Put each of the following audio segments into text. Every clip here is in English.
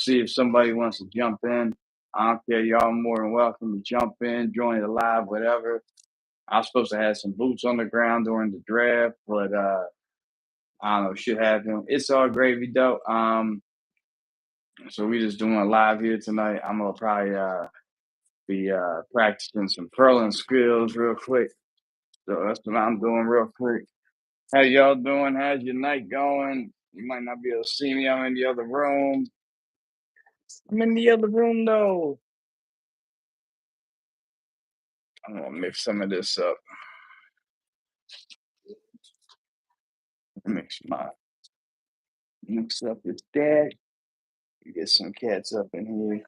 See if somebody wants to jump in. I don't care. Y'all more than welcome to jump in, join the live, whatever. I was supposed to have some boots on the ground during the draft, but I don't know, shit happened. It's all gravy though. So we just doing a live here tonight. I'm gonna probably be practicing some curling skills real quick. So that's what I'm doing real quick. How y'all doing? How's your night going? You might not be able to see me. I'm in the other room. I'm in the other room though. I'm gonna mix some of this up. Mix up with that. Get some cats up in here.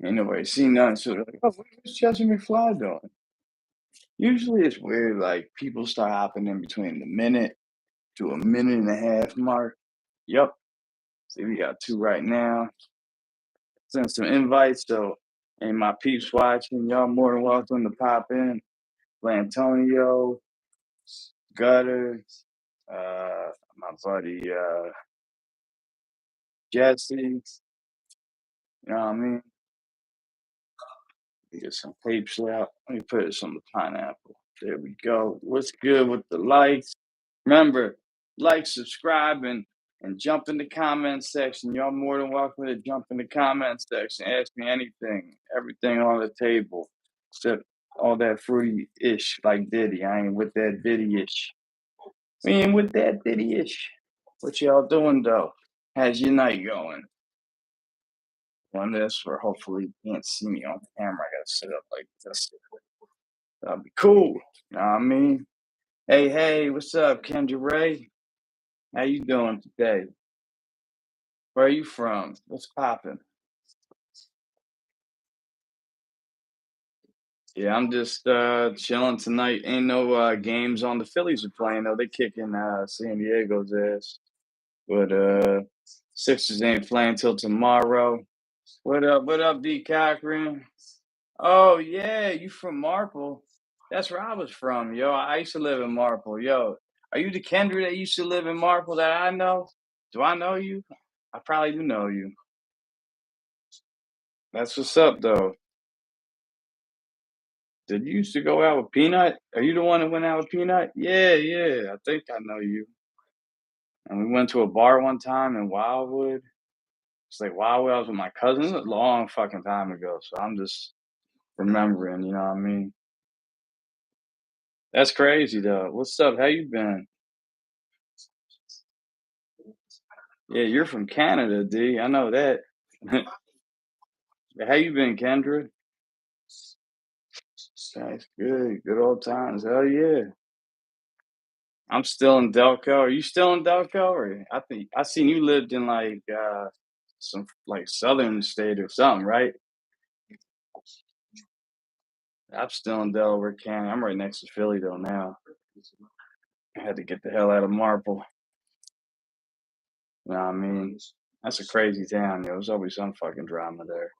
Ain't nobody seen nothing, so they're like, "Oh, what's Chestermcfly doing?" Usually, it's weird. Like people start hopping in between the minute to a minute and a half mark. Yep. See, we got two right now. Send some invites. So, and my peeps watching, y'all more than welcome to pop in. Lantonio, Gutter, my buddy Jesse. You know what I mean? Get some papes out. Let me put this on the pineapple. There we go. What's good with the likes? Remember, like, subscribe, and jump in the comment section. Y'all more than welcome to jump in the comment section. Ask me anything, everything on the table, except all that fruity ish like Diddy. I ain't with that Diddy ish. We ain't with that Diddy ish. What y'all doing though? How's your night going? On this, or hopefully you can't see me on camera. I gotta sit up like this. That'd be cool. You know what I mean? Hey, what's up, Kendra Ray? How you doing today? Where are you from? What's popping? Yeah, I'm just chilling tonight. Ain't no games on. The Phillies are playing though. They kicking San Diego's ass. But Sixers ain't playing till tomorrow. What up? What up, D Cochran? Oh yeah, you from Marple? That's where I was from, yo. I used to live in Marple, yo. Are you the Kendra that used to live in Marple that I know? Do I know you? I probably do know you. That's what's up, though. Did you used to go out with Peanut? Are you the one that went out with Peanut? Yeah. I think I know you. And we went to a bar one time in Wildwood. It's like Wildwood. I was with my cousin. It was a long fucking time ago. So I'm just remembering. You know what I mean? That's crazy, though. What's up? How you been? Yeah, you're from Canada, D. I know that. How you been, Kendra? That's good. Good old times. Hell yeah. I'm still in Delco. Are you still in Delco? Or I think I seen you lived in like some like southern state or something, right? I'm still in Delaware County. I'm right next to Philly though now. I had to get the hell out of Marple. You know what I mean? That's a crazy town, yo. There's always some fucking drama there.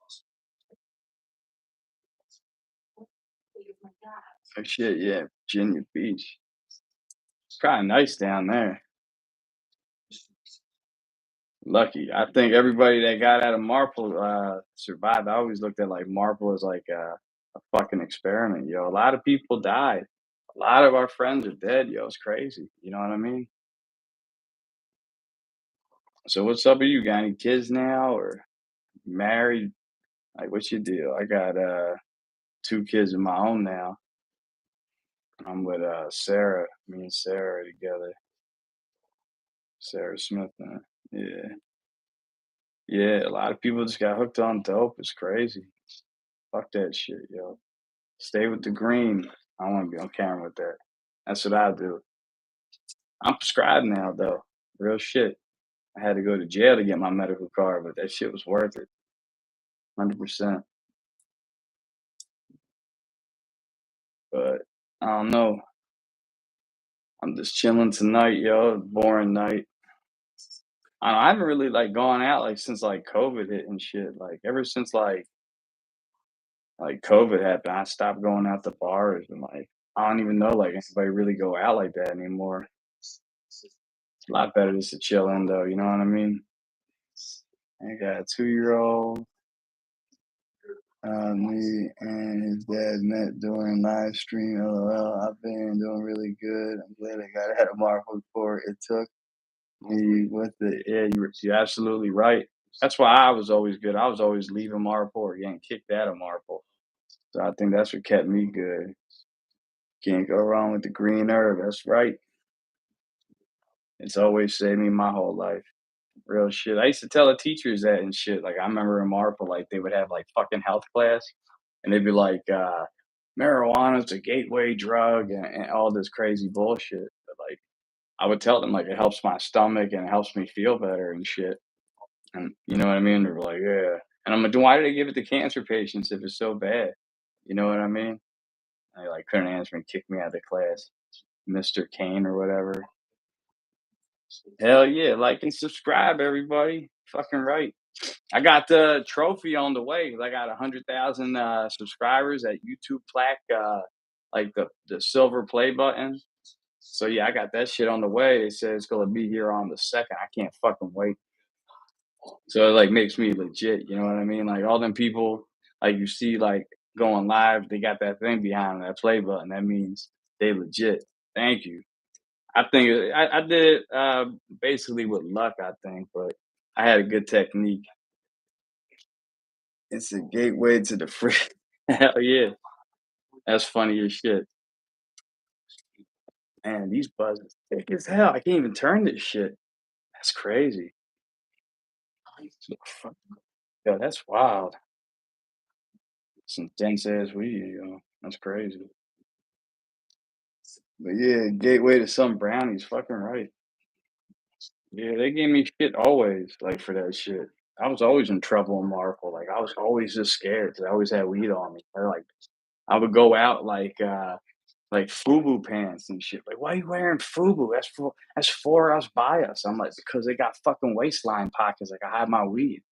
Oh shit, yeah. Virginia Beach. It's kinda nice down there. Lucky. I think everybody that got out of Marple survived. I always looked at like Marple as like a fucking experiment, yo. A lot of people died. A lot of our friends are dead, yo. It's crazy. You know what I mean? So what's up with you? Got any kids now or married? Like what's your deal? I got two kids of my own now. I'm with Sarah. Me and Sarah are together. Sarah Smith, man. Yeah. Yeah, a lot of people just got hooked on dope. It's crazy. Fuck that shit, yo. Stay with the green. I don't want to be on camera with that. That's what I do. I'm prescribed now, though. Real shit. I had to go to jail to get my medical card, but that shit was worth it. 100%. But I don't know. I'm just chilling tonight, yo. Boring night. I haven't really like gone out like since like COVID hit and shit. Like ever since like COVID happened, I stopped going out to bars and like I don't even know like anybody really go out like that anymore. It's a lot better just to chill in though, you know what I mean? I got a 2-year-old. Me and his dad met during live stream. LOL. I've been doing really good. I'm glad I got out of Marvel before it took me with it. Yeah, you're absolutely right. That's why I was always good. I was always leaving Marvel or getting kicked out of Marvel. So I think that's what kept me good. Can't go wrong with the green herb. That's right. It's always saved me my whole life. Real shit. I used to tell the teachers that and shit. Like I remember in Marple, like they would have like fucking health class, and they'd be like, "Marijuana's a gateway drug," and all this crazy bullshit. But like I would tell them like it helps my stomach and it helps me feel better and shit. And you know what I mean? They're like, "Yeah," and I'm like, "Why did they give it to cancer patients if it's so bad?" You know what I mean? And they like couldn't answer and kicked me out of the class, Mister Kane or whatever. Hell yeah! Like and subscribe, everybody. Fucking right. I got the trophy on the way. I got 100,000 subscribers at YouTube plaque, like the silver play button. So yeah, I got that shit on the way. It says it's gonna be here on the second. I can't fucking wait. So it like makes me legit. You know what I mean? Like all them people, like you see, like going live, they got that thing behind that play button. That means they legit. Thank you. I think I did it basically with luck. I think, but I had a good technique. It's a gateway to the free. Hell yeah. That's funny as shit. Man, these buzzes thick as hell. I can't even turn this shit. That's crazy. Yeah, that's wild. Some dense ass weed, That's crazy. But yeah, gateway to some brownies. Fucking right. Yeah, they gave me shit always, like for that shit. I was always in trouble in Marvel. Like I was always just scared because I always had weed on me. Or like I would go out like FUBU pants and shit. Like, why are you wearing FUBU? That's for us by us. I'm like, because they got fucking waistline pockets. Like I hide my weed.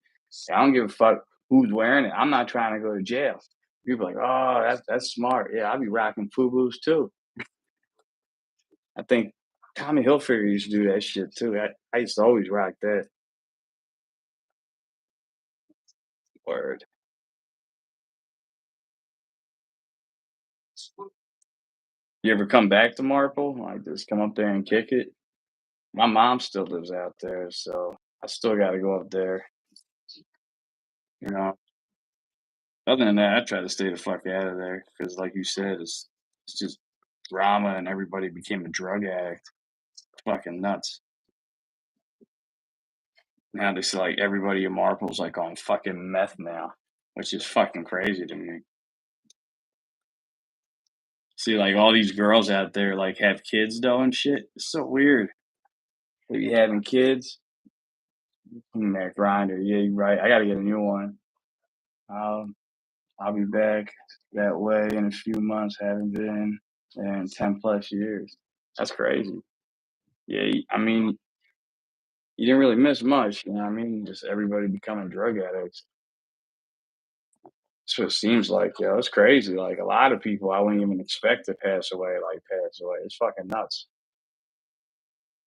I don't give a fuck who's wearing it. I'm not trying to go to jail. People are like, oh, that's smart. Yeah, I'll be rocking FUBUs too. I think Tommy Hilfiger used to do that shit too. I used to always rock that word. You ever come back to Marple? Like just come up there and kick it? My mom still lives out there, so I still got to go up there. You know, other than that, I try to stay the fuck out of there because, like you said, it's just drama and everybody became a drug addict. Fucking nuts. Now they say like everybody in Marple's like on fucking meth now, which is fucking crazy to me. See, like all these girls out there like have kids though and shit. It's so weird. They be having kids. That grinder, yeah, you're right. I gotta get a new one. Um, I'll be back that way in a few months. Haven't been in 10 plus years. That's crazy. Yeah, I mean, you didn't really miss much. You know what I mean? Just everybody becoming drug addicts. That's what it seems like, yo. It's crazy. Like a lot of people I wouldn't even expect to pass away, like pass away. It's fucking nuts.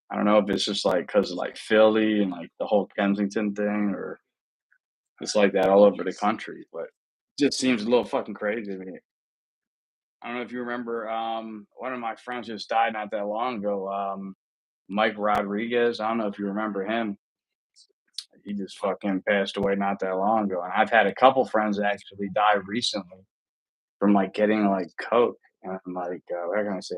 I don't know if it's just like because of like Philly and like the whole Kensington thing, or it's like that all over the country. But it just seems a little fucking crazy to me. I don't know if you remember. One of my friends just died not that long ago. Mike Rodriguez. I don't know if you remember him. He just fucking passed away not that long ago. And I've had a couple friends actually die recently from like getting like coke and like what can I say,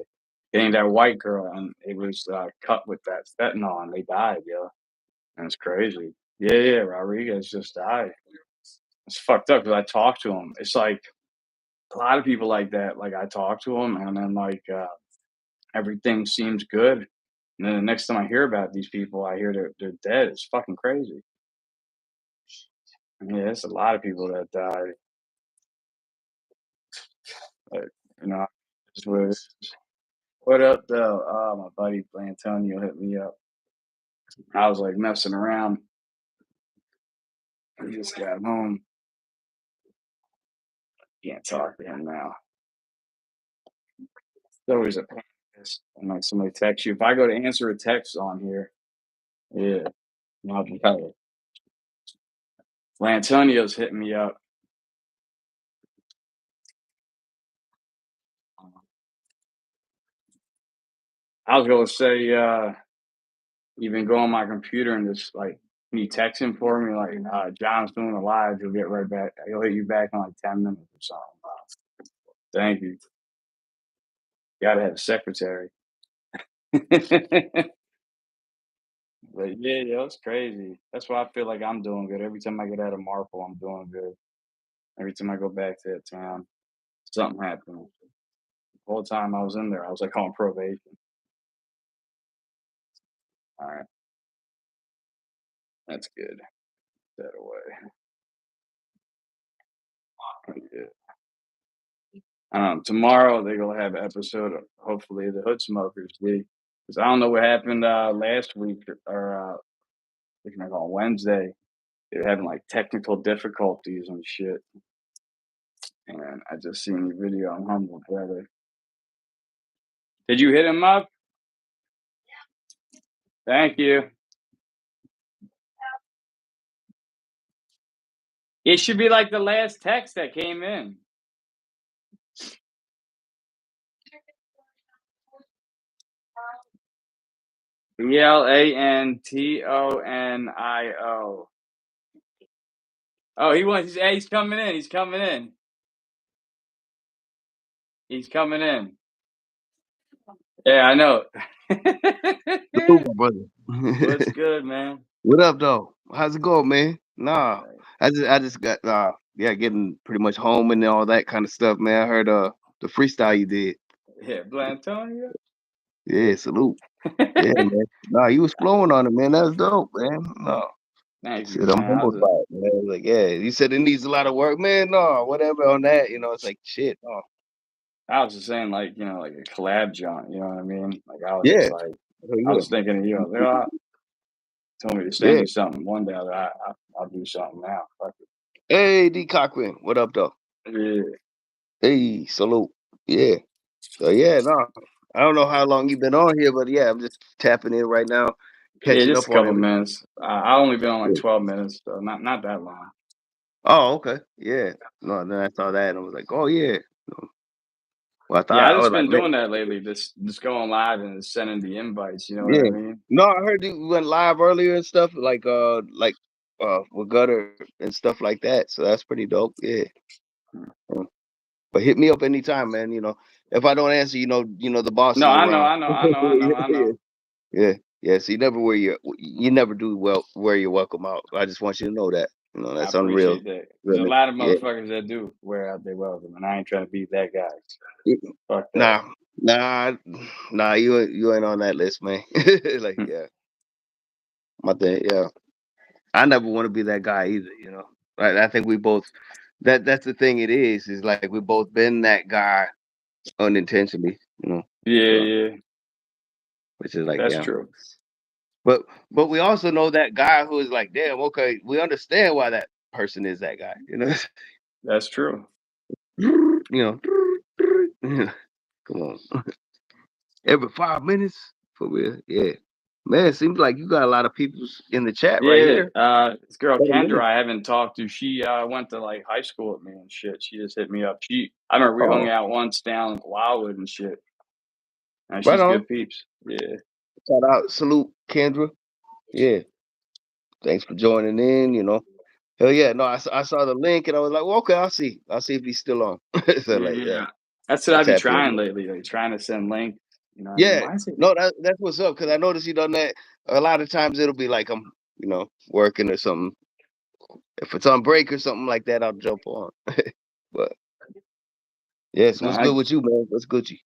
getting that white girl and it was cut with that fentanyl and they died, yo. And it's crazy. Yeah, yeah, Rodriguez just died. It's fucked up because I talked to him. It's like a lot of people like that. Like I talk to them and then like everything seems good. And then the next time I hear about these people, I hear they're dead. It's fucking crazy. Yeah, it's a lot of people that died. But, you know, it's what it is. What up, though? My buddy Antonio hit me up. I was like messing around. He just got home. Can't talk to him now. It's always a pain when like somebody texts you. If I go to answer a text on here, yeah, I'll be tired. Antonio's hitting me up. I was gonna say, you been go on my computer and just like, can you text him for me? Like, John's doing a live. He'll get right back. He'll hit you back in like 10 minutes or something. Thank you. Gotta have a secretary. But yeah, it's crazy. That's why I feel like I'm doing good. Every time I get out of Marple, I'm doing good. Every time I go back to that town, something happens. The whole time I was in there, I was like on probation. All right, that's good. That away. Yeah. Tomorrow they're gonna have an episode of hopefully the Hood Smokers, because I don't know what happened last week or looking like on Wednesday. They're having like technical difficulties and shit. And I just seen the video. I'm humble, brother. Did you hit him up? Thank you. It should be like the last text that came in. BLANTONIO. Oh, he's coming in. He's coming in. He's coming in. Yeah, I know. Hello, my brother. What's good, man? What up, though? How's it going, man? Nah, Right. I just got getting pretty much home and all that kind of stuff, man. I heard the freestyle you did. Yeah, Blantonio. Yeah, salute. Yeah, man. Nah, you was flowing on it, man. That's dope, man. No, Thank you, shit, I'm man. humbled by it, man. Like, yeah, you said it needs a lot of work, man. No, whatever on that, it's like shit. No, I was just saying, like, like a collab joint. You know what I mean? Like, I was yeah, just like, hell I yeah, was thinking of you. Like, "Oh," told me to send yeah. you something one day. I'll do something now. Fuck Hey, D Cochran, what up, though? it. Yeah. Hey, salute. Yeah. So yeah, no, I don't know how long you've been on here, but yeah, I'm just tapping in right now, Yeah, catching just up a on couple everything. minutes. I only been on like Yeah. 12 minutes, so not that long. Oh, okay. Yeah. No, then I saw that and I was like, oh yeah. Well, Yeah, I I was just like, been man, doing that lately. Just going live and just sending the invites. You know what I yeah. mean? No, I heard you went live earlier and stuff with Gutter and stuff like that. So that's pretty dope. Yeah. Um, But hit me up anytime, man. If I don't answer, the boss No, is I know, around. I know, I know, I know, I Yeah. know. Yeah, yeah. So you never do well where you're welcome out. I just want you to know that. I That's unreal. appreciate that. There's a Really. lot of Yeah. motherfuckers that do wear out their welcome, and I ain't trying to be that guy. Mm, Fuck that. Nah, nah, nah. You ain't on that list, man. Like, Hmm. yeah, my thing. Yeah, I never want to be that guy either. I think we both. That's the thing. It is like we both been that guy unintentionally. Yeah, So yeah, which is like, that's yeah. true. But we also know that guy who is like, damn, okay, we understand why that person is that guy. That's true. You know, come on. Every 5 minutes for real. Yeah. Man, it seems like you got a lot of people in the chat right Yeah, here. this girl Wait a Kendra, minute. I haven't talked to. She went to like high school with me and shit. She just hit me up. I remember we hung Oh, out once down in Wildwood and shit. And right she's on. good peeps. Yeah, Shout out, salute, Kendra. Yeah. Thanks for joining in. Hell yeah. No, I saw the link and I was like, well, okay, I'll see. I'll see if he's still on. So like, yeah, yeah. That's what I I be tap in. trying lately. Like trying to send links. You know what I mean? Yeah. Why is it? No, that's what's up because I noticed you done that. A lot of times it'll be like I'm, working or something. If it's on break or something like that, I'll jump on. But yes, No, what's good with you, man? What's Gucci?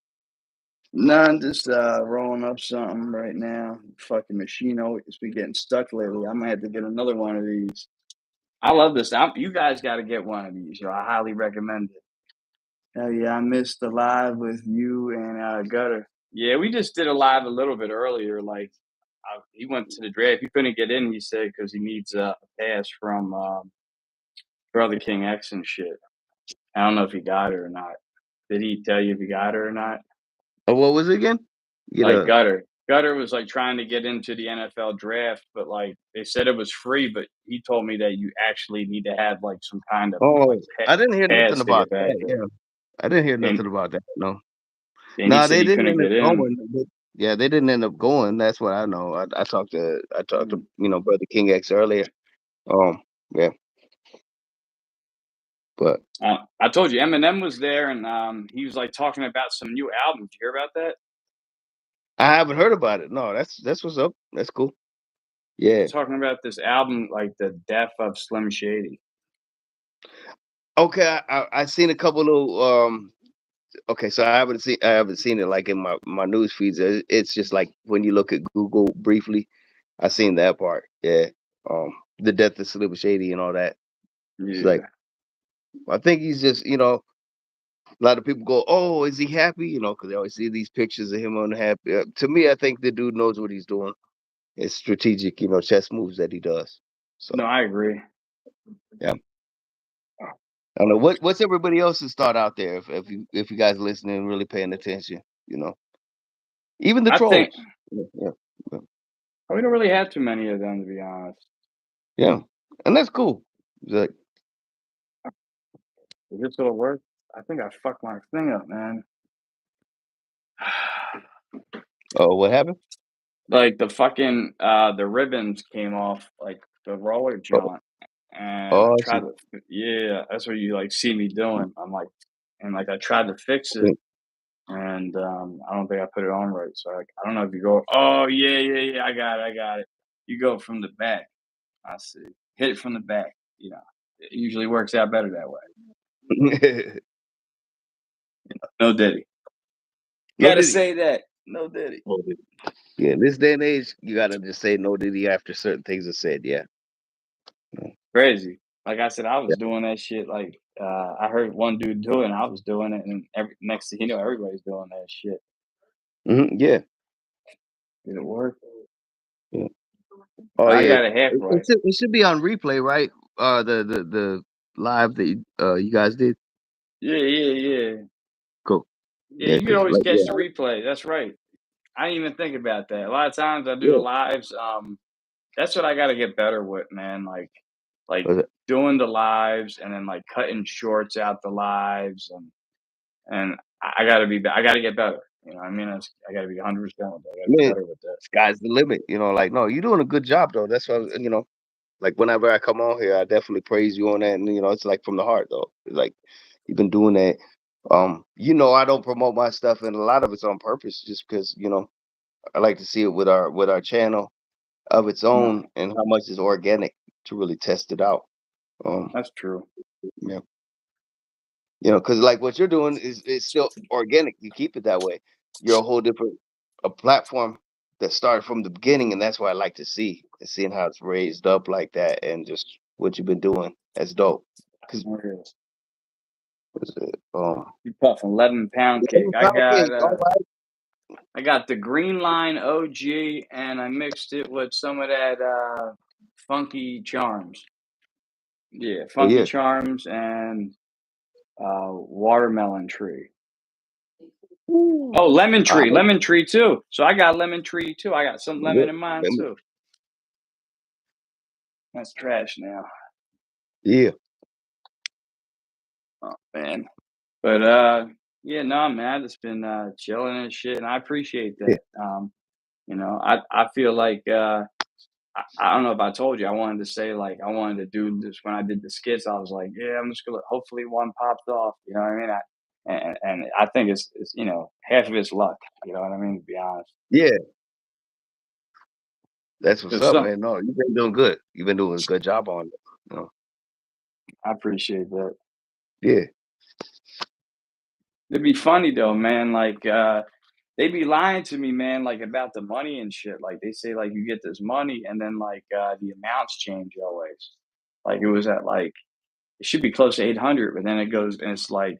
I'm just rolling up something right now. Fucking machine always been getting stuck lately. I might have to get another one of these. I love this. You guys got to get one of these. I highly recommend it. Hell yeah, I missed the live with you and Gutter. Yeah, we just did a live a little bit earlier. Like he went to the draft. He couldn't get in. He said because he needs a pass from Brother King X and shit. I don't know if he got it or not. Did he tell you if he got it or not? Oh, what was it again? Get Like a Gutter. Gutter was like trying to get into the NFL draft, but like they said it was free, but he told me that you actually need to have like some kind of like Oh, I didn't hear nothing pass to about get back that. there, Yeah, I didn't hear and nothing about that. No, he no, said they he didn't couldn't end up get in. going. Yeah, they didn't end up going. That's what I know. I talked to Brother King X earlier. Um, yeah, but I told you Eminem was there, and he was like talking about some new album. Did you hear about that? I haven't heard about it. No, that's what's up. That's cool. Yeah. He's talking about this album, like the death of Slim Shady. Okay, I seen a couple of okay, so I haven't seen it like in my news feeds. It's just like when you look at Google briefly, I seen that part. Yeah. The death of Slim Shady and all that. It's like Yeah. I think he's just, a lot of people go, "Oh, is he happy?" Because they always see these pictures of him unhappy. To me, I think the dude knows what he's doing. It's strategic, chess moves that he does. No, So I agree. yeah, I don't know what's everybody else's thought out there. If you guys listening, and really paying attention, even the I think trolls. Yeah, yeah, we don't really have too many of them, to be honest. yeah, and that's cool. It's like, Is this gonna work? I think I fucked my thing up, man. oh, what happened? Like the fucking the ribbons came off like the roller Oh, joint, and I oh, I tried see. to yeah, that's what you like see me doing. I'm like, and like I tried to fix it, Yeah. and I don't think I put it on right. So like, I don't know if you go, oh yeah, yeah, yeah, I got it. You go from the back. I see. Hit it from the back. You know, it usually works out better that way. No Diddy. No Gotta Diddy. say that. No Diddy. No Diddy. Yeah, in this day and age, you gotta just say no Diddy after certain things are said. Yeah. Crazy. Like I said, I Yeah. was doing that shit. Like I heard one dude do it, and I was doing it, and every next thing you know, everybody's doing that shit. Yeah. Did it work? Yeah. Oh I yeah. got it half right. It should be on replay, right? The live that you guys did. Yeah, yeah, yeah, Cool. yeah. Yeah, You can because always like catch the yeah, replay. That's right. I didn't even think about that. A lot of times I do the yeah. lives. That's what I got to get better with, man. Like Was it? doing the lives, and then like cutting shorts out the lives, and I got to be. I got to get better. You know, what I mean, I got to be 100%. I got to be Man, better with that. sky's the limit. Like no, you're doing a good job though. That's why like whenever I come on here, I definitely praise you on that, and it's like from the heart though. It's like you've been doing that. I don't promote my stuff, and a lot of it's on purpose, just because I like to see it with our channel of its No, own, and how much is organic to really test it out. Um, that's true. yeah, because like what you're doing is still organic. You keep it that way. You're a whole different a platform that started from the beginning, and that's what I like to see, and seeing how it's raised up like that, and just what you've been doing. That's dope. Because Okay. um, You puffing 11-pound cake. okay, all right. I got the green line OG, and I mixed it with some of that funky charms. Yeah, Oh funky yeah, charms and watermelon tree. Ooh. Oh, All right. lemon tree too. So I got lemon tree too. I got some Yeah, lemon in mine remember- too. That's trash now. yeah, Oh man. But yeah, no, man, it's been chilling and shit, and I appreciate yeah, that. I feel like I don't know if I told you I wanted to say like I wanted to do this when I did the skits. I was like, yeah, I'm just gonna hopefully one pops off. You know what I mean? And I think it's half of it's luck. You know what I mean? To be honest, yeah. That's what's because up, some man. No, you've been doing good. You've been doing a good job on it. I appreciate that. Yeah. It'd be funny though, man. Like they be lying to me, man, like about the money and shit. Like they say like you get this money and then like the amounts change always. Like it was at like it should be close to 800, but then it goes and it's like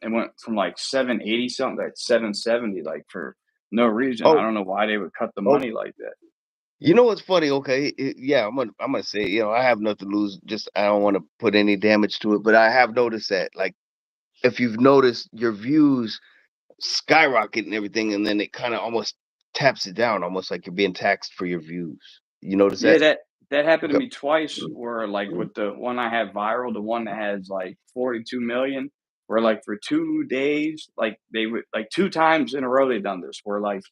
it went from like 780 something to like 770, like for no reason. I Oh, don't know why they would cut the oh. money like that. You know what's funny? Okay, yeah, I'm gonna say, I have nothing to lose. Just I don't want to put any damage to it, but I have noticed that, like, if you've noticed your views skyrocket and everything, and then it kind of almost taps it down almost like you're being taxed for your views. You notice Yeah, that? that happened to Okay. me twice where, like, Mm. with the one I had viral, the one that has, like, 42 million, where, like, for 2 days, like, they would like, 2 times in a row they done this, where, like,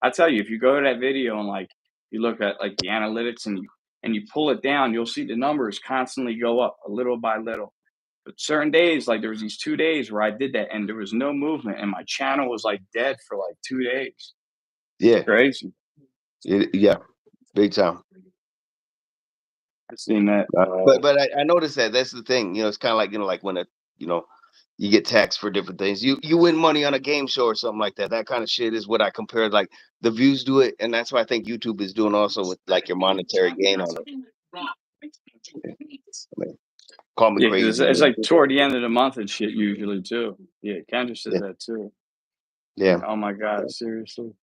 I tell you, if you go to that video and, like, you look at, like, the analytics and you pull it down, you'll see the numbers constantly go up a little by little. But certain days, like, there was these 2 days where I did that and there was no movement and my channel was, like, dead for, like, 2 days. Yeah, Crazy. yeah, big time. I seen that, But I noticed that that's the thing. It's kind of like like when you know you get taxed for different things. You win money on a game show or something like that. That kind of shit is what I compared. Like the views do it, and that's what I think YouTube is doing also with like your monetary gain on it. Yeah. I mean, call me yeah, 'cause crazy. it's like toward the end of the month and shit usually too. Yeah, Kendra says Yeah, that too. yeah, Like, oh my god, seriously.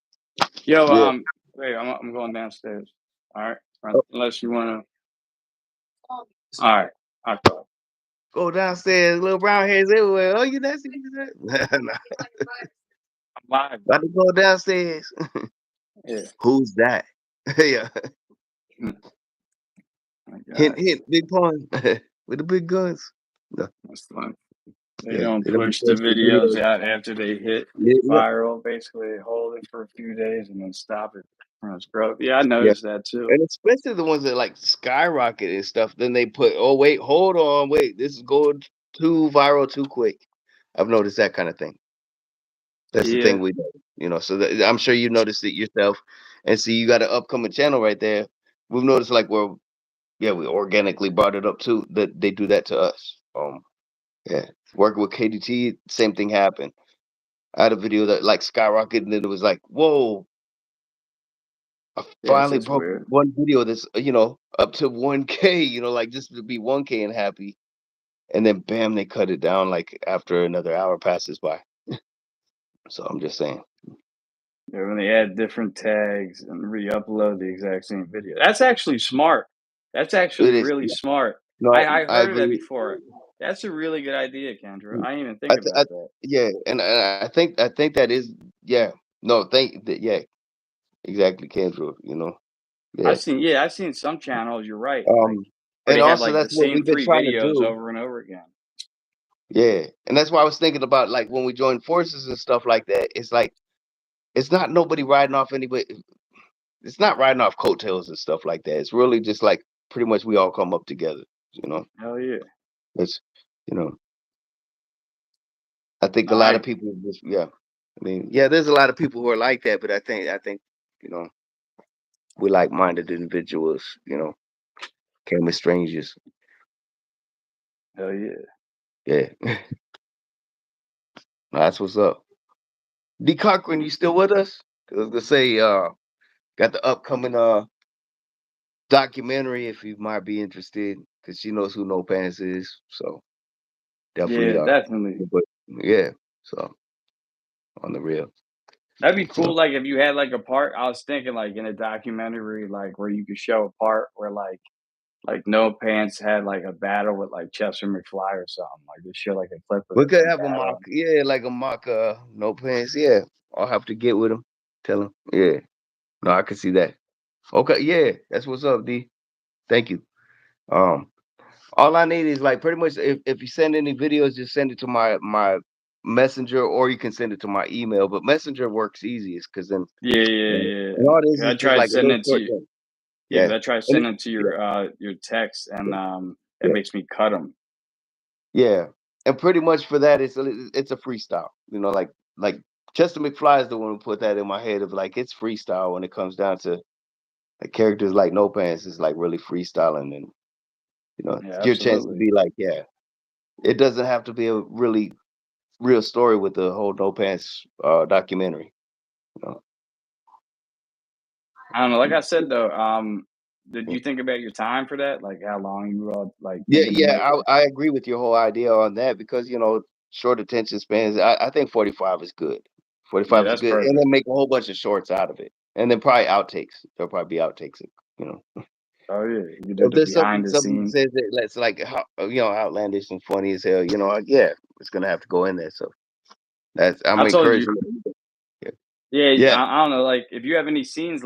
Yo, yeah. wait, I'm going downstairs. All right, Oh, unless you wanna. All right, I'll call. go downstairs, little brown hairs everywhere. Oh, you nasty. Nah, I'm live about though. to go downstairs. Yeah. Who's that? Yeah. Mm, my Hint, god, hint, big pun with the big guns. No, that's fun. They yeah, don't they don't push the post the videos videos. out after they hit Yeah, yeah, viral. Basically, they hold it for a few days and then stop it from its growth. Yeah, I yeah. noticed that too. And especially the ones that like skyrocket and stuff. Then they put, oh wait, hold on, wait, this is going too viral too quick. I've noticed that kind of thing. That's the Yeah, thing we do, So I'm sure you noticed it yourself. And see, you got an upcoming channel right there. We've noticed like yeah, we organically brought it up too. That they do that to us. Yeah, working with KDT, same thing happened. I had a video that like skyrocketed, and then it was like, whoa! I yeah, it's finally just broke weird. one video that's up to 1K. Like just to be 1K and happy, and then bam, they cut it down like after another hour passes by. So I'm just saying, Yeah, when they add different tags and re-upload the exact same video. That's actually smart. That's it actually is. really Yeah. smart. No, I I heard of that agree. before. That's a really good idea, Kendra. Mm. I didn't even think about that. Yeah, and I think that is yeah. No, thank that yeah, exactly, Kendra. Yeah. I seen some channels, you're right, like Um, where and they had also like the that's what same we've been 3 trying to videos do. over and over again. Yeah, and that's why I was thinking about like when we join forces and stuff like that. It's like it's not nobody riding off anybody. It's not riding off coattails and stuff like that. It's really just like pretty much we all come up together. You know, Hell yeah. it's you know. I think a No, lot of people just yeah. I mean, yeah, there's a lot of people who are like that, but I think you know we like-minded individuals. Came with strangers. hell yeah. Yeah, that's what's up. D Cochran, you still with us? 'Cause I was gonna say, got the upcoming documentary if you might be interested, because she knows who No Pants is. So definitely Yeah, definitely. but yeah, so on the real. That'd be So cool, like, if you had, like, a part I was thinking, like, in a documentary, like, where you could show a part where, like, No Pants had, like, a battle with, like, Chestermcfly or something, like, just show, like, a clip of we could them have a mock, battling. yeah, like a mock No Pants. Yeah. I'll have to get with him. Tell him. Yeah. No, I can see that. Okay, yeah, that's what's up, D. Thank you. Um all I need is like pretty much if you send any videos, just send it to my messenger or you can send it to my email. But messenger works easiest because then Yeah, yeah, yeah. and all it 'Cause I is just tried like a sending little it to short you. thing. Yeah, Yeah. because I tried And sending it to yeah, your text and, it yeah, makes me cut them. yeah. And pretty much for that it's a freestyle. Like Chester McFly is the one who put that in my head of like it's freestyle when it comes down to like characters like No Pants is like really freestyling and Yeah, your chance to absolutely. be like, yeah. It doesn't have to be a really real story with the whole No Pants documentary. You know? I don't know, like I said, though, did you think about your time for that? Like, how long you were, like, Yeah, thinking to yeah, make it? I agree with your whole idea on that because short attention spans. I think 45 is good. Yeah, 45 is that's good, and perfect. then make a whole bunch of shorts out of it, and then probably outtakes. There'll probably be outtakes. You know, Oh, yeah, you can do if the there's behind the something that scenes. says that that's like outlandish and funny as hell, yeah, it's gonna have to go in there. So I'm I told you encouraging. Yeah, Yeah, Yeah. I don't know, like, if you have any scenes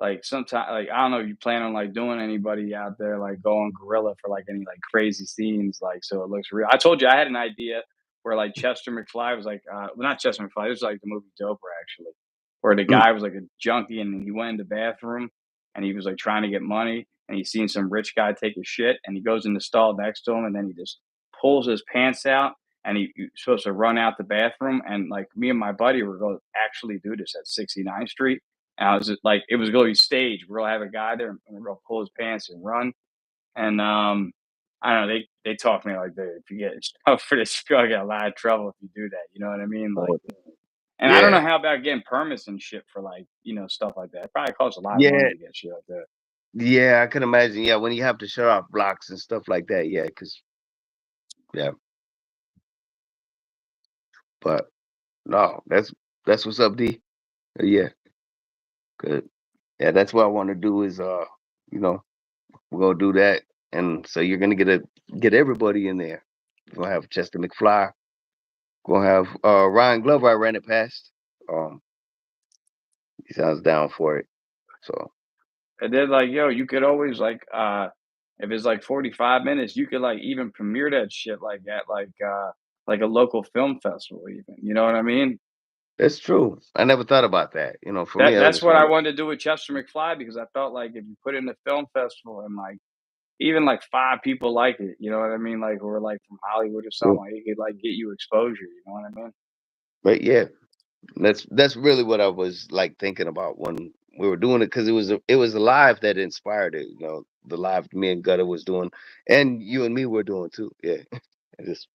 like sometimes, like I don't know, if you plan on like doing anybody out there like going gorilla for like any like crazy scenes, like so it looks real. I told you I had an idea where like Chester McFly was like, well, not Chester McFly. It was like the movie Doper actually, where the Mm. guy was like a junkie and he went in the bathroom and he was like trying to get money and he's seen some rich guy take a shit and he goes in the stall next to him and then he just pulls his pants out and he's supposed to run out the bathroom and like me and my buddy were going to actually do this at 69th Street and I was just like, it was going to be staged. We're going to have a guy there and we're going to pull his pants and run. And I don't know. They talk to me like, dude, if you get for this, you're gonna get a lot of trouble if you do that. You know what I mean? Like, Oh, and I don't yeah. know how about getting permits and shit for like, stuff like that. It probably costs a lot of Yeah. money to get shit like that. Yeah, I can imagine. Yeah, when you have to shut off blocks and stuff like that. Yeah, because yeah, but no, that's what's up, D. Yeah, good. Yeah, that's what I want to do is you know, we're gonna do that, and so you're gonna get everybody in there. We're gonna have Chester McFly. Gonna have Ryan Glover. I ran it past. Um, he sounds down for it. So And then like, yo, you could always like, if it's like 45 minutes, you could like even premiere that shit like at like a local film festival, even. You know what I mean? that's true. I never thought about that. For me, I That's just what I want wanted to do with Chester McFly because I felt like if you put it in a film festival and like even like 5 people like it, you know what I mean? Like, or like from Hollywood or something, to. like, it could like get you exposure, you know what I mean? But yeah, that's really what I was like thinking about when we were doing it because it was a live that inspired it. The live me and Gutter was doing, and you and me were doing too. Yeah, I just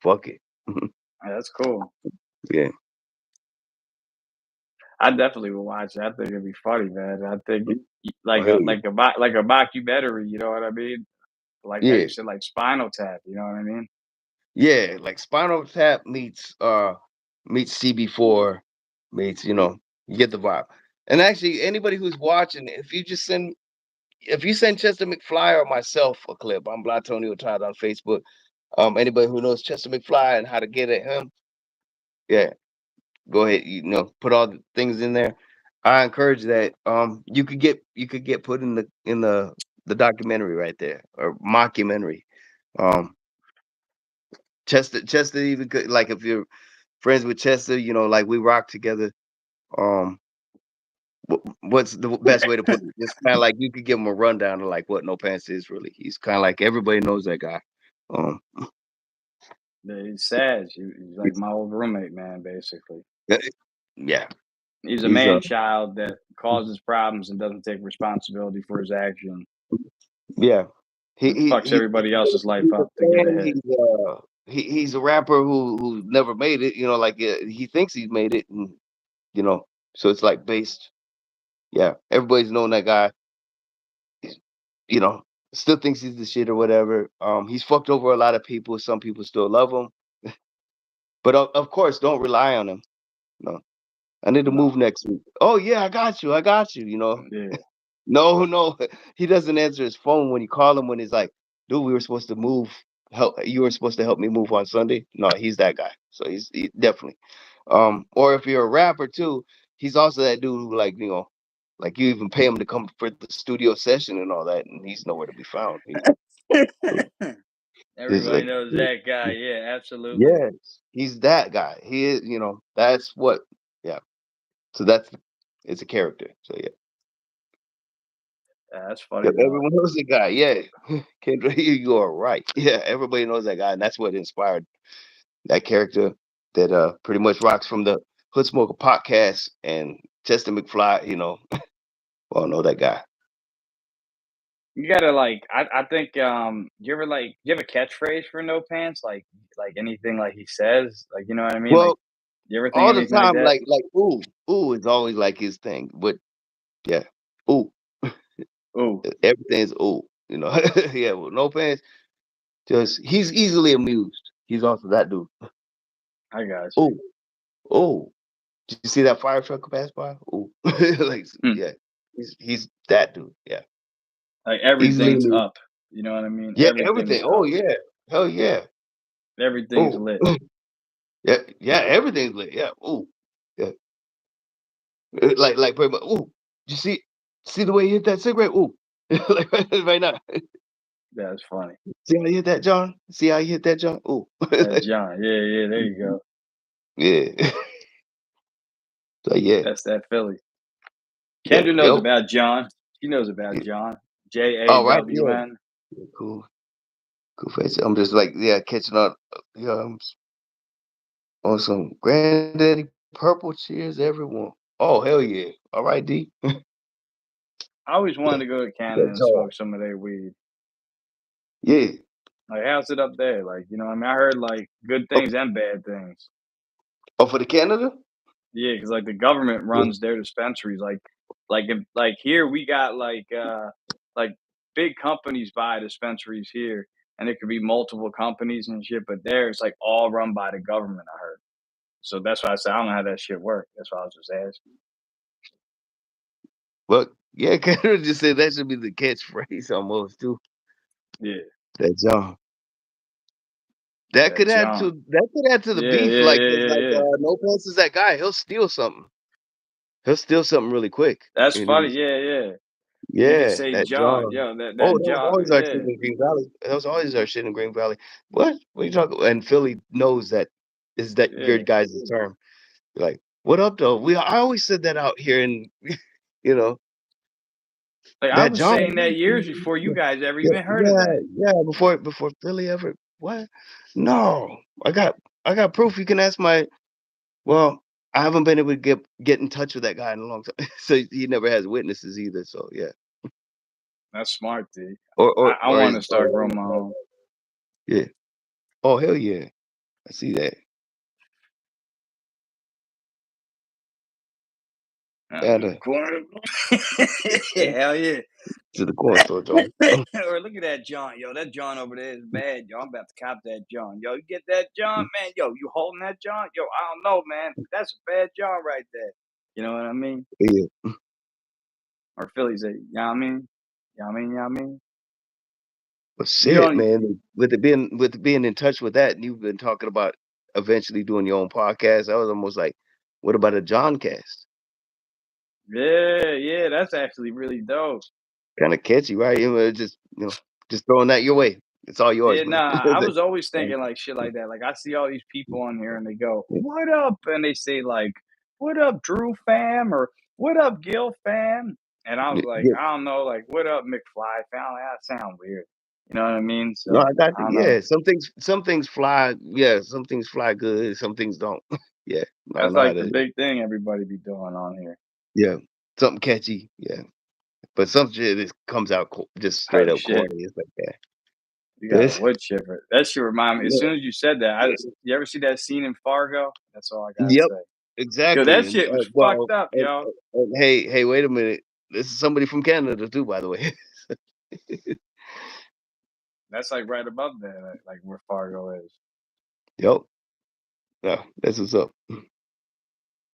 fuck it. Yeah, that's cool. Yeah, I definitely will watch it. I think it'd be funny, man. I think oh, hell yeah, like a mockumentary, you know what I mean? Like how yeah, you said, like Spinal Tap, you know what I mean? yeah. Like Spinal Tap meets CB4 meets you get the vibe. And actually, anybody who's watching, if you send Chester McFly or myself a clip, I'm Blatonio Todd on Facebook. Anybody who knows Chester McFly and how to get at him, yeah, go ahead. Put all the things in there. I encourage that. You could get put in the documentary right there or mockumentary. Um, Chester even could, like if you're friends with Chester, like we rock together. Um, what's the best way to put it? Just kind of like you could give him a rundown of like what No Pants is really. He's kind of like everybody knows that guy. Um, Yeah, he's sad. He's like my old roommate, man, basically. yeah, yeah, He's a he's man child that causes problems and doesn't take responsibility for his action yeah. He and he fucks he everybody else's life he's a up to get fan. ahead. He's a rapper who never made it. Like he thinks he's made it, and you know, so it's like based. Yeah, everybody's known that guy. He's, you know, still thinks he's the shit or whatever. He's fucked over a lot of people. Some people still love him, but of course, don't rely on him. No, I need to No, move next week. Oh yeah, I got you. I got you. yeah. No, no, he doesn't answer his phone when you call him when he's like, "Dude, we were supposed to move. You were supposed to help me move on Sunday." No, he's that guy. So he definitely. Or if you're a rapper too, he's also that dude who like you even pay him to come for the studio session and all that, and he's nowhere to be found. He's Everybody like, knows that guy. Yeah, absolutely. yes, he's that guy. He is. That's what. Yeah. So it's a character. So yeah. Yeah, that's funny Yep, though. everyone knows the guy. Yeah, Kendra, you are right. Yeah, everybody knows that guy, and that's what inspired that character that pretty much rocks from the Hood Smoker podcast and Chester McFly. All know that guy. You gotta like I think you ever like you have a catchphrase for No Pants? Like anything like he says? Like you know what I mean? Like Well, you ever think all of the anything like time, that? like ooh is always like his thing. But yeah, ooh, Oh, everything's ooh. Yeah. Well, no pants. Just he's easily amused. He's also that dude. I got you. Ooh, ooh. Did you see that fire truck pass by? Ooh, like Hmm. yeah, he's that dude. Yeah, Like easily everything's amused. up. You know what I mean? Yeah, Everything everything. is Oh up. yeah, hell yeah. Everything's Oh lit. yeah, yeah. Everything's lit. Yeah. Ooh, yeah. Like pretty much. Ooh, you see the way you hit that cigarette? Ooh, like right now. That's funny. See how you hit that, John? See how you hit that, John? Ooh, John. Yeah, yeah. There you go. yeah. So yeah, That's that Philly. yep, Kendra knows yep. about John. She knows about Yeah. John. J A All right, W yeah. N. Yeah, cool, cool face. I'm just like, yeah, catching up. Yeah, on some granddaddy purple. Cheers, everyone. Oh hell yeah! All right, D. I always wanted Yeah, to go to Canada that's and all. smoke some of their weed. Yeah. Like, how's it up there? Like, you know, what I mean, I heard like good Oh, things and bad things. oh, for the Canada. Yeah, because like the government Yeah. runs their dispensaries. Like here we got like big companies buy dispensaries here, and it could be multiple companies and shit. But there, it's like all run by the government. I heard. So that's why I said I don't know how that shit work. That's why I was just asking. Well, yeah, Canada just said that should be the catchphrase almost too. Yeah, That John. That that could add John. to the Yeah, beef. yeah, Like, yeah, 'cause yeah, like yeah. no offense is that guy. He'll steal something. He'll steal something really quick. That's And funny. he's Yeah, yeah. You could yeah, say that John. John. Yo, Oh, that that was John. always our shit Yeah, in Green Valley. That was always our shit in Green Valley. What are you talking? And Philly knows that is that your yeah. guys' term. Like, what up though? I always said that out here, and you know Like I that was John. saying that years before you guys ever Yeah, even heard of yeah, that. yeah. Before Philly ever what? No, I got proof. You can ask my. Well, I haven't been able to get in touch with that guy in a long time, so he never has witnesses either. So yeah, That's smart, dude. or or I or want his to start growing my own. yeah. Oh hell yeah, I see that. And To the corner. Hell yeah. to the corn store, John. Or look at that John. Yo, that John over there is bad. Yo, I'm about to cop that John. Yo, you get that John, man. Yo, you holding that John? Yo, I don't know, man. That's a bad John right there. You know what I mean? Yeah, Or Philly say, you know what I mean? You know what I mean? You know what I mean? but You shit, don't. man. With it being in touch with that, and you've been talking about eventually doing your own podcast. I was almost like, what about a John cast? Yeah, yeah, that's actually really dope. Kind of catchy, right? Just just throwing that your way. It's all yours, Yeah, man. nah, I was always Like, thinking like shit like that. Like I see all these people on here and they go, "What up?" and they say like, "What up, Drew fam?" or "What up, Gil fam?" And I was like, yeah, I don't know, like, "What up, McFly fam?" Like, that sound weird. You know what I mean? no, So I got I you. don't know. Yeah, some things fly. Yeah, some things fly good. Some things don't. Yeah, I don't That's know how like the to. big thing everybody be doing on here. Yeah, something catchy. Yeah, but some shit just comes out just straight Oh up shit, corny. It's like that. you got a This. wood chipper. That shit remind me. As Yeah. soon as you said that, I just you ever see that scene in Fargo? That's all I gotta Yep, say. Yo, exactly. that And shit was well, fucked up, yo. hey, wait a minute. This is somebody from Canada too, by the way. That's like right above that, like where Fargo is. Yep. Yeah, that's what's up.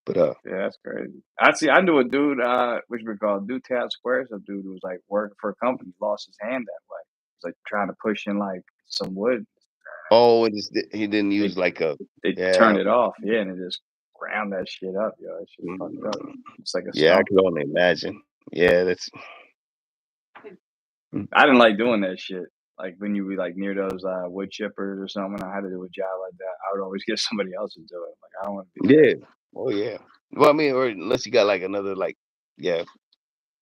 But Yeah, that's crazy. I see. I knew a dude, which we call do Town Square. Some dude who was like working for a company, lost his hand that way. He's like trying to push in like some wood. oh, he didn't They use like a they yeah. turned it off, yeah, and it just ground that shit up, yo. That shit fucked up. Mm, It's like a yeah, I stump. can only imagine. Yeah, that's mm, I didn't like doing that shit. Like when you be like near those wood chippers or something, I had to do a job like that. I would always get somebody else to do it. Like I don't want to do that. yeah. Oh yeah. Well, I mean, or unless you got like another like yeah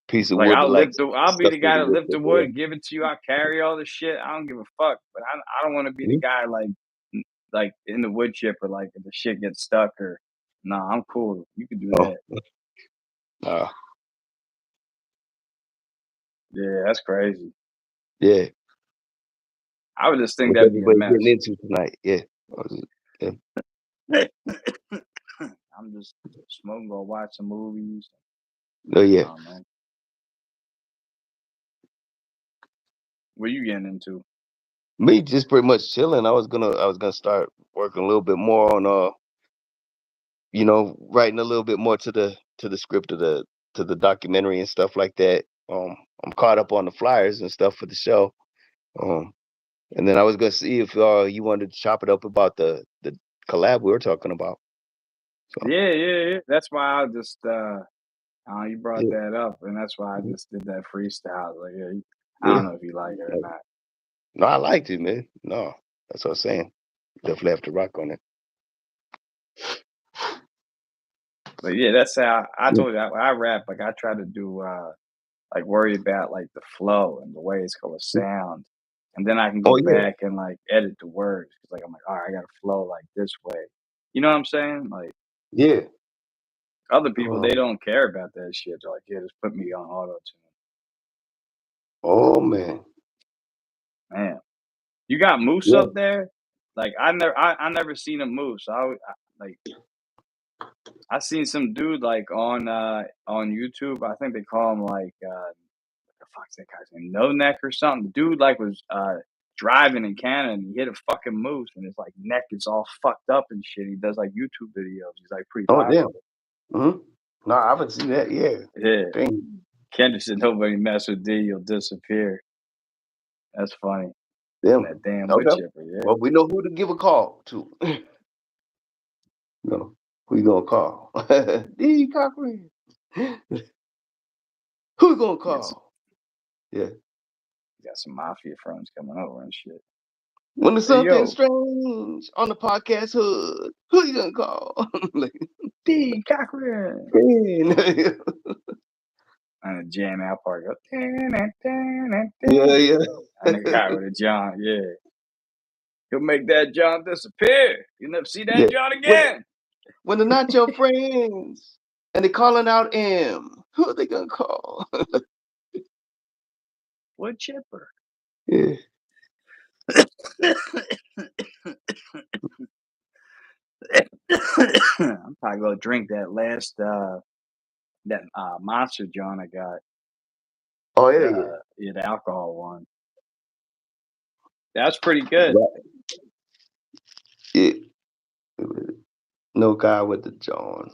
piece of Like wood to like I'll be stuff the through guy the to wood lift the chip, wood, give it to you. I carry all the shit. I don't give a fuck. But I don't want to be yeah. the guy like in the wood chip or like if the shit gets stuck or nah. I'm cool. You can do Oh, that. uh, Yeah, that's crazy. yeah. I would just think What's that'd be a everybody getting mess. into tonight? Yeah. Yeah. I'm just smoking, go watch some movies. Oh I yeah. don't know. What you getting into? Me just pretty much chilling. I was gonna start working a little bit more on writing a little bit more to the script of the documentary and stuff like that. I'm caught up on the flyers and stuff for the show. Um, and then I was gonna see if you wanted to chop it up about the collab we were talking about. So Yeah, yeah, yeah. That's why I just You brought Yeah. that up, and that's why I just did that freestyle. Like, yeah, I Yeah. don't know if you like it or not, No, I liked it, man. No, that's what I'm saying. Definitely have to rock on it. but yeah, that's how I Yeah. told you I rap. Like I try to do like worry about like the flow and the way it's gonna sound, and then I can go Oh yeah, back and like edit the words. 'Cause, like I'm like, all right, I gotta flow like this way. You know what I'm saying? Like yeah. other people, they Oh, don't care about that shit. They're like, yeah, just put me on auto tune. oh man. Man, you got moose Yeah. up there? Like I never seen a moose. Like I seen some dude like on YouTube. I think they call him like the fuck's that guy's name? No Neck or something. The dude like was driving in Canada and he hit a fucking moose and his like neck is all fucked up and shit. He does like YouTube videos. He's like pretty Oh damn. popular. No, I haven't seen that. Yeah. Yeah. Dang. Kendrick said nobody mess with D, you'll disappear. That's funny. And Damn. that damn wood Okay. chipper, yeah. Well, we know who to give a call to. No, who you gonna call? D. Cochran. Who you gonna He got some, call? Yeah. he got some mafia friends coming over and shit. When there's Hey something yo, strange on the podcast hood, who you gonna call? Like, D Cochran. man. And the jam out part go. And Yeah, yeah. the guy with a John, yeah. He'll make that John disappear. You'll never see that Yeah. John When again. when they're not your friends and they calling out M, who are they gonna call? Wood chipper. Yeah. I'm probably gonna drink that last that monster John I got. Oh yeah, yeah. Yeah, the alcohol one. That's pretty good. Right. Yeah. No guy with the John.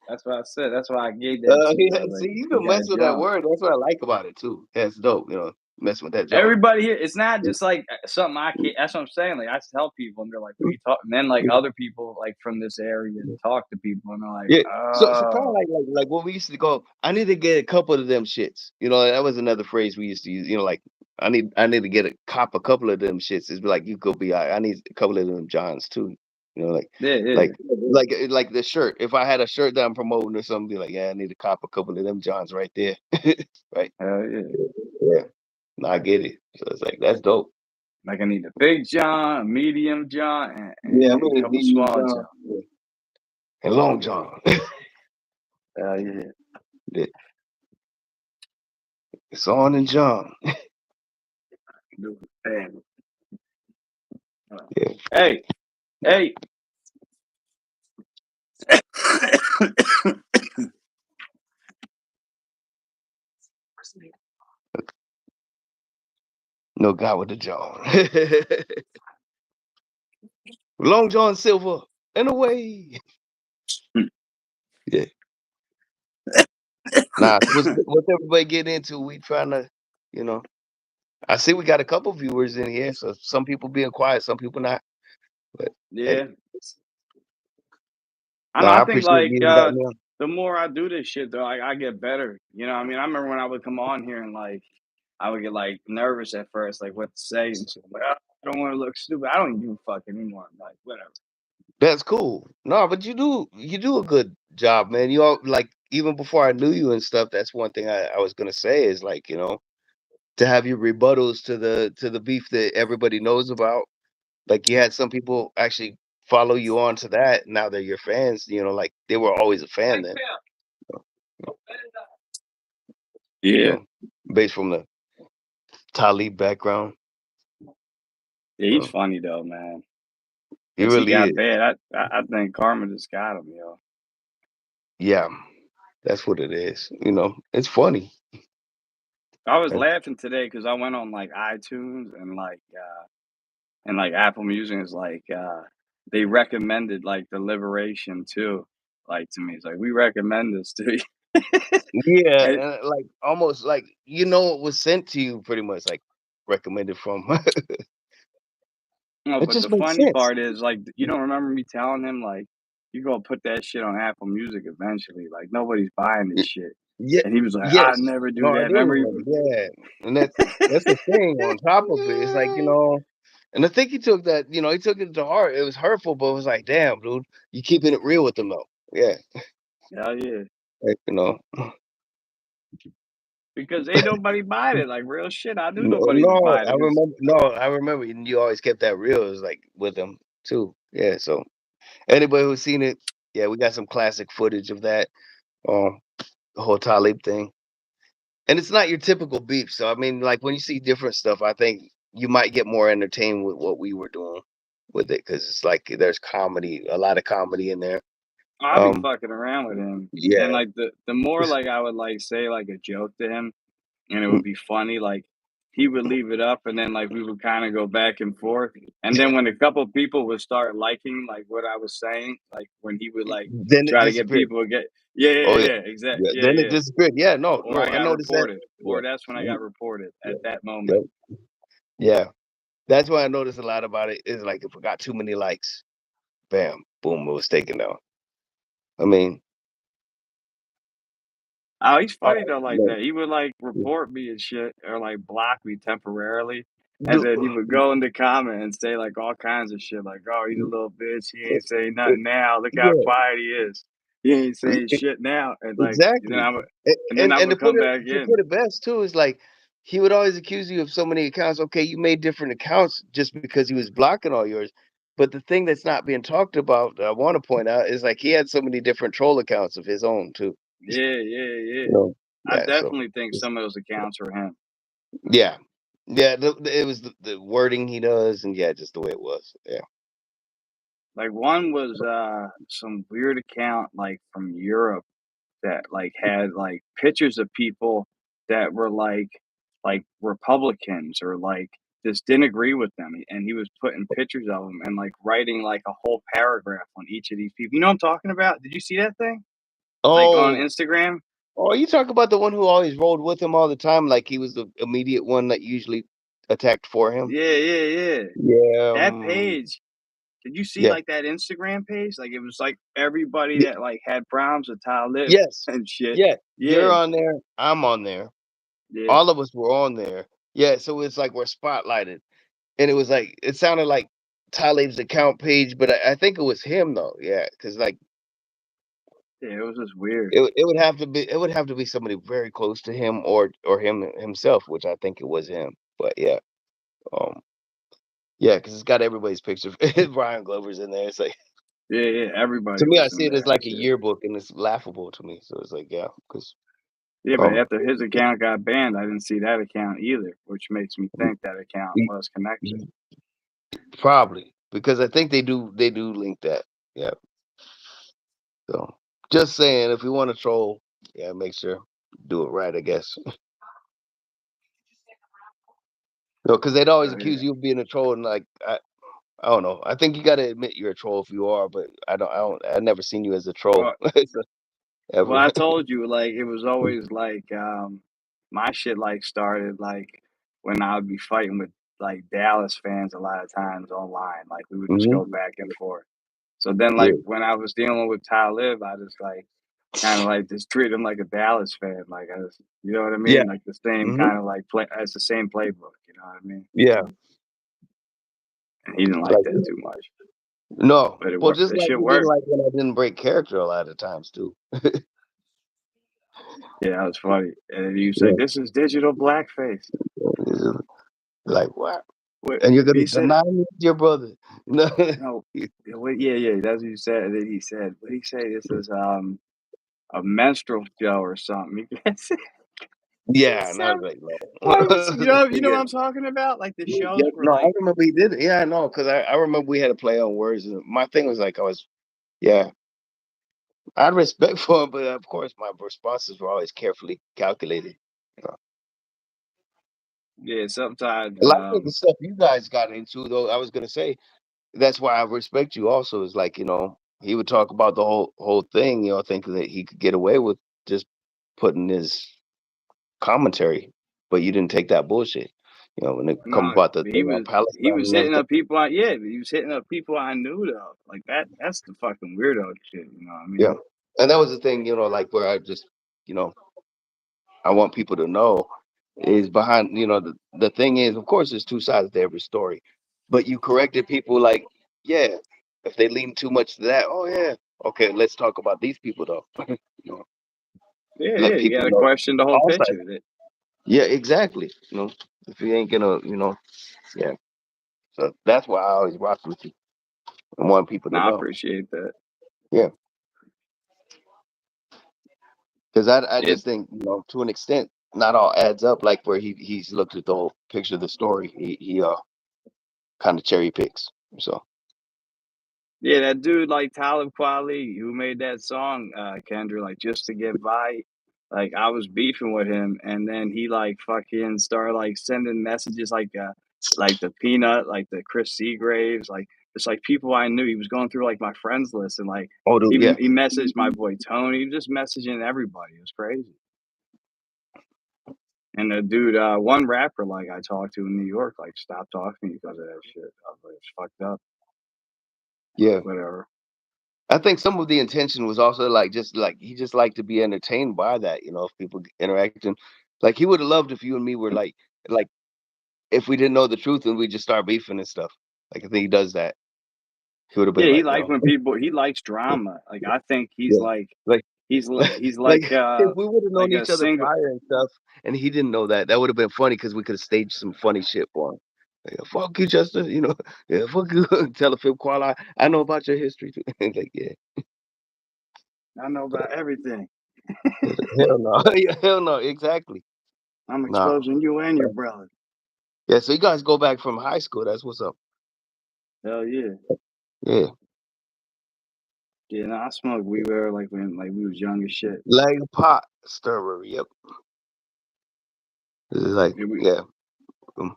That's what I said. That's why I gave that to you. Yeah, I was like, see, you you can got mess with that John. word. That's what I like about it too. That's dope. Messing with that John. Everybody here, it's not just like something I can't. That's what I'm saying. Like I tell people, and they're like, "What are you talking?" And then like other people, like from this area, talk to people, and they're like, Yeah. So kind of "Oh, like when we used to go, I need to get a couple of them shits. That was another phrase we used to use. Like I need to get a couple of them shits. It's like you go be I need a couple of them Johns too. Like yeah, yeah, like the shirt. If I had a shirt that I'm promoting or something, be like, yeah, I need to cop a couple of them Johns right there. Right. hell yeah." Yeah. No, I get it. So it's like that's dope. Like I need a big John, a medium John, Yeah, I and a mean, couple medium small John John. and long John. Hell yeah. Yeah. It's on and John. Damn. Yeah. Hey, hey. No guy with the John. Long John Silver and away. Yeah. Nah, so what's everybody getting into? We trying to, you know. I see we got a couple viewers in here, so some people being quiet, some people not. But hey, Yeah. I no, know. I I think appreciate like you inviting me on. the more I do this shit, though, I get better. You know, what I mean, I remember when I would come on here and like I would get like nervous at first, like what to say and shit. Like, I don't want to look stupid. I don't even give a fuck anymore. Like whatever. That's cool. No, but you do a good job, man. You all like even before I knew you and stuff. That's one thing I was gonna say is like to have your rebuttals to the beef that everybody knows about. Like you had some people actually follow you on to that. Now they're your fans. Like they were always a fan then. You Yeah. know, based from the Talib background. Yeah, he's So funny though, man. he As he really got is. bad, I think karma just got him, yo. Yeah, that's what it is. It's funny. I was And laughing today because I went on like iTunes and like Apple Music is like they recommended like the Liberation too, like to me. It's like we recommend this to you. yeah, And, and like almost like it was sent to you pretty much like recommended from. no, It but just the makes funny sense. part is like you don't remember me telling him like you gonna put that shit on Apple Music eventually. Like nobody's buying this shit. Yeah, And he was like, I yes. never do No, I that. do Remember? remember. Yeah, and that's the thing. On top of it, it's like and I think he took that. He took it to heart. It was hurtful, but it was like, damn, dude, you keeping it real with them though. Yeah, Hell yeah. like, Because ain't nobody buying it. Like real shit. I knew No, nobody was no, buying I it because remember. No, I remember. And you always kept that real. It was like with him too. Yeah. So anybody who's seen it, yeah, we got some classic footage of that. Um, the whole Talib thing, and it's not your typical beef. So I mean, like when you see different stuff, I think you might get more entertained with what we were doing with it because it's like there's comedy, a lot of comedy in there. I'll be Um, fucking around with him. And yeah, like the more like I would like say like a joke to him and it mm, would be funny, like he would leave it up and then like we would kind of go back and forth. And then when a couple people would start liking like what I was saying, like when he would like then it try to get disappeared. people to get yeah, yeah, Oh yeah, yeah, exact. yeah. Yeah, Then it yeah. disappeared. Yeah, no, Or no, I I got noticed that. reported. Yeah, Or that's when I got reported yeah, at that yeah, moment. yeah. That's why I noticed a lot about it is like if we got too many likes, bam, boom, it was taken down. I mean, Oh, he's I, funny though, like no, that. He would like report me and shit, or like block me temporarily, and then he would go in the comment and say like all kinds of shit, like, "Oh, he's a little bitch. He ain't saying nothing now. Look how yeah, quiet he is. He ain't saying shit now." And like, exactly. and then And I and would come back to in. put it best too is like he would always accuse you of so many accounts. Okay, you made different accounts just because he was blocking all yours. But the thing that's not being talked about, that I want to point out, is like he had so many different troll accounts of his own too. Yeah, yeah, yeah. You know? I Yeah. So definitely think some of those accounts were him. yeah, yeah. It was the wording he does, and yeah, just the way it was. Yeah. Like one was some weird account like from Europe that like had like pictures of people that were like Republicans or like just didn't agree with them, and he was putting pictures of them and like writing like a whole paragraph on each of these people. You know what I'm talking about? Did you see that thing? Like on Oh, Instagram? oh, you talk about the one who always rolled with him all the time, like he was the immediate one that usually attacked for him. Yeah, yeah, yeah. Yeah. That page. Did you see Yeah. like that Instagram page? Like it was like everybody Y- that like had problems with Talib yes. and shit. Yeah. You're Yeah, on there. I'm on there. yeah. All of us were on there. Yeah. So it's like we're spotlighted, and it was like it sounded like Talib's account page, but I think it was him though. Yeah, because like Yeah, it was just weird. it would have to be somebody very close to him or him himself, which I think it was him. But yeah. Um. Yeah, because it's got everybody's picture. Brian Glover's in there. It's like Yeah, yeah. Everybody to me, I was see in it as there and like a shit. yearbook, and it's laughable to me. So it's like, yeah, because Yeah, but um, after his account got banned, I didn't see that account either, which makes me think that account y- was connected. y- probably because I think they do link that. Yeah. So just saying, if you want to troll, yeah, make sure do it right. I guess. No, because they'd always Oh yeah. accuse you of being a troll, and like I don't know. I think you got to admit you're a troll if you are, but I've never seen you as a troll Well, well, ever. I told you like it was always like my shit like started like when I would be fighting with like Dallas fans a lot of times online. Like we would just go Hmm. back and forth. So then like Yeah. when I was dealing with Talib, I just like kind of like just treat him like a Dallas fan. Like I just, you know what I Yeah. mean? Like the same Hmm. kind of like play. It's the same playbook. You know what I mean? Yeah. And he didn't like Like that too much, no. but it Well, worked. just It like should you didn't work. like when I didn't break character a lot of times too. Yeah, that was funny. And then you say, Yeah. "This is digital blackface." It's just like wow. What And you're he gonna said? deny me your brother. No. No, yeah, yeah, yeah. That's what you said. And then he said, "What did he say? This is a menstrual show or something." He Yeah, and I said, was like, no. "Why was you know what Yeah. I'm talking about? Like the shows Yep. were No, I like, remember he did it. Yeah, I know, because I remember we had to play on words. And my thing was like yeah, I had respect for him, but of course my responses were always carefully calculated. You know. yeah, sometimes A lot of the stuff you guys got into, though, I was gonna say that's why I respect you. Also, is like he would talk about the whole thing, thinking that he could get away with just putting his commentary, but you didn't take that bullshit. When they come No, about the he thing on was he Palestine was and hitting everything. up people. He was hitting up people I knew though. Like that. That's the fucking weirdo shit. You know what I Yeah, mean? and that was the thing, like where I just, you know, I want people to know is behind, the thing is, of course, there's two sides to every story, but you corrected people like, yeah, if they lean too much to that, oh yeah, okay, let's talk about these people though. you know, Yeah, Let yeah. You people got to know question the whole all sides. picture. That Yeah, exactly. If you ain't gonna, yeah. So that's why I always rock with you and want people to Nah, I know. appreciate that. Yeah, because I It just think, to an extent, not all adds up. Like where he's looked at the whole picture of the story, he kind of cherry picks. So, Yeah, that dude like Talib Kweli who made that song, Kendra, like just to get by. Like I was beefing with him, and then he like fucking started like sending messages like the Peanut, like the Chris Seagraves, like it's like people I knew. He was going through like my friends list, and like oh, dude, yeah, he messaged my boy Tony. He was just messaging everybody. It was crazy. And the dude, one rapper like I talked to in New York, like stopped talking to me because of that shit. I was like, it's fucked up. yeah. Whatever. I think some of the intention was also like just like he just liked to be entertained by that. If people interacting, like he would have loved if you and me were like if we didn't know the truth and we just start beefing and stuff. Like I think he does that. He would have been Yeah, he like, like when people he likes drama. Like I think he's yeah, like like he's like if we would have known like a each other single prior and stuff, and he didn't know that, that would have been funny because we could have staged some funny shit for him. Like, fuck you, Chester. Yeah, fuck you. Tell a Phil Qual, I know about your history too. It's like, yeah, I know about everything. hell no, yeah, hell no, exactly. I'm Nah, exposing you and your brother. yeah. So you guys go back from high school. That's what's up. Hell yeah. Yeah, Yeah, no, I smoked weed there like when like we was young as shit. like pot stirrer. Yep. It's like, Yeah, we yeah, um,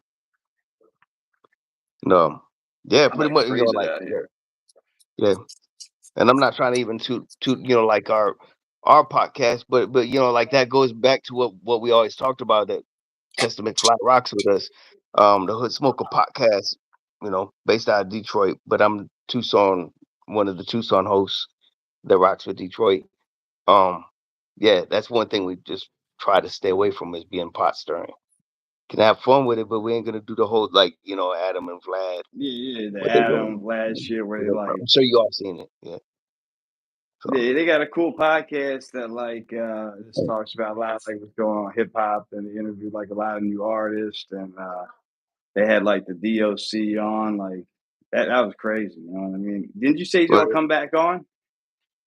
no, yeah, I pretty like to much. freeze it Like, out yeah, here. yeah. And I'm not trying to even toot like our podcast, but like that goes back to what we always talked about, that Chestermcfly rocks with us. The Hood Smoker podcast, based out of Detroit, but I'm Tucson, one of the Tucson hosts that rocks with Detroit. Um, yeah, that's one thing we just try to stay away from is being pot stirring. Can have fun with it, but we ain't gonna do the whole like Adam and Vlad Yeah, yeah, the what they doing. Adam Vlad shit where they like I'm sure you all seen it. Yeah. So yeah, they got a cool podcast that like just talks about a lot of like what's going on hip hop and they interviewed like a lot of new artists and they had like the DOC on, like that was crazy. You know what I mean? Didn't you say he's but gonna come back on?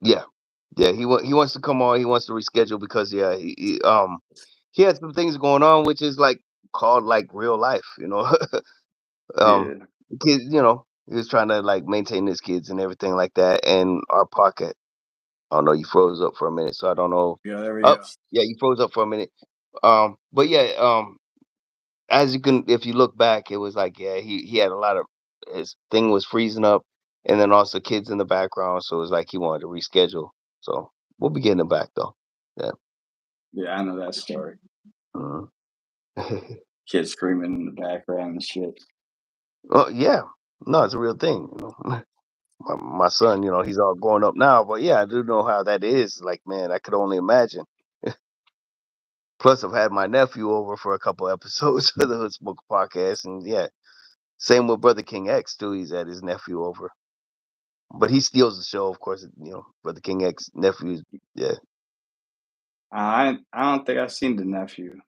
yeah, yeah, he wants to come on. He wants to reschedule because yeah, he had some things going on, which is like called like real life. um, Yeah, kids, he was trying to like maintain his kids and everything like that. And our pocket, oh no, you froze up for a minute, so I don't know. yeah, there we Oh, go. yeah, you froze up for a minute. But yeah, as you can, if you look back, it was like yeah, he had a lot of his thing was freezing up, and then also kids in the background, so it was like he wanted to reschedule. So we'll be getting it back though. Yeah. Yeah, I know that story. Mhm. Kids screaming in the background and shit. Oh yeah, no, it's a real thing. My son, he's all grown up now, but yeah, I do know how that is. Like, man, I could only imagine. Plus, I've had my nephew over for a couple episodes of the Hood Smoke podcast, and yeah, same with Brother King X too. He's had his nephew over, but he steals the show, of course. Brother King X nephews, yeah. I don't think I've seen the nephew.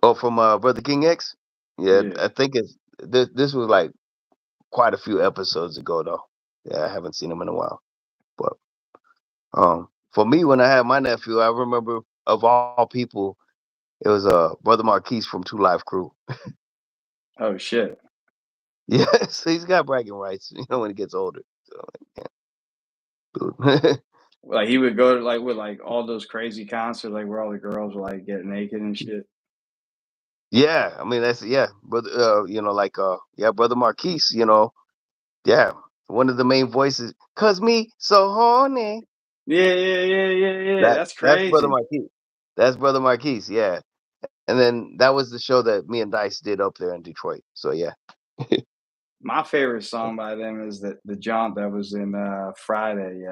Oh, from Brother King X, yeah, Yeah. I think it's this was like quite a few episodes ago though. Yeah, I haven't seen him in a while, but for me, when I had my nephew, I remember of all people, it was Brother Marquise from Two Live Crew. Oh shit. Yes, he's got bragging rights, when he gets older. So, like, dude. Like he would go to like with like all those crazy concerts, like where all the girls would like get naked and shit. Yeah, I mean that's yeah, brother. Like yeah, Brother Marquise. Yeah, one of the main voices. Cause me so horny. Yeah, yeah, yeah, yeah, yeah. That That's that's Brother crazy. Marquise. That's Brother Marquise. Yeah, and then that was the show that me and Dice did up there in Detroit. So yeah. My favorite song by them is the jaunt that was in Friday.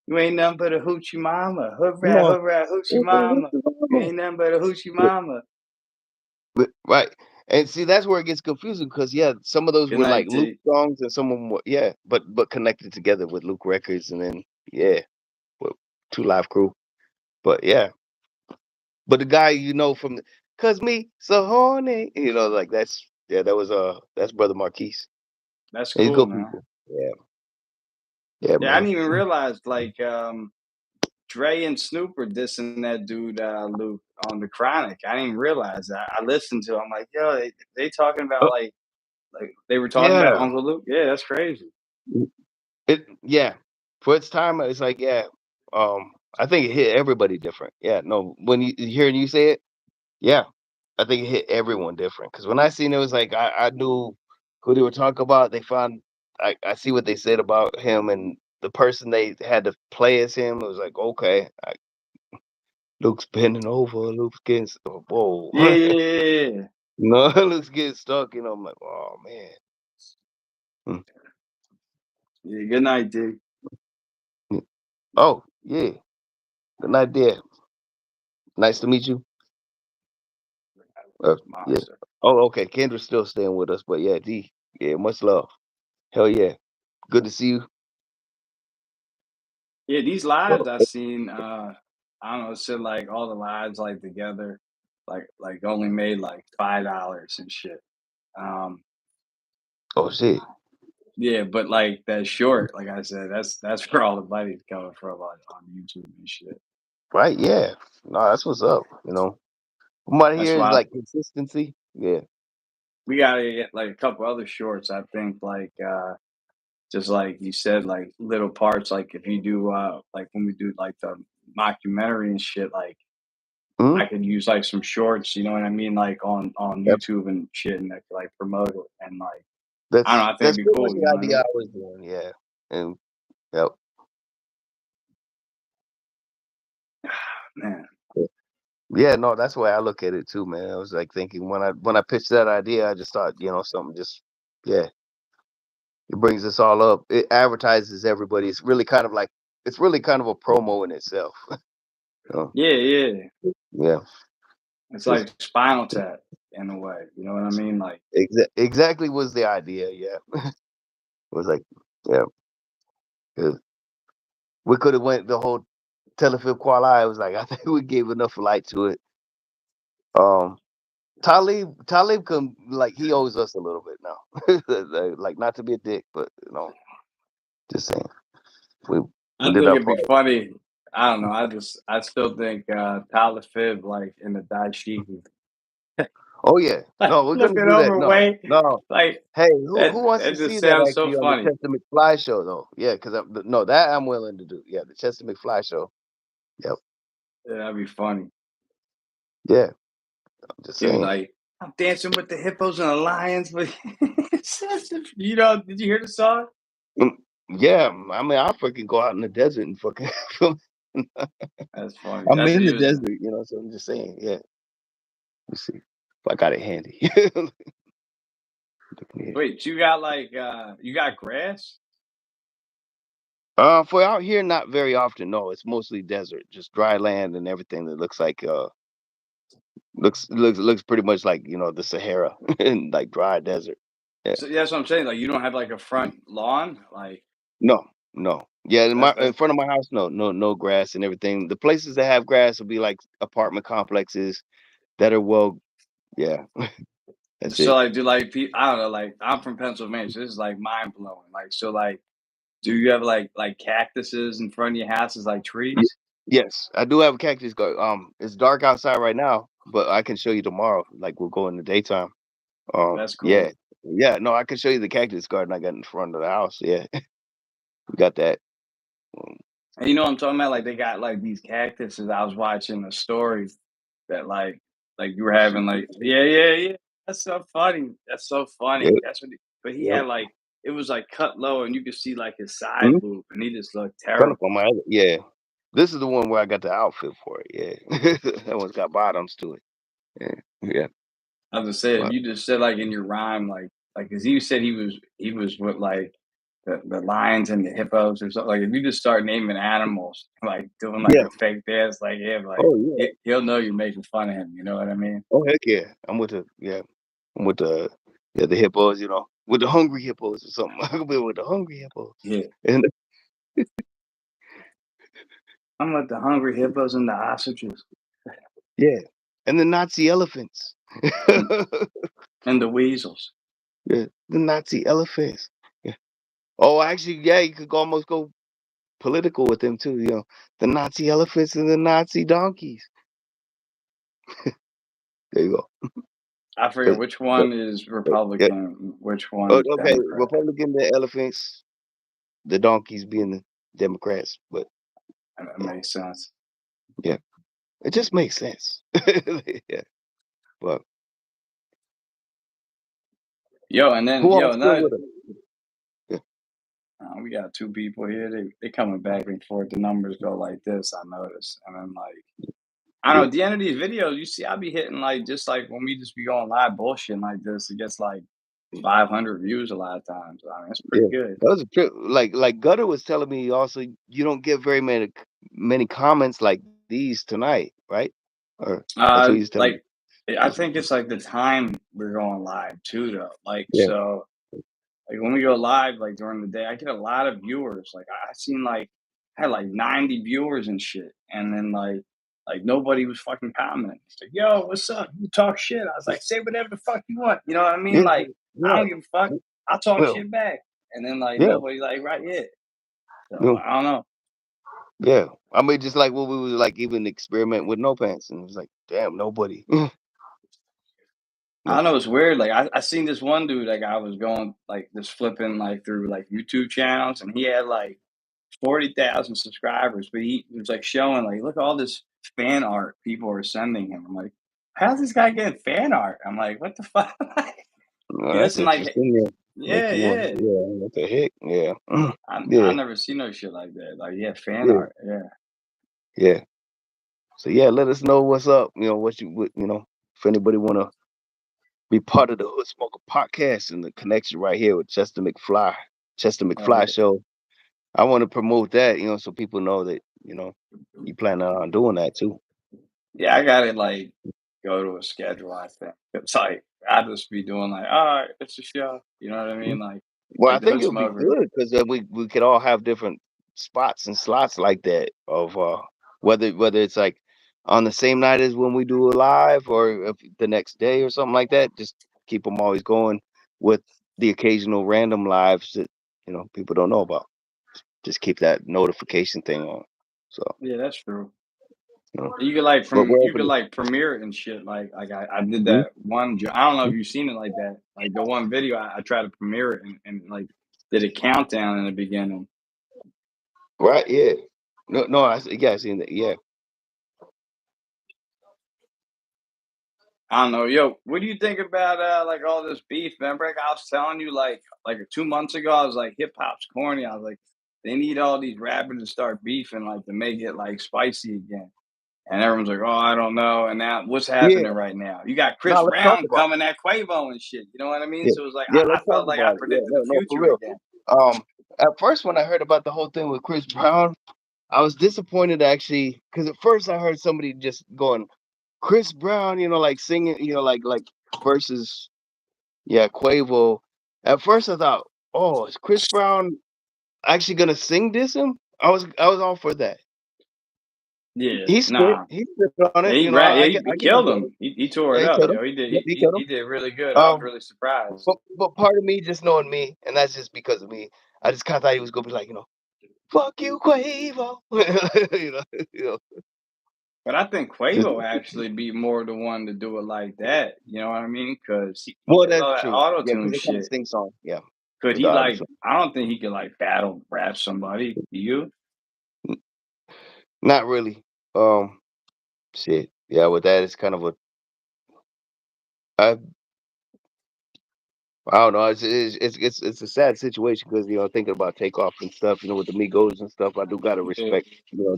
You ain't nothing but a hoochie mama. Hoorah, No. hoorah, hoochie mama. You ain't nothing but a hoochie mama. Right. And see, that's where it gets confusing because yeah, some of those Good were like night, Luke D. songs and some of them were yeah, but connected together with Luke Records and then yeah, with Two Live Crew. But yeah, but the guy from the, cause me so horny, like that's yeah, that was that's Brother Marquise. That's He's cool, good man. people. Yeah, yeah, Yeah, I man. didn't even realize like Dre and Snoop are dissing that dude Luke on the Chronic. I didn't even realize that. I listened to. I'm like, yo, they talking about Oh, like they were talking about yeah, Uncle Luke. Yeah, that's crazy. yeah. For its time, it's like yeah. I think it hit everybody different. Yeah, no, when you hearing you say it, yeah, I think it hit everyone different. Because when I seen it, was like I knew who they were talking about. They found I see what they said about him and the person they had to play as him. It was like okay, Luke's bending over. Luke's getting whoa. Yeah, yeah, yeah, yeah. No, Luke's getting stuck. I'm like, oh man. Mm, Yeah, good night, D. mm. Oh yeah, good night, dear. Nice to meet you. Yeah. Monster. Oh, okay. Kendra's still staying with us, but yeah, D. Yeah, much love. Hell yeah. Good to see you. Yeah, these Oh, lives I seen, I don't know, it said like all the lives like together, like only made like $5 and shit. Um, oh shit. yeah, but like that short, like I said, that's where all the money's coming from on YouTube and shit. Right, yeah. No, that's what's up. From what I That's hear is why like consistency. Yeah. we gotta get like a couple other shorts. I think like just like you said, like little parts. Like if you do like when we do like the mockumentary and shit, like Hmm. I could use like some shorts, you know what I mean, like on Yep. YouTube and shit, and like promote it and like I don't know, That's I think it'd that's be pretty much cool, you the know what I idea mean? I was doing. Yeah. And yep. Man, Yeah, no, that's the way I look at it too, man. I was like thinking when I pitched that idea, I just thought, something just yeah, it brings us all up. It advertises everybody. It's really kind of a promo in itself. You know? yeah, yeah, Yeah. it's Just like Spinal Tap in a way, you know what I mean? Like exactly was the idea. Yeah. It was like, yeah, 'cause we could have went the whole telefilm quali. I was like, I think we gave enough light to it. Um, Talib can like he owes us a little bit now. Like not to be a dick, but just saying we I we think did our it'd be part. funny. I don't know. I still think Tyler Fib like in the dashiki. Oh yeah, Like no, we're gonna looking do that. No, overweight. no. Like Hey, who wants to that see just that sounds so actually on the funny. Chester McFly show though? Yeah, because no, that I'm willing to do. Yeah, the Chester McFly show. Yep. Yeah, that'd be funny. Yeah, I'm just He'd be saying. like, I'm dancing with the hippos and the lions, but did you hear the song? Mm, yeah, I mean, I'll freaking go out in the desert and fucking. That's funny. I'm That's what in he the was. desert, so I'm just saying. Yeah, let's see if I got it handy. Looking here. Wait, you got like you got grass? For out here, not very often. No, it's mostly desert, just dry land and everything that looks like looks pretty much like the Sahara and like dry desert. Yeah. So that's what I'm saying. Like you don't have like a front lawn? Like No, no. Yeah, in that's my that's in front of my house, no grass and everything. The places that have grass will be like apartment complexes that are well, yeah. That's so it. like do like I don't know, like I'm from Pennsylvania, so this is like mind blowing. Like so like do you have like cactuses in front of your house as like Y- trees? Yes, I do have a cactus garden. It's dark outside right now, but I can show you tomorrow. Like we'll go in the daytime. That's Yeah, cool. yeah. No, I can show you the cactus garden I got in front of the house. Yeah, we got that. Um, And you know what I'm talking about? Like they got like these cactuses. I was watching a story that like you were having shoot. like yeah, yeah, yeah. That's so funny. That's so Yep, funny. That's what but he yep. had like it was like cut low and you could see like his side Mhm. boob and he just looked Kind of terrible. on my other. Yeah, this is the one where I got the outfit for it. Yeah, that one's got bottoms to it. Yeah, yeah. I was gonna say if But you just said like in your rhyme, like because you said he was with like the lions and the hippos or something. Like if you just start naming animals, like doing like yeah. a fake dance, like him, like Oh yeah. he'll know you're making fun of him. You know what I mean? Oh heck yeah. I'm with the the hippos, with the hungry hippos or something. I could be with the hungry hippos. Yeah, And I'm like the hungry hippos and the ostriches yeah. And the Nazi elephants. and, and the weasels. Yeah, the Nazi elephants. Yeah. Oh, actually, yeah, you could almost go political with them too. The Nazi elephants and the Nazi donkeys. There you go. I forget 'Cause- which one is yeah. Republican, which Oh, one's okay, Democrat. Republican, the elephants, the donkeys being the Democrats. But That yeah, makes sense. yeah, it just makes sense. Yeah, but Yo, and then who yo, all still another with us? Yeah, we got two people here. They coming back and forth. The numbers go like this. I noticed, and then like I don't know. yeah, At the end of these videos, you see, I be hitting like just like when we just be going live bullshit like this. It gets like 500 views a lot of times. I mean, it's pretty yeah. good. That was a trip. Like Gutter was telling me also, you don't get very many comments like these tonight, right? Or that's what he's telling me. Like I think it's like the time we're going live too, though. Like Yeah, so, like when we go live, like during the day, I get a lot of viewers. Like I seen like I had like 90 viewers and shit, and then like nobody was fucking commenting. It's like, yo, what's up? You talk shit. I was like, say whatever the fuck you want. You know what I mean? yeah, Like I yeah, don't give a fuck. I'll talk well, shit back. And then like yeah, nobody like right yet. So yeah, I don't know. yeah. I mean, just like when we was like even experiment with no pants, and it was like, damn, nobody. I Yeah, don't know. It's weird. Like I seen this one dude. Like I was going like just flipping like through like YouTube channels, and he had like 40,000 subscribers, but he was like showing like, look at all this fan art people are sending him. I'm like, how's this guy getting fan art? I'm like, what the fuck? He well, that's doesn't like, interesting. Yeah, make yeah, you want. yeah. Yeah, what the heck? Yeah, I yeah, never seen no shit like that. Like, yeah, fan yeah, art. Yeah, yeah. So yeah, let us know what's up. If anybody wanna be part of the Hood Smoker podcast and the connection right here with Chester hell McFly yeah. show. I want to promote that, so people know that, you plan on doing that too. Yeah, I gotta like go to a schedule. I think it's like I just be doing like, all right, it's a show. You know what I Mhm. mean? Well, I Like the think Hood it would be Smoker. good because we could all have different spots and slots like that of whether it's like on the same night as when we do a live or if the next day or something like that. Just keep them always going with the occasional random lives that people don't know about. Just keep that notification thing on. So, Yeah, that's true. you know, You could like but from we're you could open. like premiere it and shit. Like I did Mhm, that one. I don't know if mhm. you've seen it like that. Like the one video I tried to premiere it and like did a countdown in the beginning. Right? Yeah. No, no. Yeah, I seen that. Yeah. I don't know, yo. What do you think about like all this beef? Remember, like I was telling you like 2 months ago, I was like hip hop's corny. I was like they need all these rappers to start beefing like to make it like spicy again. And everyone's like, oh, I don't know. And now what's Yeah. happening right now? You got Chris Now let's talk Brown about coming at Quavo and shit. You know what I mean? it. So it was like Yeah. Yeah. I Let's talk felt like I about it. Yeah. predicted No. the No. For future real. again. At first when I heard about the whole thing with Chris Brown, I was disappointed actually because at first I heard somebody just going Chris Brown, like singing, like versus Quavo. At first I thought, oh, is Chris Brown actually gonna sing this him? I was all for that. Yeah, He spit, nah. he spit on Yeah, it. he rap. Yeah, I he give him killed credit. him. He tore Yeah, it he up. killed him. Yo, he did. Yep, he killed He him. did really good. I was Um, really surprised. but part of me just knowing me, and that's just because of me. I just kind of thought he was gonna be like, fuck you, Quavo. you know, you know. But I think Just, Quavo actually be more the one to do it like that. You know what I mean? Because he well, does that's all that true. auto Yeah, because tune they kind of shit. sing song. Yeah, Could with the he auto like? song. I don't think he could like battle rap somebody. Do you? Not really. Um, shit. Yeah, with that, it's kind of I, I don't know. It's a sad situation because thinking about takeoff and stuff. With the Migos and stuff. I do gotta Yeah. respect.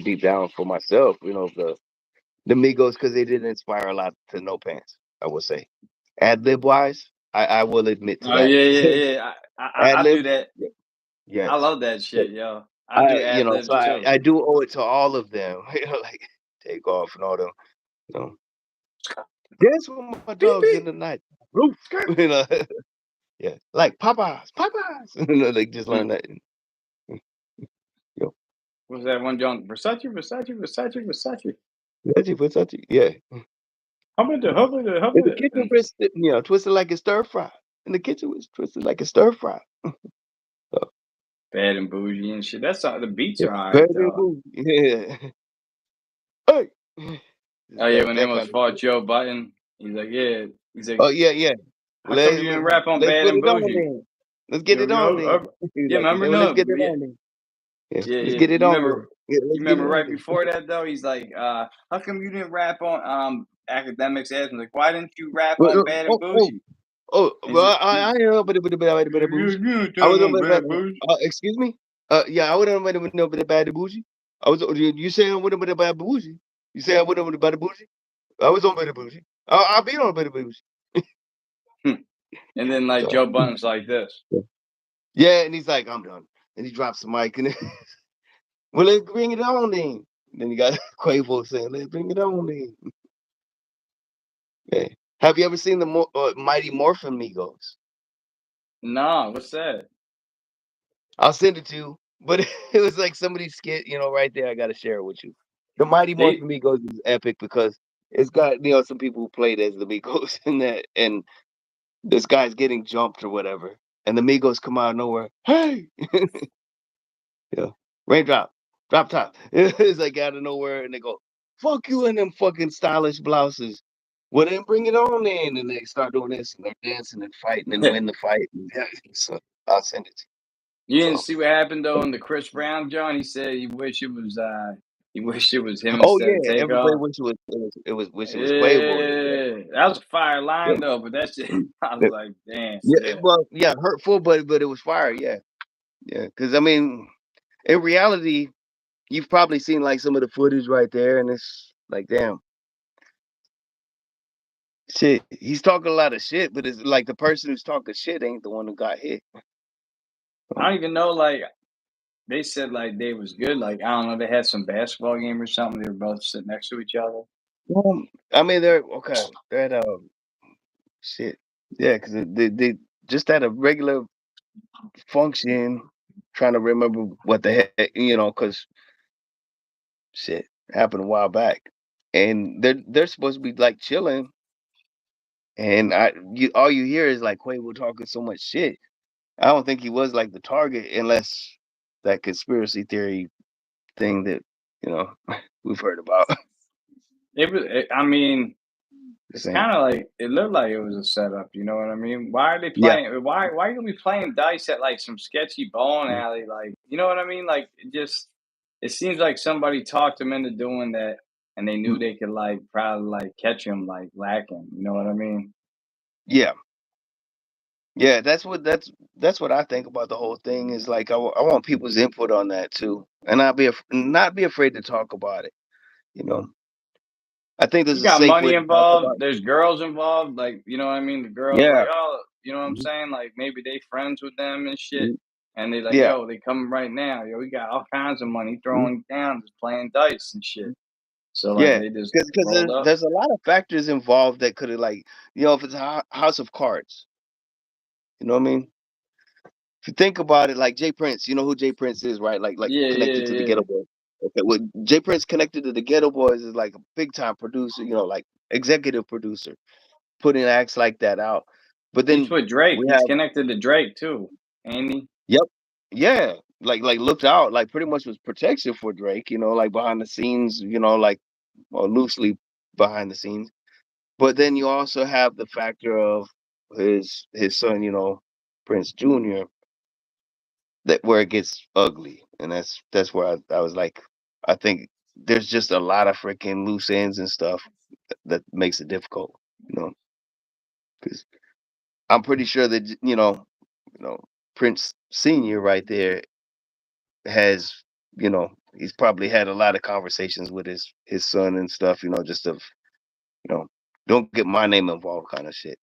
Deep down for myself. the Migos because they did inspire a lot to No Pants. I would say ad lib wise, I will admit to Oh that. yeah, yeah, yeah. I Ad do lib, that. I yes. love that But shit, yo. I do ad so libs too. I do owe it to all of them. Like take off and all them. You know, dance with my dogs Beep in the beep. night. Roof. Skirt. You know, yeah, like Popeyes, Popeyes. Like just Hmm. learn that. Yo, What's that one junk? Versace, Versace, Versace, Versace. Versace. Yeah. How In about the it? kitchen, twisted, twisted like a stir fry. In the kitchen was twisted like a stir fry. So, Bad and bougie and shit. That's all. The beats yeah, are alright very though. boo. Yeah. Hey. Oh yeah, when they That almost kind of fought shit. Joe Button, he's like, yeah. He's like, Oh yeah, yeah. how come you didn't rap on Let's Bad put and it on Bougie? then. Let's get Yo, it on yo, then. yeah, Like he remember said, well, let's no, get it yeah, on then. Yeah, yeah, let's yeah. get it on then. Yeah, You let's get remember it on right then. before that though? He's like, how come you didn't rap on academics ass? I'm like, why didn't you rap Well, on Bad and Bougie? well, Is it I am, but a bougie. you ain't I telling was no over bad. Bad Bougie? Excuse me. Yeah, I would have with no bad bougie. I was. You say I would have with a bad bougie. You say I would have with a bad bougie. I was on bad bougie. I'll be on bad bougie. And then like So Joe Button's like this. yeah, and he's like, I'm done. And he drops the mic and well, let's bring it on then. Then you got Quavo saying, let's bring it on then. Yeah. Have you ever seen the Mighty Morphin Migos? Nah, what's that? I'll send it to you. But it was like somebody's skit, right there. I got to share it with you. The Mighty They Morphin Migos is epic because it's got, some people who played as the Migos in that. And this guy's getting jumped or whatever. And the Migos come out of nowhere. Hey! Yeah. Raindrop, drop top. It's like out of nowhere, and they go, "Fuck you and them fucking stylish blouses." Well, then bring it on in, and they start doing this, and they're dancing and fighting and win the fight. And yeah, so I'll send it to you. You didn't So, see what happened though in the Chris Brown John. He said he wished it was him oh instead of yeah, everybody Takeoff. wish wish it was Quavo. Yeah, that was a fire Yeah, line though, but that shit I was yeah, like, damn, yeah. still. Well, yeah, hurtful, but it was fire. Yeah, yeah. Because I mean, in reality, you've probably seen like some of the footage right there, and it's like, damn. Shit, he's talking a lot of shit, but it's like the person who's talking shit ain't the one who got hit. I don't even know. Like they said, like they was good. Like I don't know, they had some basketball game or something. They were both sitting next to each other. I mean, they're okay. They're at shit. Yeah, because they just at a regular function, trying to remember what the heck, because shit happened a while back, and they're supposed to be like chilling, and all you hear is like Quavo talking so much shit. I don't think he was like the target unless that conspiracy theory thing that you know we've heard about. It was. I mean, The it's same. kind of like it looked like it was a setup. You know what I mean? Why are they Yeah. playing? Why are we playing dice at like some sketchy bowling Mm, alley? Like you know what I mean? Like it seems like somebody talked them into doing that, and they knew mm, they could like probably like catch him like lacking. You know what I mean? yeah. Yeah, that's what I think about the whole thing is like I want people's input on that too, and not be afraid to talk about it. You know, I think there's You a got safe way money to talk about involved. it. There's girls involved. Like you know what I mean? The girls Yeah, like oh, you know what I'm mhm, saying? Like maybe they friends with them and shit. mhm, And they like, yeah, yo, they coming right now. Yo, we got all kinds of money mhm, throwing down, just playing dice and shit. mhm, So like yeah, they just because rolled up. there's a lot of factors involved that could have like if it's a house of cards, you know what I mean? If you think about it, like Jay Prince, you know who Jay Prince is, right? Like Yeah, connected to the yeah, Ghetto yeah. Boys. Okay, well, Jay Prince connected to the Ghetto Boys is like a big time producer, like executive producer, putting acts like that out. But He's then with Drake. we He's have, connected to Drake too, ain't he? yep, yeah, like looked out, like pretty much was protection for Drake, like behind the scenes, like or loosely behind the scenes. But then you also have the factor of his son, Prince Jr. That where it gets ugly, and that's where I was like, I think there's just a lot of freaking loose ends and stuff that makes it difficult, because I'm pretty sure that Prince Senior right there has he's probably had a lot of conversations with his son and stuff. Just of you know, don't get my name involved, kind of shit.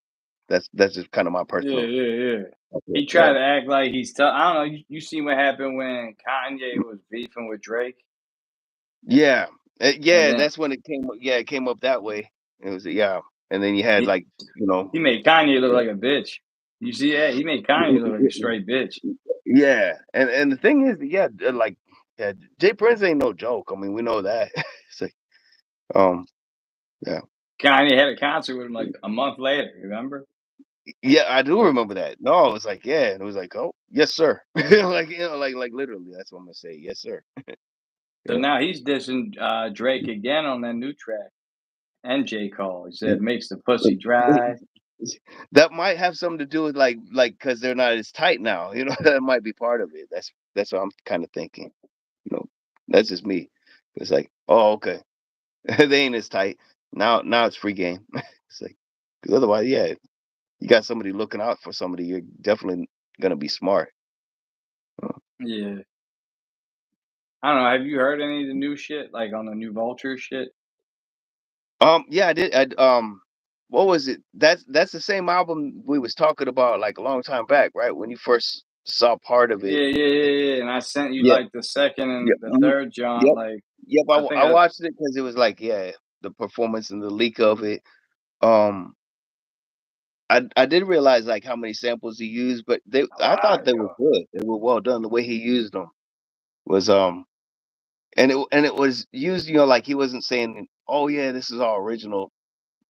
That's just kind of my Yeah, personal. yeah, yeah. Okay, He yeah, tried to act like he's tough. I don't know. You seen what happened when Kanye was beefing with Drake, yeah, and yeah. then That's when it came. Yeah, it came up that way. It was yeah, and then you had he like you know, he made Kanye look yeah, like a bitch. You see that? He made Kanye look like a straight bitch. yeah. And the thing is, yeah, like yeah, Jay Prince ain't no joke. I mean, we know that. It's like um, yeah. Kanye had a concert with him like a month later. Remember? Yeah, I do remember that. No, it was like, yeah, and it was like, oh, yes, sir. Like, like literally, that's what I'm gonna say. Yes, sir. So Yeah. now he's dissing Drake again on that new track and J Cole. He Yeah. said makes the pussy dry. That might have something to do with because they're not as tight now. That might be part of it. That's what I'm kind of thinking. You know, that's just me. It's like, oh, okay, they ain't as tight now. It's free game. It's like, because otherwise, yeah, you got somebody looking out for somebody. You're definitely gonna be smart. Uh, Yeah. I don't know. Have you heard any of the new shit like on the new Vulture shit? Yeah, I did. What was it? That's the same album we was talking about like a long time back, right? When you first saw part of it. Yeah, yeah, yeah, yeah. And I sent you Yeah, like the second yeah, and the third John. yep, Like yep. I think I watched it because it was like, yeah, the performance and the leak of it. Um, I did realize like how many samples he used, but a I thought lot, they were yo. good. They were well done. The way he used them was and it was used, like he wasn't saying, oh yeah, this is all original.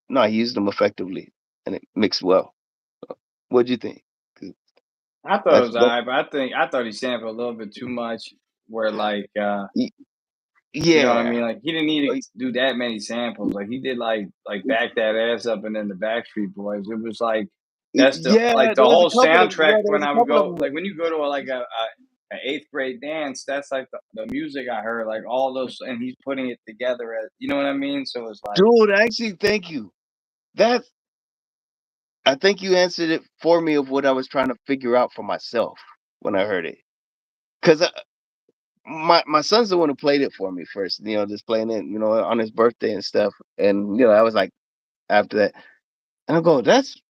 No, he used them effectively, and it mixed well. What'd you think? 'Cause I thought it That's was that. alright, but I thought he sampled a little bit too much. Where like y- you know what I Yeah, mean? Like he didn't need uh, to do that many samples. Like he did like back that ass up and then the Backstreet Boys. It was like that's the yeah. like the There was a whole couple of soundtrack there when was I a would couple of go them. like when you go to a eighth grade dance, that's like the music I heard, like all those and he's putting it together as you know what I mean? So it's like Dude, actually, thank you. That I think you answered it for me of what I was trying to figure out for myself when I heard it. Because my son's the one who played it for me first. Just playing it, on his birthday and stuff. And I was like, after that, and I go, let's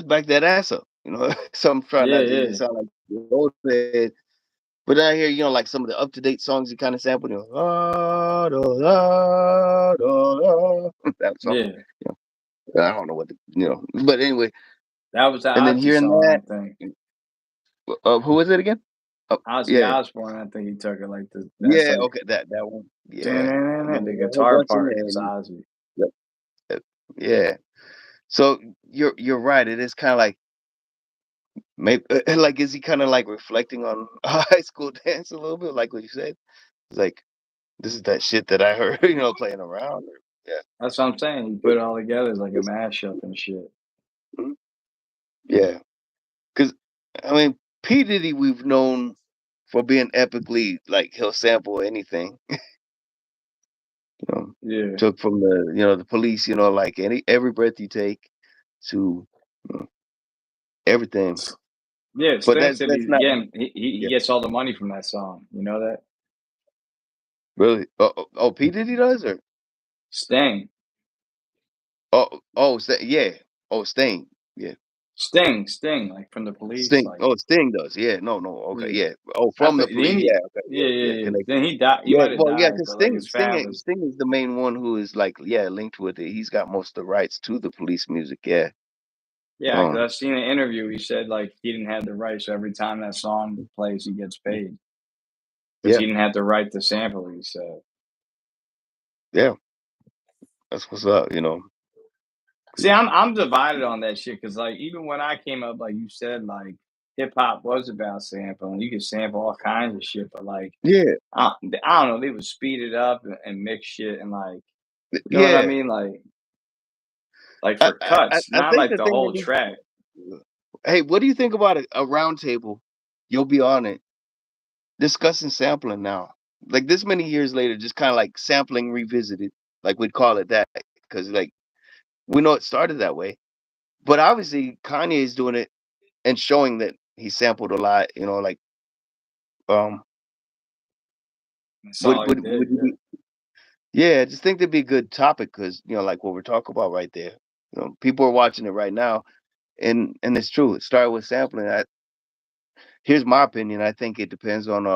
back that ass up. So I'm trying yeah, not to even yeah, sound like the old head. But I hear, like some of the up to date songs you kind of sample, ah, da, da, da, da. That song. yeah. You I don't know what but anyway, That was the and then Ozzy hearing song, that, I think. who is it again? Oh, Ozzy yeah, Osbourne, I think he took it like that's yeah, like okay, that one, yeah, and then the there's a whole guitar bunch in part there. is Ozzy. Yep, yep, yeah. So you're right. It is kind of like maybe like is he kind of like reflecting on a high school dance a little bit, like what you said? It's like this is that shit that I heard, playing around. Yeah, That's what I'm saying. You put it all together as like a mashup and shit. mhm, yeah. Because I mean, P Diddy we've known for being epically like he'll sample anything. You know, Yeah. took from the police. Like every breath you take to you know, everything. Yeah, But Sting that's said that's he's not getting he yeah gets all the money from that song. You know that? really. Oh, P Diddy does or Sting. Yeah. Oh, Sting. Yeah. Sting, like from the police, Sting. like Oh, Sting does. Yeah. No. No. Okay. yeah. Yeah. Oh, I from the think police. Yeah. Okay. yeah, Yeah. yeah, Yeah. yeah. Connected. Then he died he Yeah. might have Well, yeah. died, Because but like his family Sting is the main one who is like linked with it. He's got most of the rights to the police music. Yeah. yeah, because Um. I've seen an interview. He said like he didn't have the rights, so every time that song plays, he gets paid because Yeah. he didn't have the right to sample. He said. Yeah. That's what's up. See, I'm divided on that shit because like even when I came up, like you said, like hip hop was about sampling. You could sample all kinds of shit, but like Yeah. I don't know, they would speed it up and mix shit and like you know what I Yeah. mean, like for cuts, I not think like the the thing that whole needs. track. Hey, what do you think about a round table? You'll be on it discussing sampling now. Like this many years later, just kind of like sampling revisited, like we'd call it that, because like we know it started that way. But obviously, Kanye is doing it and showing that he sampled a lot. Like um, That's all he did. would you Yeah. be? Yeah, I just think that'd be a good topic because like what we're talking about right there. People are watching it right now, and it's true. It started with sampling. Here's my opinion. I think it depends on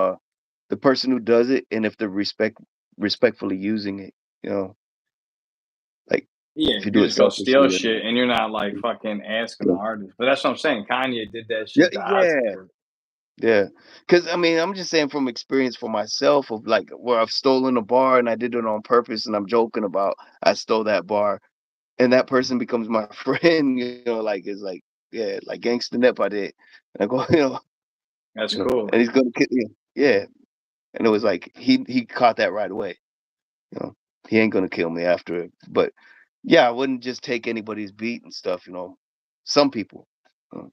the person who does it and if they're respectfully using it. You know, like Yeah, if you do you're it just gonna steal selfishly or not. shit, and you're not like fucking asking the Yeah, artist. But that's what I'm saying. Kanye did that yeah, shit to yeah. Oxford. Yeah, because I mean, I'm just saying from experience for myself of like where I've stolen a bar and I did it on purpose, and I'm joking about I stole that bar, and that person becomes my friend. Like it's like yeah, like gangsta nip I did, and I go, That's cool. and he's gonna kill you. Yeah, and it was like he caught that right away. You know, he ain't gonna kill me after it, but yeah, I wouldn't just take anybody's beat and stuff. Some people, uh,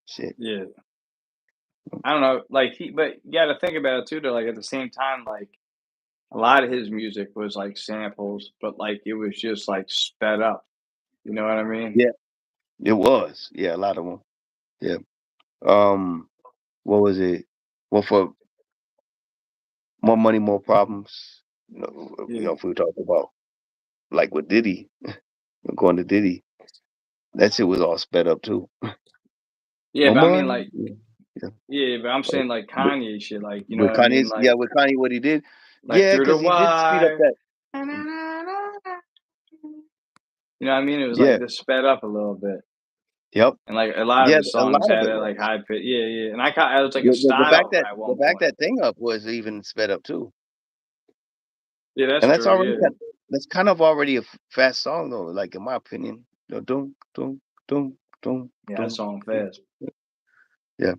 shit. Yeah, I don't know. Like but you got to think about it too. Though, like at the same time, like a lot of his music was like samples, but like it was just like sped up. You know what I mean? Yeah, it was. Yeah, a lot of them. Yeah. Um, what was it? Well, for more money, more problems. Yeah, If we talk about like with Diddy, going to Diddy, that shit was all sped up too. yeah. More But I mean, money. like, Yeah. Yeah. yeah. But I'm But saying like with, Kanye shit. Like, you know with what I mean? Kanye's, yeah, Like, with Kanye, what he did, like yeah, through the because he did speed up wire. that. You know what I mean? It was like Yeah. this sped up a little bit. Yep. And like a lot of Yeah. his A songs lot of had it it like was. high pitch. Yeah, yeah. And I was like a The fact style that at the one fact point. that thing up was even sped up too, Yeah, that's and that's true. already Yeah, that's kind of already a fast song though. Like in my opinion, doom doom doom doom yeah, that doom. song fast. Yeah,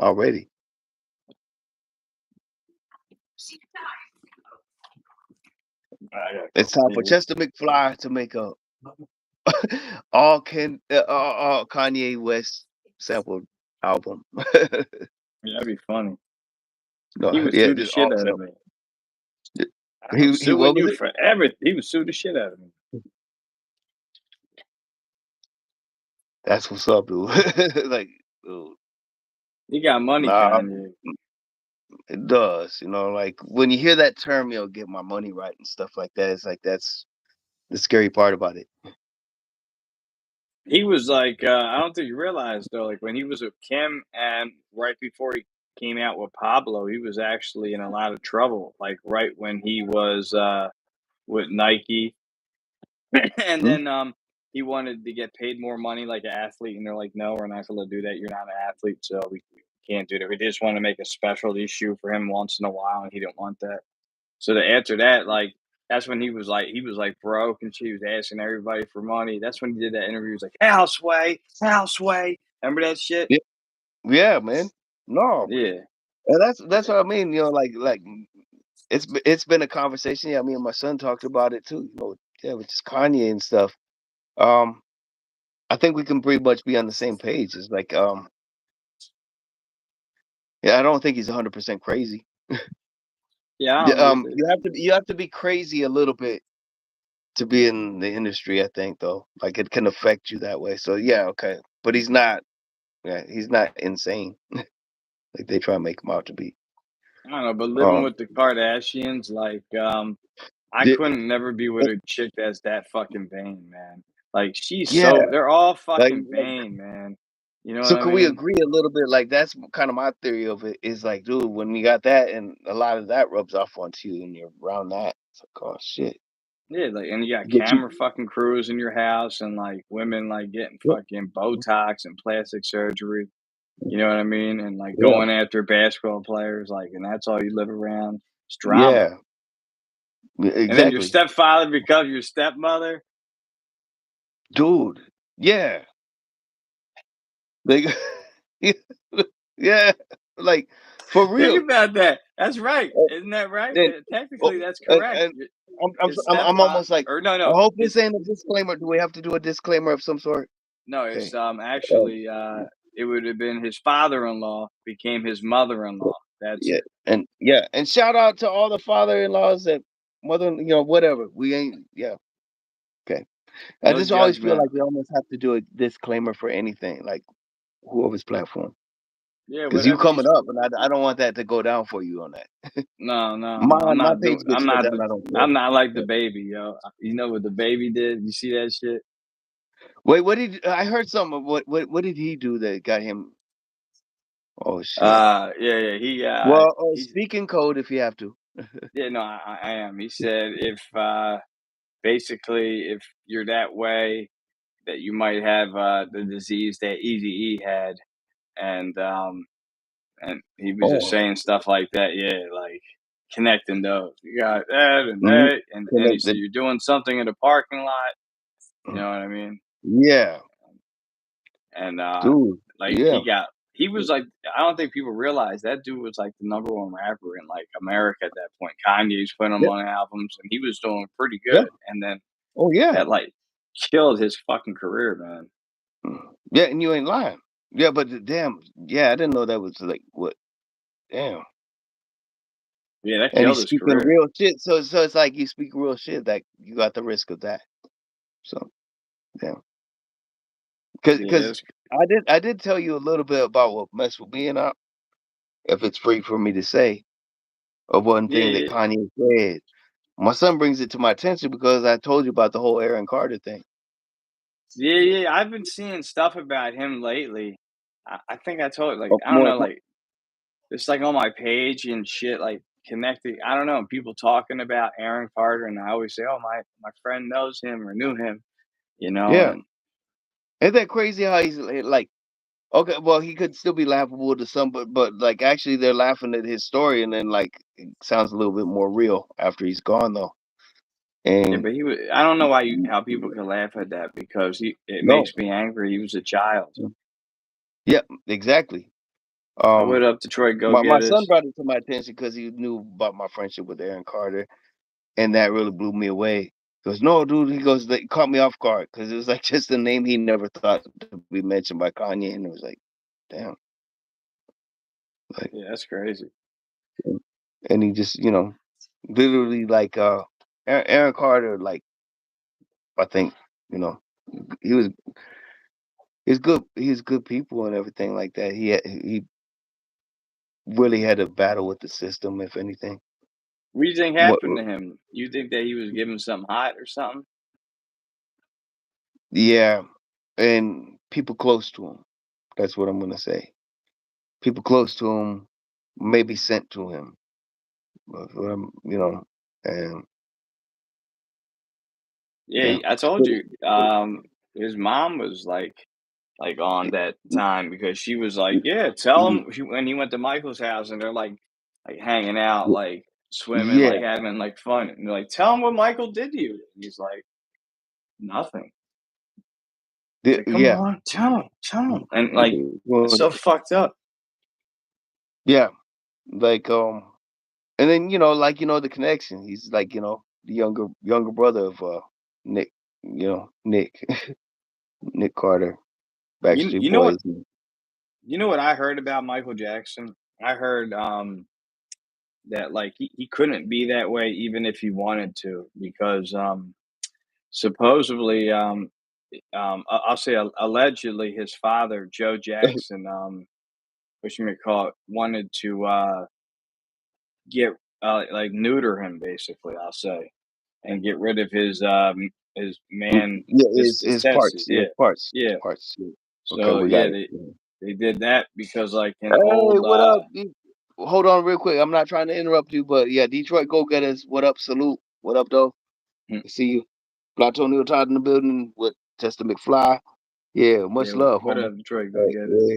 already. I gotta It's go time for pee. Chestermcfly to make a all Kanye West sampled album. Yeah, that'd be funny. He No, would yeah, sue the just all shit out of sample. me. I'm He what suing was you it? for everything. He would sue the shit out of me. That's what's up, dude. Like, dude, He got money, nah, Kanye. it does. Like when you hear that term, get my money right and stuff like that. It's like that's the scary part about it. He was like, I don't think you realized though, like when he was with Kim and right before he came out with Pablo, he was actually in a lot of trouble. Like right when he was with Nike, and Hmm? then he wanted to get paid more money like an athlete, and they're like, no, we're not going to do that. You're not an athlete, so we can't do that. We just want to make a special issue for him once in a while, and he didn't want that. So to answer that, like that's when he was like broke and she was asking everybody for money. That's when he did that interview. He was like, Houseway, Houseway. Remember that shit? Yeah, yeah, man. No, Yeah. and that's what I mean. Like it's been a conversation. Yeah, me and my son talked about it too. Yeah, with just Kanye and stuff. Um, I think we can pretty much be on the same page. It's like, yeah, I don't think he's 100% crazy. Yeah, I Yeah, don't either. you have to be crazy a little bit to be in the industry. I think though, like it can affect you that way. So yeah, okay, but he's not. Yeah, he's not insane like they try to make him out to be. I don't know, but living Um, with the Kardashians, like, I yeah, couldn't never be with a chick that's that fucking vain, man. Like yeah, they're all like, fucking vain, man. You know what so I can we mean? agree a little bit? Like that's kind of my theory of it. Is like, dude, when you got that, and a lot of that rubs off onto you, and you're around that. It's like, oh shit, Yeah, like, and you got get you. camera fucking crews in your house, and like women like getting Yeah, fucking Botox and plastic surgery. You know what I mean? And like yeah, going after basketball players, like, and that's all you live around. It's drama. yeah, And then your exactly, stepfather becomes your stepmother. dude. Yeah, like, yeah, like for real. Think about that. That's right. Uh, Isn't that right? And, oh, Technically, that's and, correct. and I'm, His I'm stepfather, almost like, or no, I no, hope this his ain't a disclaimer. Do we have to do a disclaimer of some sort? no, Okay. it's Um, actually it would have been his father-in-law became his mother-in-law. That's yeah, it. and shout out to all the father-in-laws that mother, whatever. We ain't, yeah, okay. I No just always feel judgment. like we almost have to do a disclaimer for anything, like whoever's platform. Yeah, because you whatever you. coming up, and I don't want that to go down for you on that. No, no, no. My page gets shut down. I don't care. I'm not like the Yeah. baby, yo. You know what the baby did? You see that shit? Wait, what did I heard something? What did he do that got him? Oh shit. Yeah, yeah. Well, He's speak in code if you have to. yeah. No, I am. He said if basically if you're that way, that you might have the disease that Easy E had, and he was just Oh, saying stuff like that. Yeah, like connecting those. You got that and mhm. that, and he said you're doing something in the parking lot. You know what I mean? Yeah, And dude. like Yeah. he was like I don't think people realize that dude was like the number one rapper in like America at that point. Kanye's putting him Yeah. on albums, and he was doing pretty Yeah. good. And then Oh yeah. that like killed his fucking career, man. Yeah, and you ain't lying. Yeah, but damn. Yeah, I didn't know that was like what. Damn. Yeah, that And killed he's his speaking career. real shit. So it's like you speak real shit. That you got the risk of that. So damn. Yeah, Because I did tell you a little bit about what messed with me and up. If it's free for me to say, of one thing that yeah, Kanye said. My son brings it to my attention because I told you about the whole Aaron Carter thing. yeah. I've been seeing stuff about him lately. I think I told like Oh, I don't know, like it's like on my page and shit, like connected. I don't know, people talking about Aaron Carter, and I always say, "Oh, my friend knows him or knew him," you know, yeah. and Isn't that crazy how he's like, okay, well, he could still be laughable to some, but like actually they're laughing at his story, and then like it sounds a little bit more real after he's gone though. yeah, And but he was. I don't know how people can laugh at that because it no, makes me angry. He was a child. yeah, exactly. So what up, Detroit Go My son Getters? brought it to my attention because he knew about my friendship with Aaron Carter, and that really blew me away. He goes, no, dude. He goes, they caught me off guard because it was like just a name he never thought to be mentioned by Kanye, and it was like, damn, like, Yeah, that's crazy. and he just, literally like, Aaron Carter, like, I think, you know, he was, he's good, he's good people and everything like that. He really had a battle with the system, if anything. What do you think What, happened to him? You think that he was giving something hot or something? yeah, and people close to him. That's what I'm gonna say. People close to him, maybe sent to him. And Yeah, yeah. I told you. His mom was like on that time because she was like, "Yeah, tell him." When he went to Michael's house and they're like hanging out, like swimming, Yeah, like having like fun, and they're like, "Tell him what Michael did to you." And he's like, "Nothing." He's like, "Come yeah. on, tell him," and like Well, it's so fucked up. yeah, like and then like the connection. He's like the younger brother of Nick, Nick Nick Carter, You Backstreet you know Boys. what you know what I heard about Michael Jackson? I heard that like he couldn't be that way even if he wanted to because supposedly I'll say allegedly his father Joe Jackson what you may call it wanted to get like neuter him basically I'll say and get rid of his man Yeah, his his testes, parts, yeah, his yeah. parts. Yeah. Okay, So we got yeah, it. they did that because like in Hey, old what up? Hold on real quick. I'm not trying to interrupt you, but yeah, Detroit Go Getters. What up? Salute. What up, though? hmm, See you. Platonio Todd in the building with Chestermcfly. Yeah, yeah, much love, what homie. up Detroit go get us. Yeah.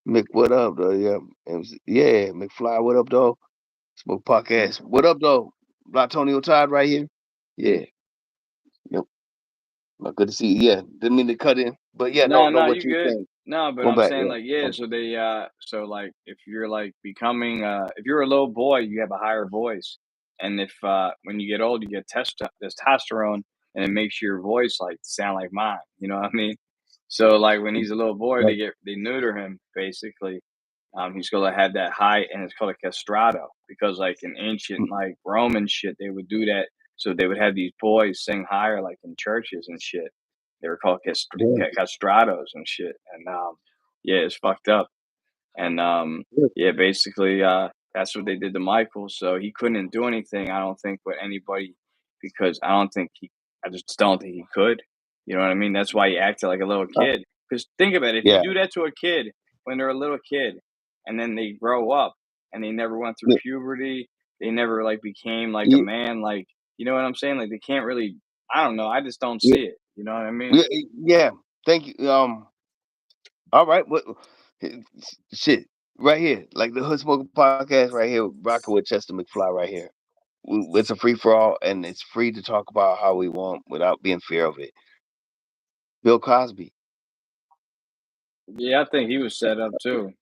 Mick, what up, though? Yeah. Yeah, McFly, what up, though? Smoke Yeah. podcast. What up, though? Platonio Todd right here. Yeah. Yep. Well, good to see you. Yeah. Didn't mean to cut in. But yeah, no, No, no, no, what you you good. saying? No, but Going I'm back, saying yeah. like yeah, so they so like if you're like becoming if you're a little boy, you have a higher voice. And if when you get old you get testosterone and it makes your voice like sound like mine. You know what I mean? So like when he's a little boy Right. they neuter him basically. He's gonna have that high and it's called a castrato because like in ancient like Roman shit they would do that so they would have these boys sing higher like in churches and shit. They were called Yeah. castratos and shit, and yeah, it's fucked up. and Yeah. yeah, basically that's what they did to Michael. So he couldn't do anything. I don't think with anybody because I just don't think he could. You know what I mean? That's why he acted like a little kid. Because think about it, if you Yeah. do that to a kid when they're a little kid, and then they grow up and they never went through Yeah. puberty, they never like became like a Yeah. man, like you know what I'm saying? Like they can't really. I don't know. I just don't Yeah. see it. You know what I mean? Yeah. Yeah. Thank you. All right. What? Shit. Right here, like the Hood Smoker podcast, right here, rocking with Chestermcfly, right here. It's a free for all, and it's free to talk about how we want without being fear of it. Bill Cosby. Yeah, I think he was set up too.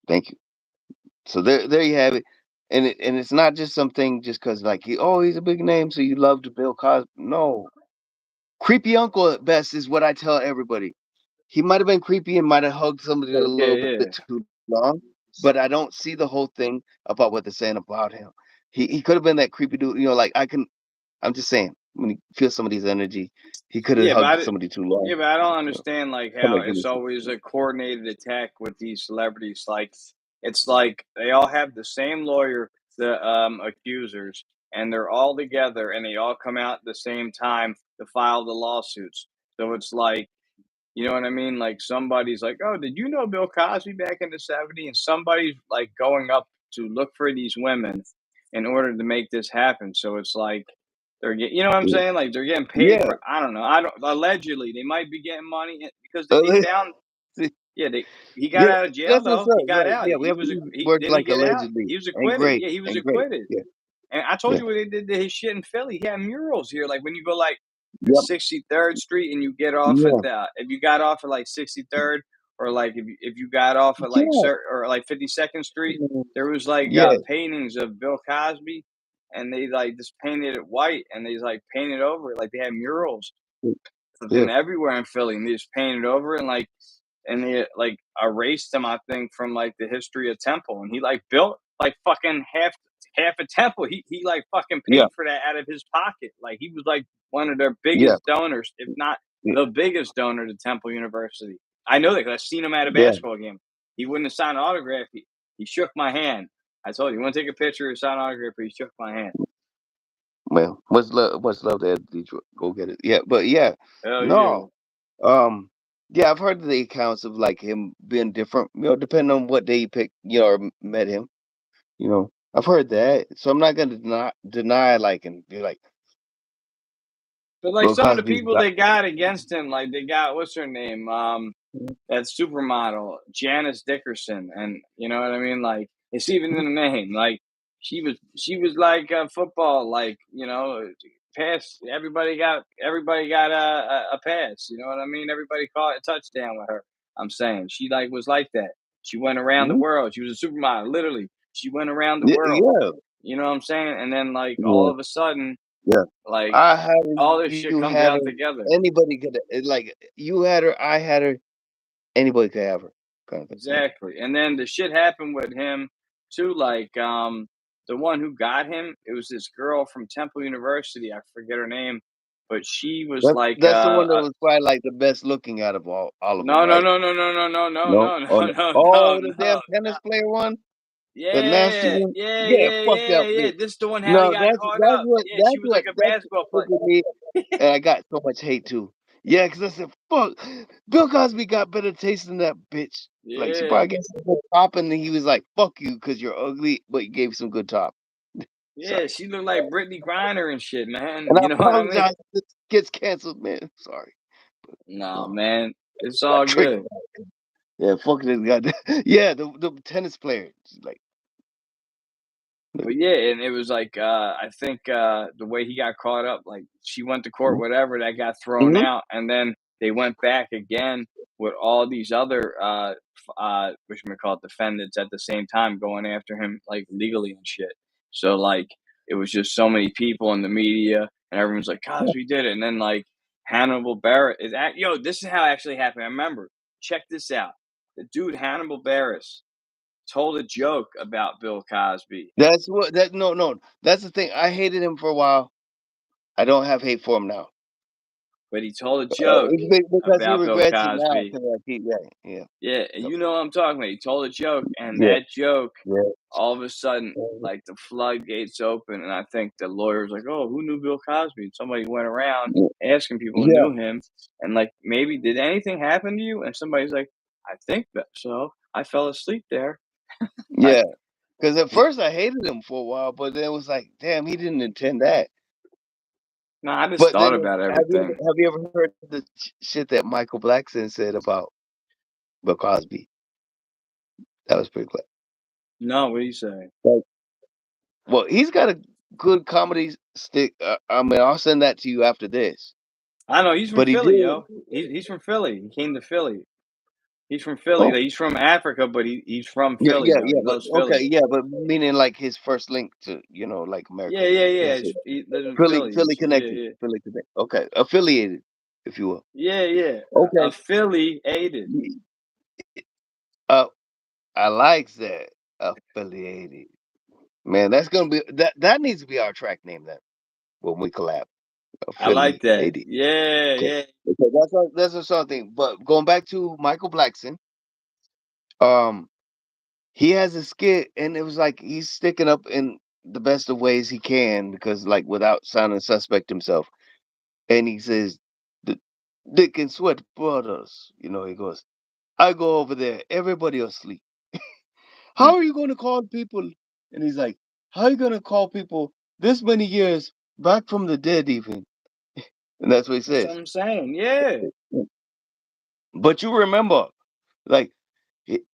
Thank you. So there you have it. And it's not just something just because like he's a big name, so you loved Bill Cosby. No, creepy uncle at best is what I tell everybody. He might have been creepy and might have hugged somebody a Yeah, little bit yeah. too long, but I don't see the whole thing about what they're saying about him. He could have been that creepy dude. Like I'm just saying when you feel somebody's energy, he could have Yeah, hugged somebody too long. yeah, but I don't You know, understand like come how and give me it's some. always a coordinated attack with these celebrities. Like it's like they all have the same lawyer, the accusers, and they're all together and they all come out at the same time to file the lawsuits. So it's like you know what I mean? Like somebody's like, "Oh, did you know Bill Cosby back in the '70s?" And somebody's like going up to look for these women in order to make this happen. So it's like they're getting, you know what I'm Yeah, saying? Like they're getting paid yeah. for. I don't know. I don't. Allegedly, they might be getting money because they found. Yeah, they. He got Yeah, out of jail that's what's though. up. He got Right. out. Yeah, we He have to was. use He words didn't he like get out? allegedly He was and acquitted. great Yeah, he was and great. acquitted. Yeah, And I told yeah. you when they did his shit in Philly, he had murals here. Like when you go like to Yep. 63rd Street and you get off at Yeah. the if you got off at like 63rd or like if you got off at like Yeah. or like 52nd Street, there was like Yeah. paintings of Bill Cosby, and they like just painted it white and they like painted over it like they had murals of Yeah. him everywhere in Philly and they just painted over it and they like erased him, I think, from like the history of Temple. And he like built like fucking half a temple. He like fucking Yeah. paid for that out of his pocket. Like he was like one of their Yeah. biggest donors, if not Yeah. the biggest donor to Temple University. I know that 'cause I've seen him at a Yeah. basketball game. He wouldn't have signed an autograph. He shook my hand. I told you, want to take a picture or sign an autograph? He shook my hand. Well, much love to Detroit. Go get it. Yeah, but yeah, Hell yeah. no. Um, yeah, I've heard the accounts of like him being different, depending on what day you pick, or met him. I've heard that. So I'm not gonna deny like and be like But like Bill some of the Cosby's people got they got against him, like they got what's her name? That supermodel, Janice Dickerson, and you know what I mean? Like it's even in the name. Like she was like football, like pass. Everybody got a pass. You know what I mean? Everybody caught a touchdown with her. I'm saying she like was like that. She went around the Mhm. world. She was a supermodel, literally. She went around the Yeah, world. yeah, You know what I'm saying? And then like all yeah, of a sudden, yeah. like I had her, all this shit you comes had out her. together. Anybody could like you had her, I had her. Anybody could have her, kind of thing. Yeah. Exactly. And then the shit happened with him too, like the one who got him, it was this girl from Temple University, I forget her name, but she was like That's the one that was probably like the best looking out of all of them, no no right? no no no no no no No. no Oh, no no. no no Oh, the damn no. tennis player one, the nasty Yeah, one. yeah, Yeah, yeah, fuck yeah, that yeah. bitch. This is the one how he No, got that's caught that's up. what Yeah, that's she was what like a that's basketball what player. triggered me, and I got so much hate too. Yeah, because I said, "Fuck, Bill Cosby got better taste than that bitch." Like she Yeah. probably gave some good top, and then he was like, "Fuck you, because you're ugly," but you gave some good top. Yeah, Sorry, she looked like Brittany Griner and shit, man. and I You know what I mean? apologize. This gets canceled, man. Sorry. No, No, man. It's got all triggered. good. Yeah, fuck this guy. Yeah, the tennis player. Like, But yeah, and it was like I think the way he got caught up, like she went to court, whatever, that got thrown mm-hmm. out, and then they went back again with all these other what you call it, defendants at the same time going after him like legally and shit. So like it was just so many people in the media, and everyone's like, Cosby did it, and then like Hannibal Barrett is at this is how it actually happened. I remember. Check this out. The dude Hannibal Barris told a joke about Bill Cosby. That's what that no. That's the thing. I hated him for a while. I don't have hate for him now. but he told a joke Because he about Bill regrets it now. Cosby. 'Cause, like, yeah. Yeah, and Yep. you know what I'm talking about. He told a joke, and Yeah. that joke, Yeah. all of a sudden, like the floodgates open, and I think the lawyer was like, "Oh, who knew Bill Cosby?" And somebody went around asking people who Yeah. knew him, and like, maybe did anything happen to you? And somebody's like, "I think that so. I fell asleep there." I, Yeah. Because at first I hated him for a while, but then it was like, damn, he didn't intend that. no, I just But thought then about have you everything. ever, have you ever heard the shit that Michael Blackson said about Bill Cosby? That was pretty clever. No, what do you say? Like, well, he's got a good comedy stick. I mean, I'll send that to you after this. I know he's from But he Philly, did. yo. He's from Philly. He came to Philly. He's from Philly. Oh, Like, he's from Africa, but he's from yeah, Philly yeah, though. yeah. He But loves okay, Philly. yeah, but meaning like his first link to like Yeah, America. yeah, yeah. That's it. He lives in Philly, Philly. Philly Yeah, connected. yeah. Philly connected. Okay, affiliated, if you will. Yeah, yeah. Okay. Affiliated. Uh, I like that affiliated. Man, that's gonna be that needs to be our track name then when we collab. I like that. Affiliated. Yeah, Okay. yeah. Okay, that's a something. But going back to Michael Blackson, um, he has a skit, and it was like he's sticking up in the best of ways he can because, like, without sounding suspect himself. And he says, "The Dick and Sweat Brothers." He goes, "I go over there, everybody asleep. Hmm. How are you going to call people?" And he's like, "How are you going to call people this many years back from the dead, even?" And that's what he That's what says. I'm saying. Yeah. But you remember, like, he-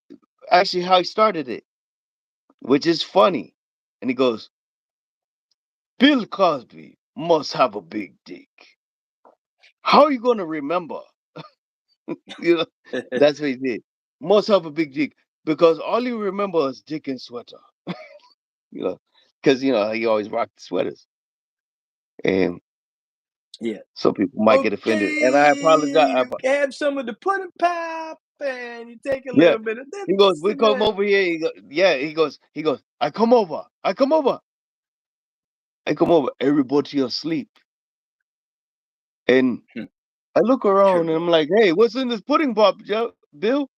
actually, how he started it, which is funny. And he goes, "Bill Cosby must have a big dick. How are you going to remember?" You know, that's what he did. Must have a big dick because all you remember is dick and sweater. You know, because he always rocked sweaters, and Yeah. some people might get offended. And I apologize. Okay, you have some of the pudding pop, and you take a Yeah, little bit of he goes, this "We and come that. over here." Yeah, he goes, "I come over, I come over, I come over." Everybody asleep, and Hmm. I look around and I'm Everybody. like, "Hey, what's in this pudding pop, Bill?"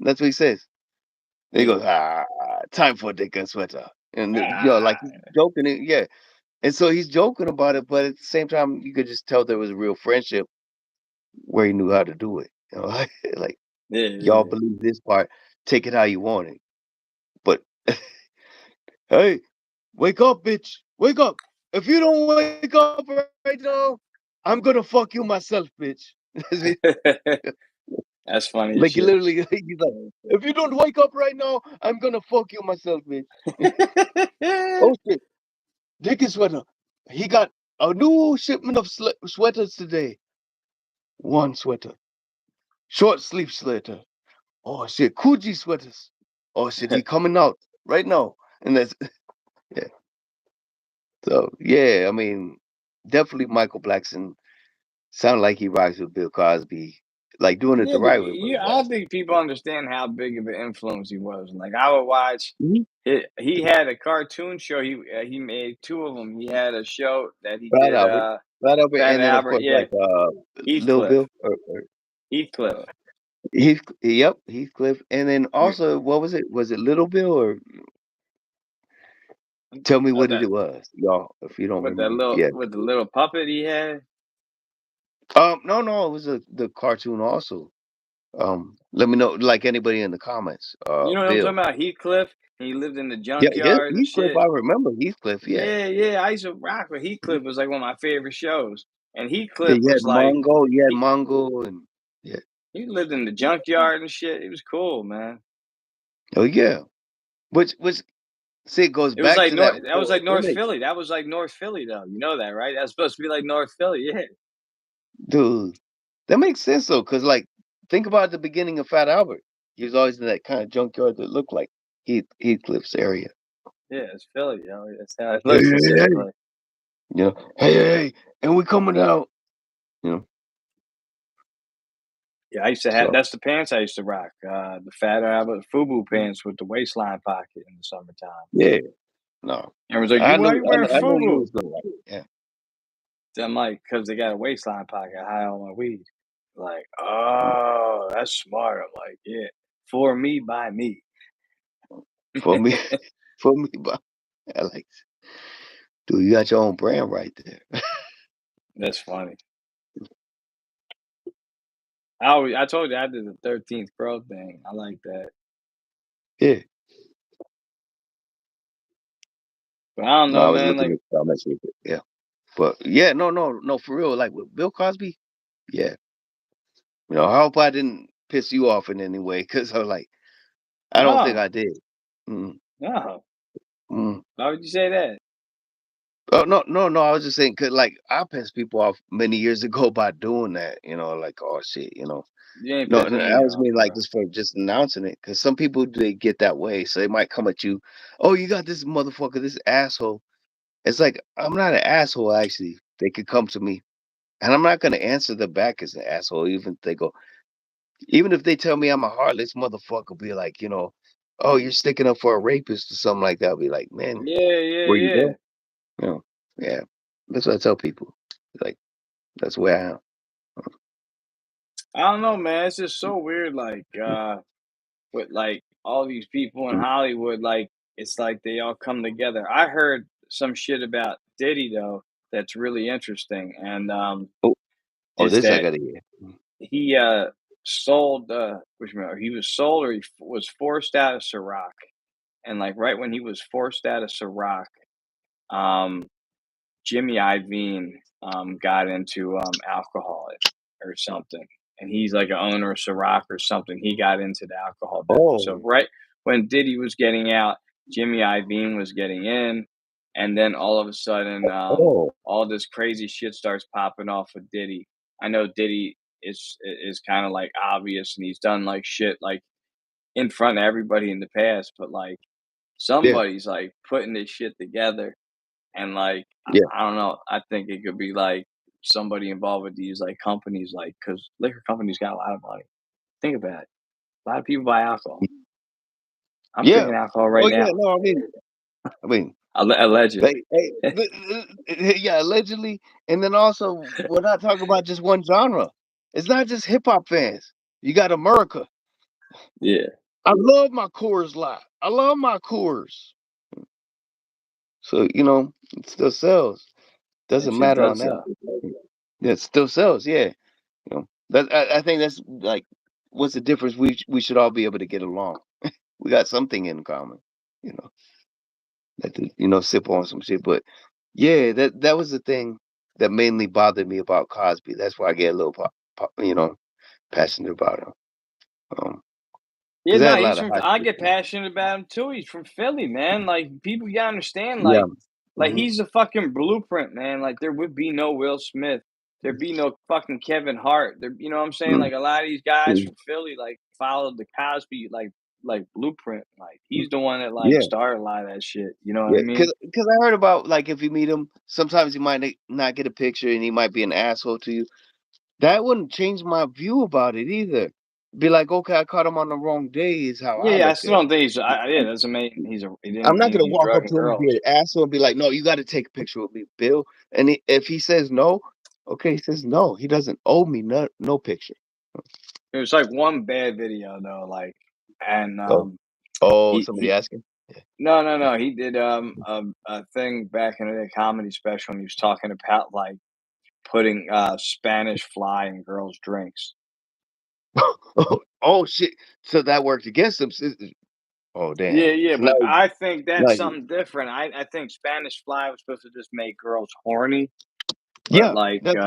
That's what he says. And he Yeah. goes, time for a dick and sweater. And like Ah, he's joking it, yeah. And so he's joking about it, but at the same time, you could just tell there was a real friendship where he knew how to do it. Like yeah, y'all yeah. believe this part, take it how you want it. But hey, wake up, bitch, wake up! If you don't wake up right now, I'm gonna fuck you myself, bitch. That's funny as Like shit. literally, he's like, if you don't wake up right now, I'm gonna fuck you myself, bitch. Oh shit, Dicky sweater. He got a new shipment of sweaters today. One sweater, short sleeve sweater. Oh shit, Coogee sweaters. Oh shit, he coming out right now. And that's yeah. So yeah, I mean, definitely Michael Blackson sound like he rocks with Bill Cosby, like doing it Yeah, the but right way, but you, I don't think people understand how big of an influence he was. Like, I would watch. Mhm. He had a cartoon show. He made two of them. He had a show that he Fat did. Albert, Fat Albert, Fat and then of Albert. course Yeah, like Lil Heathcliff. Bill or Heathcliff. Heathcliff, and then Yeah, also what was it? Was it Little Bill or tell me what that it was, y'all, if you don't with that remember. little Yeah. with the little puppet he had. No, it was the cartoon also. Let me know, like anybody in the comments. You know what I'm talking Bill. about? Heathcliff. He lived in the Yeah, junkyard and Heathcliff. shit. I remember Heathcliff. Yeah. Yeah, yeah. I used to rock with Heathcliff. Was like one of my favorite shows. And Yeah, Heathcliff was like You had he Mongo, and yeah. he lived in the junkyard and shit. He was cool, man. Oh yeah. Which see it goes It was back like to that North. That was whole like North image, Philly. That was like North Philly, though. You know that, right? That's supposed to be like North Philly. Yeah, dude. That makes sense though, because like think about the beginning of Fat Albert. He was always in that kind of junkyard that looked like Heathcliff's area. yeah. It's Philly, yo. That's how it Hey, looks and hey, shit. hey. Like, Hey, and we coming out. You know, yeah, I used to have. so That's the pants I used to rock. The Fat Albert FUBU pants with the waistline pocket in the summertime. yeah. No, And was like, "You why you wearing I knew you FUBU?" was gonna like it. Yeah. I'm like, because they got a waistline pocket high on my weed. Like, oh, that's smart. I'm like, yeah, for me, by me. For me, for me, but I like, dude, you got your own brand right there. That's funny. I told you I did the 13th Pro thing. I like that. Yeah. But I don't No, know, I was man. looking Like, at comments with it. Yeah. But yeah, no, for real. Like with Bill Cosby, yeah. I hope I didn't piss you off in any way, because I was like, I don't think no, I did. Mm, no. mm. Why would you say that? Oh no, no, no. I was just saying, cause like I pissed people off many years ago by doing that. Like, oh shit. You ain't No, no, pissing I me was off, mean like bro. just for just announcing it, because some people they get that way, so they might come at you. Oh, you got this motherfucker, this asshole. It's like I'm not an asshole. Actually, they could come to me, and I'm not gonna answer them back as an asshole, even if they tell me I'm a heartless motherfucker. Be like, oh, you're sticking up for a rapist or something like that. I'll be like, man, Yeah, yeah, where you yeah. go? Yeah, that's what I tell people. Like that's where I am. I don't know, man. It's just so weird. Like, with like all these people in Mm. Hollywood, like it's like they all come together. I heard some shit about Diddy though that's really interesting, and Oh, oh, is this I that gotta hear. he sold which he was sold or was forced out of Ciroc, and like right when he was forced out of Ciroc, um Jimmy Iovine got into alcohol or something, and he's like an owner of Ciroc or something. He got into the alcohol business. So Oh, right when Diddy was getting out, Jimmy Iovine was getting in, and then all of a sudden, oh, all this crazy shit starts popping off with Diddy. I know Diddy is kind of like obvious, and he's done like shit like in front of everybody in the past, but like yeah, somebody's like putting this shit together and like, yeah, I don't know, I think it could be like somebody involved with these like companies, like because liquor companies got a lot of money. Think about it. A lot of people buy alcohol. I'm yeah. drinking alcohol Oh right yeah, now. no, I mean, Allegedly. hey, yeah, allegedly, and then also we're not talking about just one genre. It's not just hip hop fans. You got America. Yeah, I love my Coors Light. I love my Coors. So it still sells. that Doesn't shit matter on does that. though. Yeah, it still sells. Yeah, that I think that's like what's the difference? We should all be able to get along. We got something in common. You know, like to sip on some shit. But yeah, that was the thing that mainly bothered me about Cosby. That's why I get a little passionate about him. Yeah, Because I no, had a he's lot of from. high I school get friends. passionate about him too. He's from Philly, man. Like people, you gotta understand. Yeah. Like Hmm. he's a fucking blueprint, man. Like there would be no Will Smith. There'd be no fucking Kevin Hart. There, you know what I'm saying? Like a lot of these guys from Philly, like followed the Cosby like blueprint. Like he's the one that like Yeah. started a lot of that shit. You know what I Yeah, mean? because I heard about like if you meet him, sometimes you might not get a picture and he might be an asshole to you. That wouldn't change my view about it either. Be like, okay, I caught him on the wrong day is how Yeah, I yeah. I look still at it. don't think he's. Yeah, doesn't mean he I'm didn't not mean gonna he's walk up drugging to him and be girls. an asshole and be like, no, you got to take a picture with me, Bill. And if he says no, okay, he says no. He doesn't owe me no picture. It was like one bad video though, like, and Oh, oh, somebody he asking. no, no, no. He did a thing back in the comedy special, and he was talking about like putting Spanish fly in girls' drinks. Oh shit! So that worked against him. Oh Yeah, damn! yeah, So now, but I think that's now something different. I think Spanish fly was supposed to just make girls horny, but yeah, that's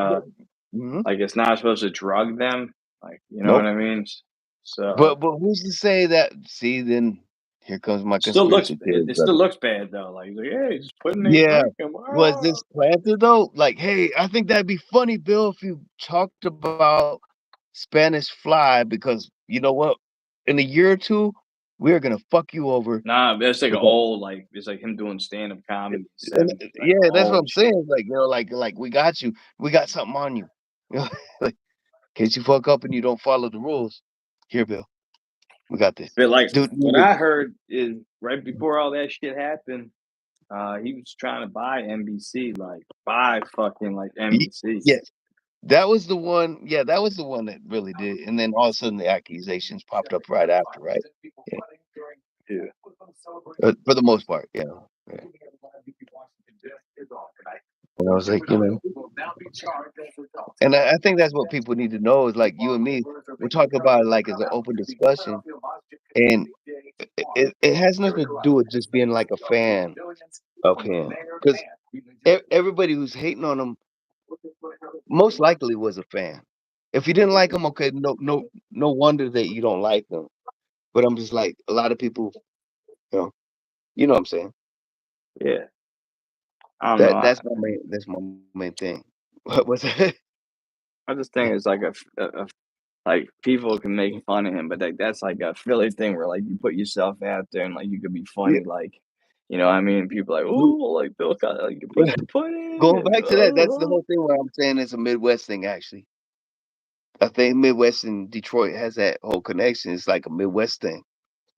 mhm. like it's not supposed to drug them. Like you know what Nope. I mean? So But who's to say that? See, then here comes my still looks conspiracy theory, it still brother. looks bad though. Like he's like, hey, just putting in Yeah. drinking. Was this planted though? Like, hey, I think that'd be funny, Bill, if you talked about Spanish fly because you know what? In a year or two, we're gonna fuck you over Nah, that's like an with that. old like it's like him doing stand up comedy in the And, 70s, like yeah, that's what old I'm shit. saying. Like, like we got you. We got something on you. Like, in case you fuck up and you don't follow the rules. Here, Bill, we got this. But like Dude, what I heard is right before all that shit happened, He was trying to buy NBC, like buy fucking like Ye- NBC. Yes, that was the one. Yeah, that was the one that really did. And then all of a sudden the accusations popped up right after, right? Yeah, Yeah. for the most part, yeah. And I was like, and I think that's what people need to know is like you and me, we're talking about it like as an open discussion, and it has nothing to do with just being like a fan of him, because everybody who's hating on him most likely was a fan. If you didn't like him, okay, no wonder that you don't like him. But I'm just like a lot of people, you know, what I'm saying. Yeah. I don't know. That's my main thing. What was it? I just think it's like like people can make fun of him, but like that's like a Philly thing where like you put yourself out there and like you could be Yeah, funny, like you know what I mean? People like, oh, like Bill Cosby, like but Pizza Pudding, going and back to that, that's the whole thing where I'm saying it's a Midwest thing. Actually, I think Midwest and Detroit has that whole connection. It's like a Midwest thing.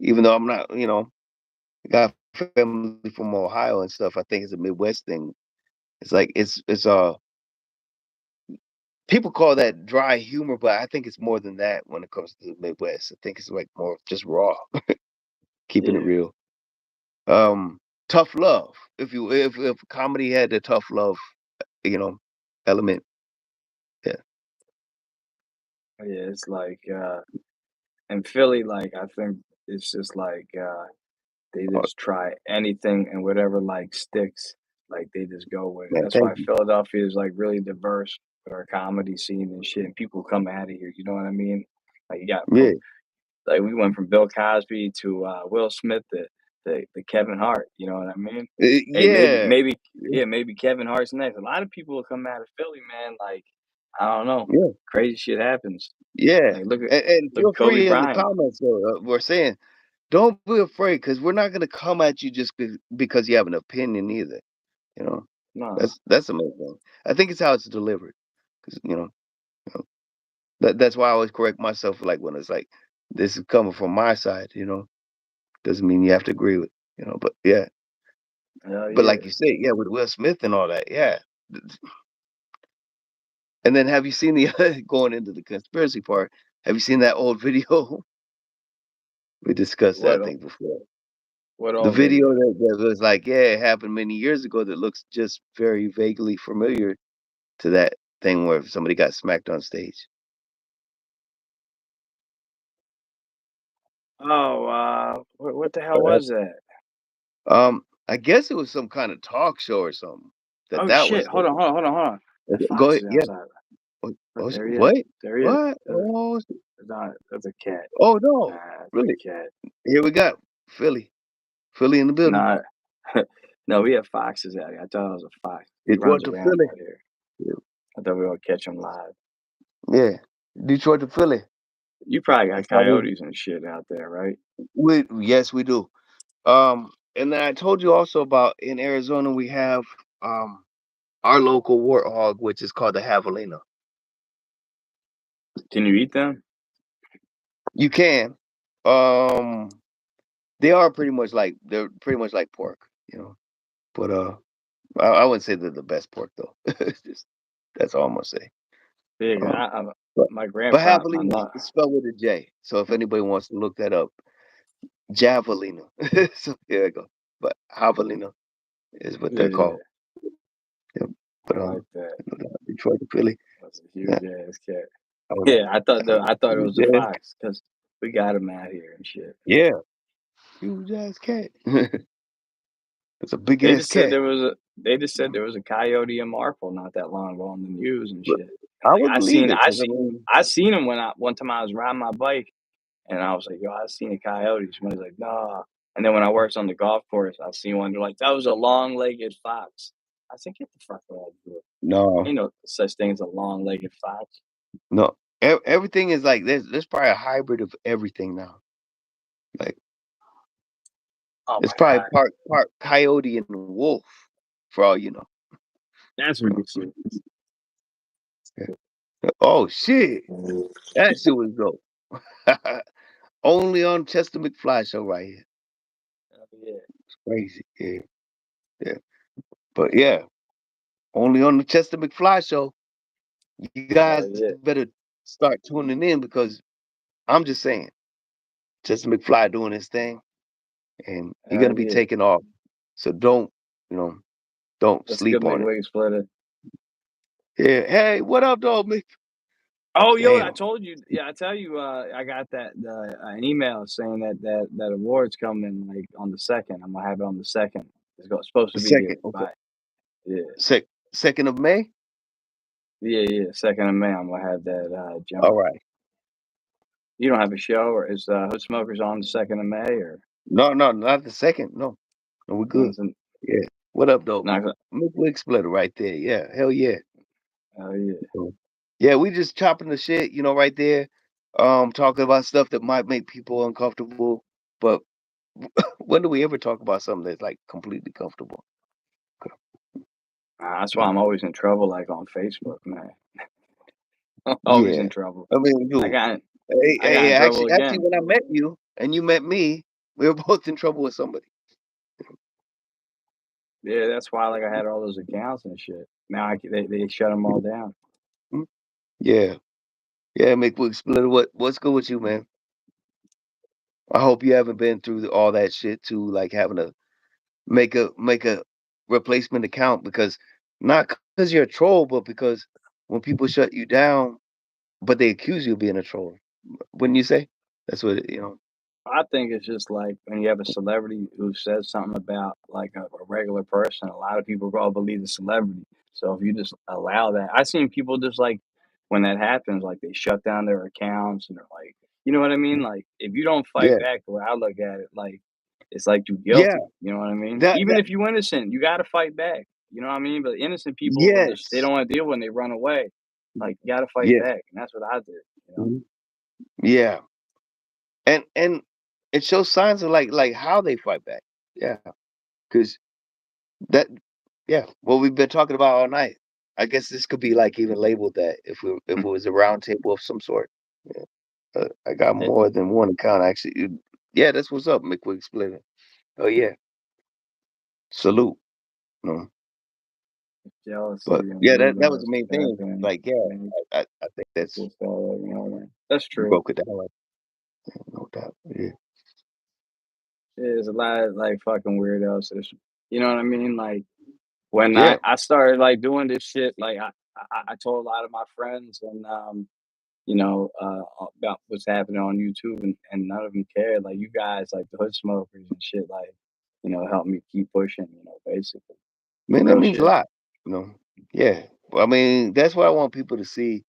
Even though I'm not, I got family from Ohio and stuff. I think it's a Midwest thing. It's like it's people call that dry humor, but I think it's more than that when it comes to the Midwest. I think it's like more just raw, keeping it yeah, real. Tough love. If comedy had the tough love, you know, element, yeah. yeah, it's like in Philly, like I think it's just like they Oh, just try anything and whatever like sticks, like they just go with it. man, That's thank why you. Philadelphia is like really diverse with our comedy scene and shit. And people come out of here, you know what I mean? Like you got Yeah, from like we went from Bill Cosby to Will Smith to Kevin Hart, you know what I mean? Hey, yeah, maybe Kevin Hart's next. A lot of people will come out of Philly, man. Like I don't know, yeah, crazy shit happens. yeah. Like And look feel at Kobe free in the Bryant. comments. We're saying don't be afraid because we're not gonna come at you just because you have an opinion either. You know, No, that's the main thing. I think it's how it's delivered. Because you know, that's why I always correct myself. Like when it's like this is coming from my side. Doesn't mean you have to agree with. But yeah. hell But yeah. like you said, yeah, with Will Smith and all that, yeah. And then have you seen the going into the conspiracy part? Have you seen that old video? We discussed that What thing before. what The all video video? that was like, yeah, it happened many years ago that looks just very vaguely familiar to that thing where somebody got smacked on stage. Oh, what the hell All right. was that? I guess it was some kind of talk show or something. Oh That shit! was the Hold on. That okay, go fox ahead. is Yeah. outside. There he is. What? There he is. What? Oh, That's a cat. oh no. That's Really? a cat. Here we got Philly. Philly in the building. No, no, we have foxes out here. I thought it was a fox. He runs Detroit to around Philly. out here. I thought we were gonna catch him live. Yeah. Detroit to Philly. You probably got That's how coyotes and shit out there, right? yes, we do. And then I told you also about in Arizona we have our local warthog, which is called the javelina. Can you eat them? You can. Um they're pretty much like pork, But I wouldn't say they're the best pork though. It's just that's all I'm gonna say. Yeah, Um but my but grandpa, my javelina mom. is spelled with a J. So if anybody wants to look that up, javelina. So here I go. But javelina is what they're Yeah, called. Yep. I But like that. Detroit to Philly. That's a Yeah. huge ass cat. Oh, Yeah, I thought it was a yeah. fox because we got him out here and shit. Yeah. Huge ass cat. It's a big They ass just said cat. there was a coyote in Marple not that long ago on the news and But shit. And I like would believe it because I mean, I seen him when one time I was riding my bike and I was like, yo, I seen a coyote. Somebody's like, nah. And then when I worked on the golf course, I seen one. They're like, that was a long-legged fox. I said, get the fuck out of here. no, Ain't no such thing as a long-legged fox. no. Everything is like there's probably a hybrid of everything now. Like Oh it's my probably god, part coyote and wolf, for all you know. that's You know? ridiculous. Yeah. Oh shit, that shit was dope. Only on Chester McFly show right here. Oh, yeah. Crazy. Yeah. Yeah. But yeah, only on the Chester McFly show. You guys Yeah. better start tuning in because I'm just saying, Chester McFly doing his thing, and he's gonna be Yeah. taking off. So don't, you know, don't That's a good sleep on it. McWig splitter. Yeah. Hey, what up, dog? Mick? Oh, yo, I Damn. told you. Yeah, I tell you. I got that an email saying that award's coming like on the second. I'm gonna have it on the second. Supposed The to be here second. Okay. by yeah Sec 2nd of May. yeah 2nd of May. I'm gonna have that All jump. right. You don't have a show, or is Hood Smokers on the 2nd of May, or No, no, not the second. No, no, we're good. Johnson? Yeah. What up, though? Not Mick Splitter right there. Yeah. Hell yeah. oh yeah. So, yeah, we just chopping the shit, right there. Talking about stuff that might make people uncomfortable. But when do we ever talk about something that's like completely comfortable? That's why I'm always in trouble, like on Facebook, man. I'm always Yeah. in trouble. I mean, I you. got Hey, I got hey, in trouble actually, again. when I met you and you met me, we were both in trouble with somebody. Yeah, that's why like I had all those accounts and shit. Now they shut them all down. Mm. Yeah. Yeah, Mick Splitter, what's good with you, man? I hope you haven't been through all that shit too, like having to make a replacement account because not because you're a troll, but because when people shut you down, but they accuse you of being a troll. Wouldn't you say? That's what. I think it's just like when you have a celebrity who says something about like a regular person, a lot of people all believe the celebrity. So if you just allow that, I've seen people just like when that happens, like they shut down their accounts and they're like, you know what I mean? Like if you don't fight Yeah. back, the way I look at it, like it's like you're Yeah. guilty. You know what I mean? That Even that if you're innocent, you got to fight back. You know what I mean? But innocent people will just they yes. don't want to deal when they run away. Like you got to fight Yes. back, and that's what I did. You know? Mhm. Yeah. And it shows signs of like how they fight back. Yeah. Because that yeah, what we've been talking about all night. I guess this could be like even labeled that if it was a round table of some sort. Yeah. I got more than one account actually. Yeah, that's what's up, McQuick Splitter. Oh yeah, salute. No, Jealousy but and yeah, that was egos the main thing. happening. Like, yeah, And I think that's just all that, that's you true. broke it down, like, yeah, no doubt. Yeah, There's a lot of like fucking weirdos. You know what I mean? Like when yeah, I started like doing this shit, like I told a lot of my friends and about what's happening on YouTube, and none of them cared. Like you guys, like the Hood Smokers and shit, like help me keep pushing. Basically, man, that real means a shit. lot. You know, yeah. Well, I mean, that's what I want people to see.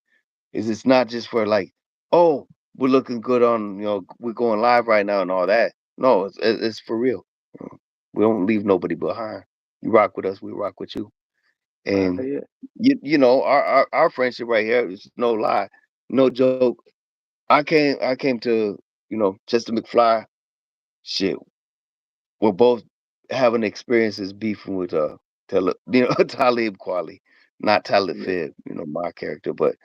Is it's not just for like, oh, we're looking good on, we're going live right now and all that. No, it's for real. You know, we don't leave nobody behind. You rock with us, we rock with you. And Yeah. our friendship right here is no lie, no joke. I came to Chester McFly. Shit, we're both having experiences beefing with Talib Kweli, not Talib Yeah. Fib, my character. But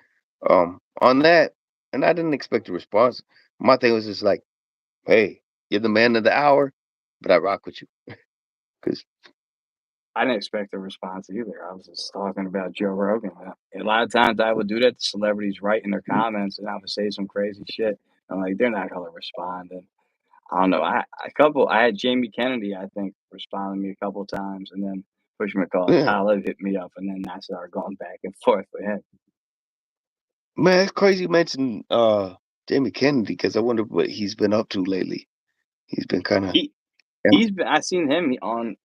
on that, and I didn't expect a response. My thing was just like, hey, you're the man of the hour, but I rock with you because I didn't expect a response either. I was just talking about Joe Rogan. A lot of times I would do that to celebrities right in their comments, and I would say some crazy shit. I'm like, they're not gonna respond. And I don't know. I had Jamie Kennedy, I think, respond to me a couple times, and then Push McCall yeah, Tyler hit me up, and then I started going back and forth with him. man, it's crazy you mentioned Jamie Kennedy because I wonder what he's been up to lately. He's been kind of He he's been. I seen him on.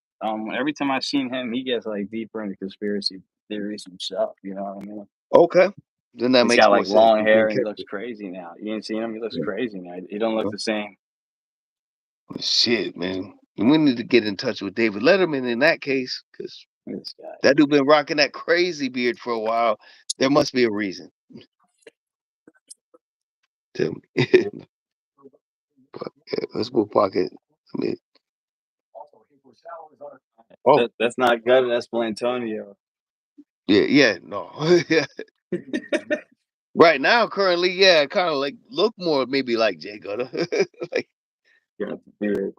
Every time I've seen him, he gets like deeper into conspiracy theories himself. You know what I mean? okay. Then that He's makes got more like sense. long He's hair been and he kept. looks crazy now. You ain't seen him? He looks Yeah. crazy now. He don't look the same. Shit, man. We need to get in touch with David Letterman in that case, because This guy. that dude been rocking that crazy beard for a while. There must be a reason. Tell me. But, yeah, let's go pocket. I mean, oh, That's not good. That's Blantonio. yeah, yeah, no. Yeah. Right now, currently, yeah, kind of like look more maybe like Jay Gutter. Like, Got the beard.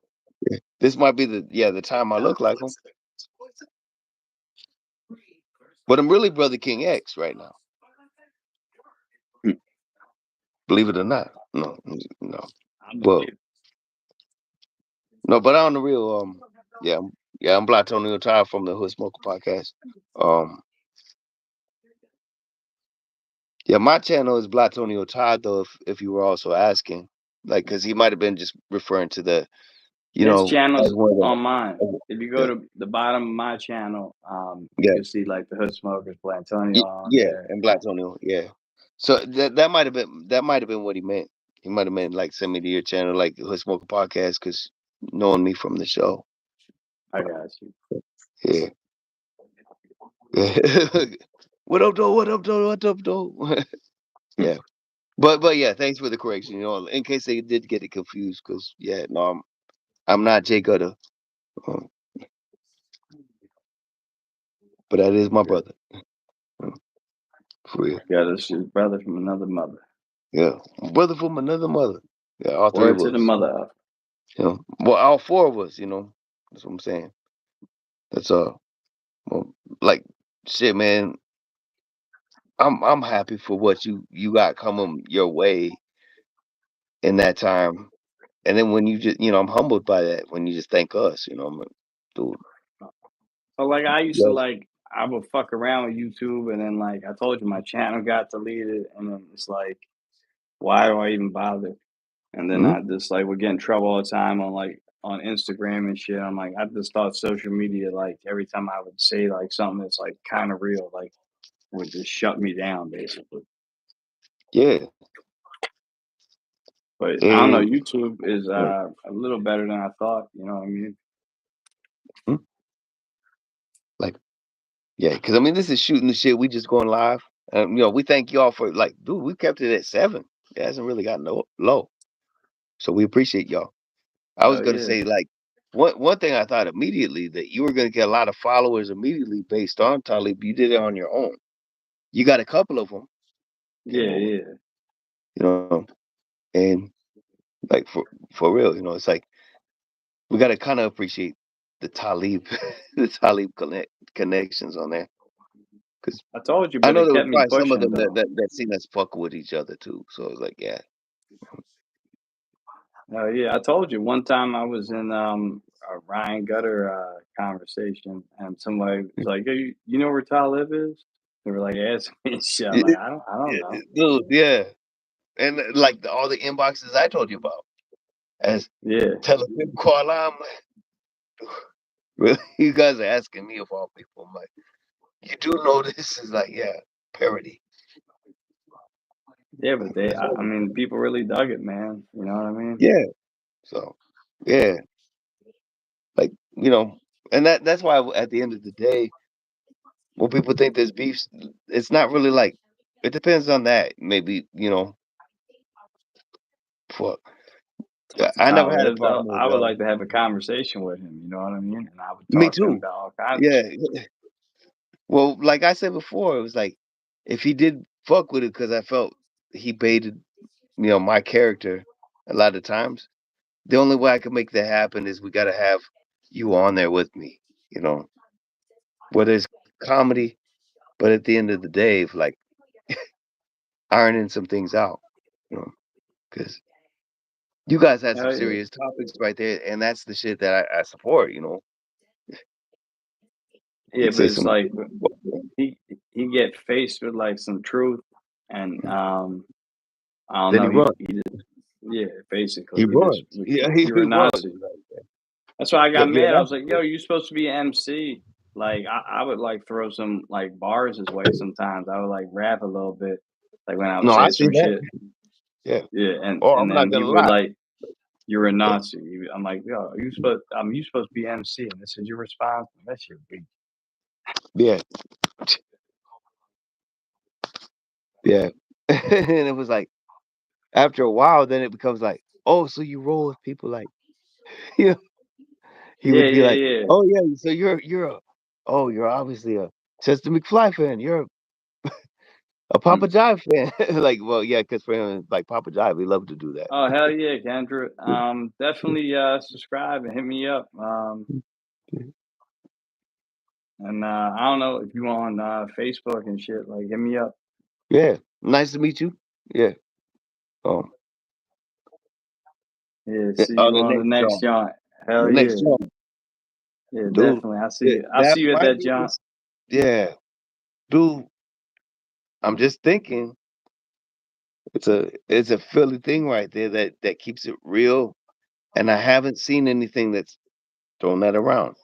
this might be the time I look like him. But I'm really Brother King X right now. Believe it or not. No. I Well, believe. no, but on the real, yeah, I'm Black Tony O'Tire from the Hood Smoker podcast. Um, yeah, my channel is Black Tony O'Tire though. If you were also asking, like, because he might have been just referring to the, His as channel's one of on mine. the, If you go yeah, to the bottom of my channel, you yeah, can see like the Hood Smokers, Antonio on yeah, there. and Black Tony, yeah. So that might have been what he meant. He might have meant like send me to your channel, like Hood Smoker podcast, because knowing me from the show. I got you. Yeah. What up, though? What up, though? What up, though? Yeah. But yeah, thanks for the correction. In case they did get it confused, because yeah, no, I'm not Jay Gutter, um, but that is my Good. brother. For real. Got us his brother from another mother. Yeah, brother from another mother. Yeah, all three Word of to the us. mother of. Well, all four of us. That's what I'm saying. That's well, like shit, man. I'm happy for what you got coming your way in that time. And then when you just, I'm humbled by that when you just thank us, I'm like, dude, So like I used to yes, like I would fuck around with YouTube and then like I told you my channel got deleted and then it's like why do I even bother? And then hmm I just like would get in trouble all the time on like on Instagram and shit. I'm like I just thought social media like every time I would say like something that's like kind of real like would just shut me down basically. yeah, But I don't know. and YouTube is uh, a little better than I thought. You know what I mean? hmm, like, yeah, because I mean, this is shooting the shit. We just going live. We thank y'all for like, dude, we kept it at 7. It hasn't really gotten low, so we appreciate y'all. I was Hell gonna yeah, say like one thing I thought immediately that you were gonna get a lot of followers immediately based on Talib. You did it on your own. You got a couple of them, you yeah, know, yeah, you know, and like for real, it's like we got to kind of appreciate the Talib, the Talib connections on there, because I told you, I but know it there was kept me probably some of pushing them that, though. that that seen us fuck with each other too. So it's like, yeah, Yeah, I told you one time I was in a Ryan Gutter conversation, and somebody was like, "Hey, you know where Talib is?" They were like asking me and shit. I'm like, I don't know. dude, yeah, and like all the inboxes I told you about as Yeah, Telefib Kuala, I'm like, really, you guys are asking me of all people. I'm like, you do know this is like, yeah, parody. yeah, but I mean, people really dug it, man. You know what I mean? Yeah, so yeah, like and that's why at the end of the day, when people think there's beef, it's not really like it depends on that. Maybe fuck. Talk to I never had a Talib though. problem with I would like to have a conversation with him. You know what I mean? And I would me talk to him too. about all kinds of Yeah. shit. Well, like I said before, it was like if he did fuck with it because I felt he baited my character a lot of times. The only way I could make that happen is we got to have you on there with me. You know, whether it's comedy, but at the end of the day, if like ironing some things out. You know, because you guys had some Hell yeah. serious topics right there, and that's the shit that I support. Yeah, You'd but say it's some. like he he get faced with like some truth, and I don't Then he know. runs. Yeah, basically He he just runs. Yeah, he you're a runs. Nazi. That's why I Yeah, got yeah. mad. I was like, yo, you supposed to be an MC. Like I would like throw some like bars his way sometimes. I would like rap a little bit, like when I would No, I say see some that. shit. Yeah. Yeah, Or and I'm not then he gonna would lie. like you're a Nazi. I'm like, yo, you supposed to be MC, and this is your response. That shit weak. Yeah, yeah. And it was like after a while, then it becomes like, oh, so you roll with people like you know, he Yeah, would be yeah, like, yeah. oh yeah, so you're obviously a Chestermcfly fan. You're a Papa Mm. Jive fan. Like, well, yeah, because for him, like Papa Jive, we love to do that. Oh hell yeah, Kendra. Definitely subscribe and hit me up. And I don't know if you on Facebook and shit. Like, hit me up. Yeah. Nice to meet you. Yeah. Um. Yeah, see you The on the next next joint. joint. Hell The next yeah. joint, Yeah, dude. definitely. I see you. I'll That see you at might that be joint. this. Yeah, dude. I'm just thinking. It's a Philly thing right there that keeps it real, and I haven't seen anything that's thrown that around.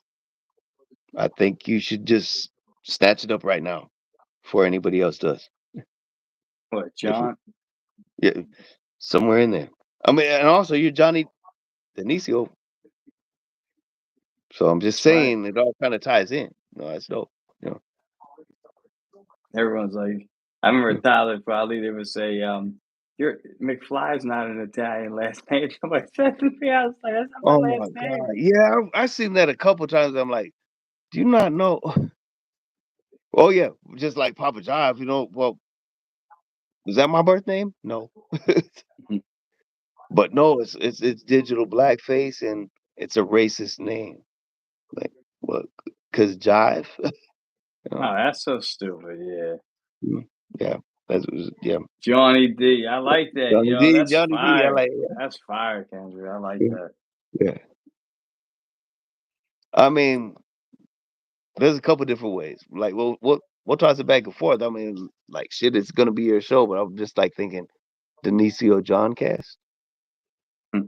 I think you should just snatch it up right now before anybody else does. What, If John? yeah, somewhere in there. I mean, and also you're Johnny Denisio, so I'm just That's right. saying it all kind of ties in. No, that's dope. You know. Everyone's like, I remember Yeah. Tyler probably they would say, "Your McFly's not an Italian last name." I'm like, "That's me." I was like, "That's not Oh my my last name." God. Yeah, I've seen that a couple times. I'm like, do you not know? Oh yeah, just like Papa Jive. Well, was that my birth name? No. But no, it's digital blackface and it's a racist name. Like what? Cause jive. You know? Oh, that's so stupid. Yeah, Mm, yeah, yeah. Johnny D. I like that. Johnny Yo, D, that's Johnny D. I fire. like. That's fire, Kendrick. I like Yeah, that. yeah. I mean, there's a couple different ways. Like, well, what toss it back and forth. I mean, like, shit, it's gonna be your show, but I'm just like thinking, Denisio John cast, Hmm.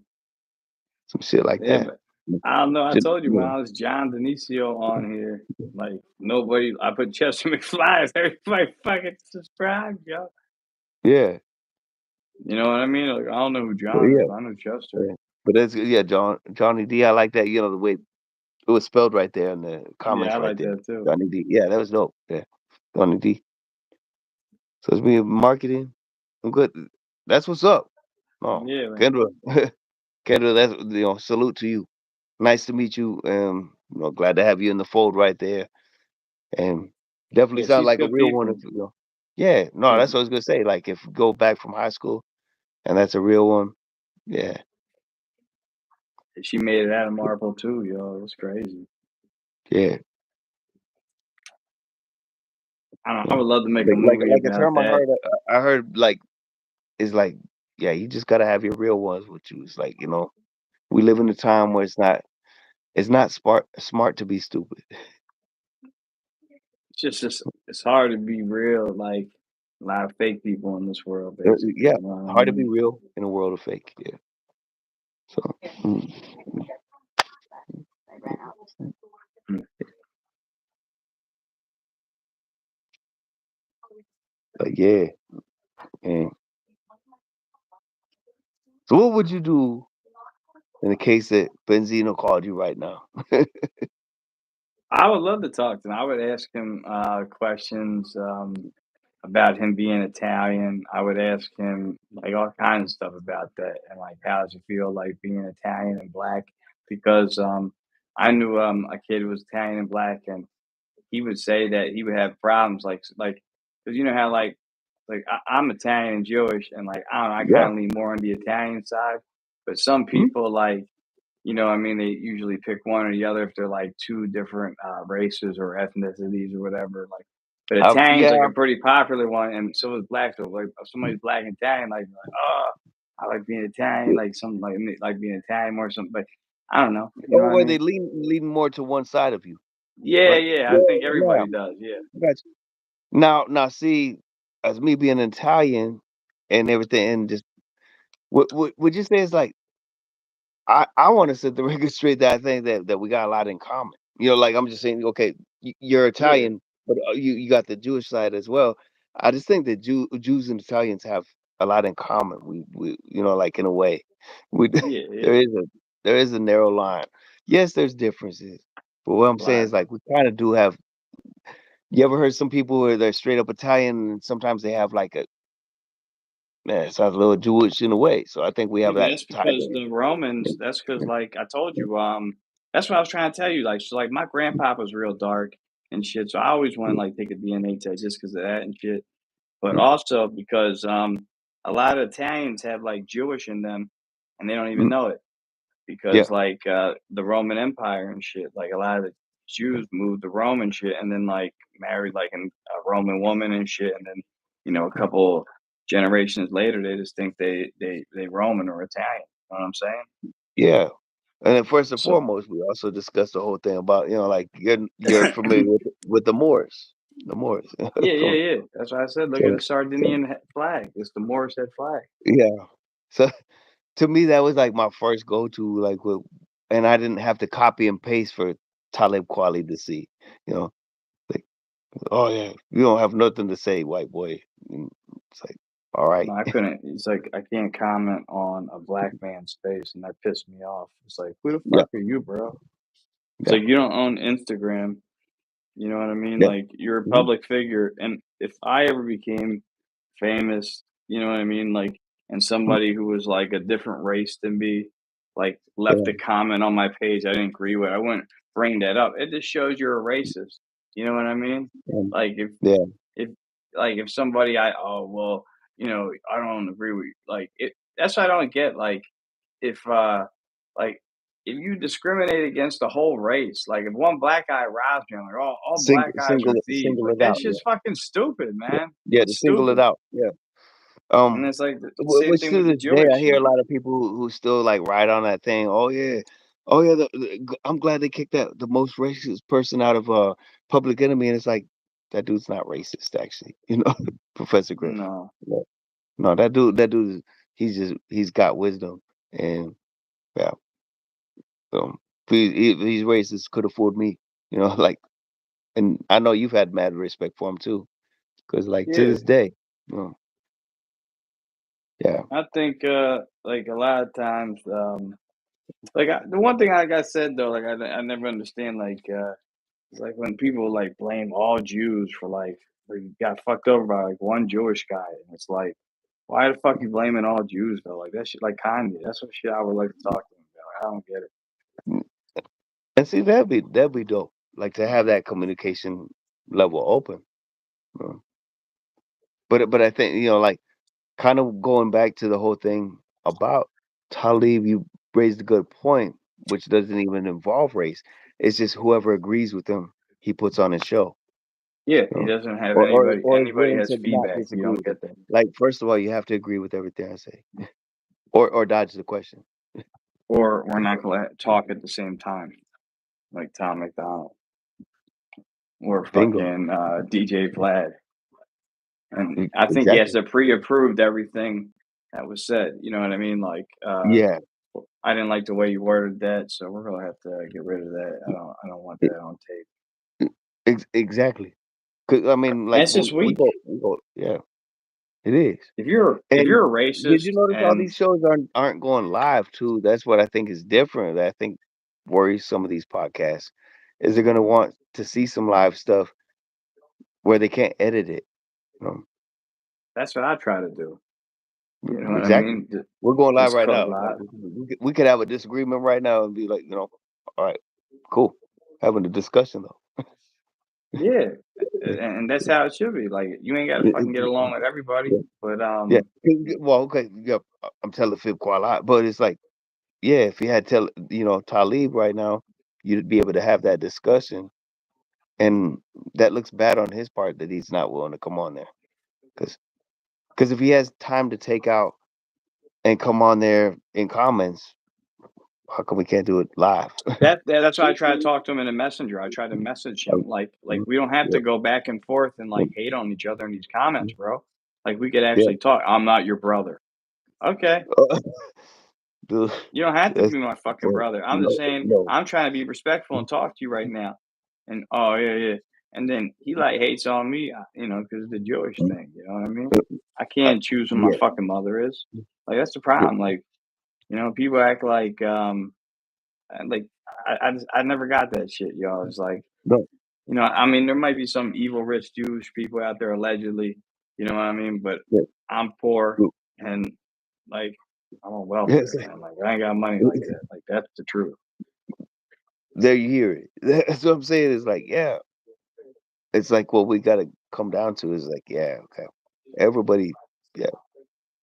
some shit like Yeah, that. but I don't know. I Just, told you when I was John Denisio on here, like nobody. I put Chester McFly. Everybody fucking subscribe, yo. yeah, You know what I mean? Like, I don't know who John is, yeah, but I know Chester. yeah. But that's yeah, Johnny D. I like that. The way it was spelled right there in the Yeah, I comments right like there. that too. Johnny D. Yeah, that was dope. Yeah, Johnny D. So it's me marketing. I'm good. That's what's up. Oh, Yeah, man. Kendra, Kendra, that's salute to you. Nice to meet you. Glad to have you in the fold right there. And definitely Yeah, sounds she's like a good real one. people. If. Yeah, no, Yeah, that's what I was gonna say. Like if you go back from high school and that's a real one. Yeah, she made it out of Marvel too, yo. It was crazy. yeah. I don't know. I Yeah. would love to make a movie Like a about term I that. heard. I heard like is like, yeah, you just gotta have your real ones with you. It's like we live in a time where it's not smart to be stupid. It's hard to be real. Like a lot of fake people in this world, basically. Yeah, You know what I hard to be mean? real in a world of fake. Yeah. So, mm, Mm. but yeah. And so, what would you do in the case that Benzino called you right now? I would love to talk to him. I would ask him questions about him being Italian. I would ask him like all kinds of stuff about that and like how does it feel like being Italian and black? Because I knew a kid who was Italian and black, and he would say that he would have problems like because you know how I'm Italian and Jewish, and like I don't know, I Yeah. kind of lean more on the Italian side, but some Mhm. people like I mean, they usually pick one or the other if they're like two different races or ethnicities or whatever. Like, but Italian's like Yeah. a pretty popular one, and so is black. So like, if somebody's black and Italian, like, oh, I like being Italian, like some like being Italian more or something. But I don't know, you know Oh, what I where they mean? lean more to one side of you. Yeah, Like, yeah, yeah, I think yeah, everybody does. Yeah, I got you. Now, see, as me being Italian and everything, and just would you say it's like I want to set the record straight that I think that we got a lot in common. Like I'm just saying, okay, you're yeah, Italian, but you got the Jewish side as well. I just think that Jews and Italians have a lot in common. We like in a way, we yeah, there yeah. is a narrow line. Yes, there's differences, but what I'm saying Right. is like we kind of do have. You ever heard some people where they're straight up Italian and sometimes they have like man, it sounds a little Jewish in a way. So I think we Yeah, have but that that's tied because in. the Romans. That's because, like I told you, that's what I was trying to tell you. Like, so, like my grandpapa was real dark and shit. So I always want to like take a DNA test just because of that and shit. But also because a lot of Italians have like Jewish in them, and they don't even know it Yeah. because like the Roman Empire and shit. Like a lot of it. Jews moved to Rome and shit, and then like married like a Roman woman and shit, and then a couple generations later, they just think they Roman or Italian. You know what I'm saying? Yeah. And then first and So foremost, we also discussed the whole thing about, like you're familiar with the Moors. The Moors. yeah, yeah, So, yeah. That's why I said, look at so the so Sardinian flag. It's the Moorish head flag. yeah. So to me that was like my first go to, like, and I didn't have to copy and paste for Talib Kweli to see. You know, like, oh yeah, you don't have nothing to say, white boy. It's like, all No, right. I couldn't. It's like I can't comment on a black man's face, and that pissed me off. It's like, who the Yeah, fuck are you, bro? It's yeah, like you don't own Instagram. You know what I mean? yeah. Like you're a Mhm. public figure, and if I ever became famous, you know what I mean? Like, and Mm, somebody who was like a different race than me, like left yeah, a comment on my page I didn't agree with, I wouldn't bring that up. It just shows you're a racist. You know what I mean? um, Like yeah. if if somebody oh well, I don't agree with you. Like it that's what I don't get. If like if you discriminate against the whole race, like if one black guy robs me, I'm like, all black guys are thieves. Single Like it out. that's Yeah, just fucking stupid, yeah, man. yeah. To It's single it stupid. out. Yeah. And Um, it's like the same which thing to with the this day, I Jewish hear a shit. lot of people who still like ride on that thing. Oh yeah. I'm glad they kicked the most racist person out of Public Enemy, and it's like that dude's not racist, actually. Professor Griff. No. Yeah. No, he's got wisdom, and yeah. If he's racist, could have fooled me. Like, and I know you've had mad respect for him too, because like to Yeah. this day, you know, yeah, I think like a lot of times the one thing like I said though, like I never understand it's like when people like blame all Jews for like got fucked over by like one Jewish guy, and it's like, why the fuck you blaming all Jews though? Like that shit, like Kanye. That's what shit I would like to talk to him about. Like, I don't get it. mm, and see that'd be dope, like to have that communication level open. you know. But I think like kind of going back to the whole thing about Talib, you raised a good point, which doesn't even involve race. It's just whoever agrees with him, he puts on his show. Yeah, you he know. doesn't have Or is anybody willing has to not feedback. You disagree don't with him. get that. Like, first of all, you have to agree with everything I say, or dodge the question. Or we're not gonna talk at the same time, like Tom McDonald or Bingo. fucking DJ Vlad. And I think he has Exactly. to pre-approved everything that was said. You know what I mean? Like, Yeah. I didn't like the way you worded that, so we're gonna have to get rid of that. I don't want e- that on tape. exactly. 'Cause, I mean, And like it's just we weak. go. Yeah, it is. If And you're a did racist you notice all and these shows aren't going live too? That's what I think is different. That I think worries some of these podcasts is they're gonna want to see some live stuff where they can't edit it. Um, that's what I try to do. You know what I exactly. mean? We're going live Just right go now. Like, live. we could have a disagreement right now and be like, all right, cool, having a discussion though. Yeah, and that's how it should be. Like you ain't got to fucking get along with everybody, Yeah, but yeah. Well, okay, yeah. I'm telling Fib quite a lot, but it's like, yeah, if you had Talib right now, you'd be able to have that discussion, and that looks bad on his part that he's not willing to come on there, because if he has time to take out and come on there in comments, how come we can't do it live? that's why I try to talk to him in a messenger. I try to message him like Mhm. we don't have Yeah, to go back and forth and yeah, like hate on each other in these comments, bro. Like we could yeah. actually talk. I'm not your brother. Okay. Dude, You don't have to that's be my fucking well, brother. I'm just no, saying no. I'm trying to be respectful and talk to you right now. And oh yeah, yeah. And then he like hates on me, because of the Jewish thing. You know what I mean? I Uh, can't choose who my yeah, fucking mother is. Like that's the yeah, problem. Like people act like I never got that shit, y'all. It's like no, I mean, there might be some evil rich Jewish people out there allegedly. You know what I mean? But yeah, I'm poor no. and like I'm on Yeah, welfare, man. Like I ain't got money like that. Like that's the truth. there you hear it. That's what I'm saying. It's like, yeah, it's like what we got to come down to is like, yeah, okay, everybody, yeah,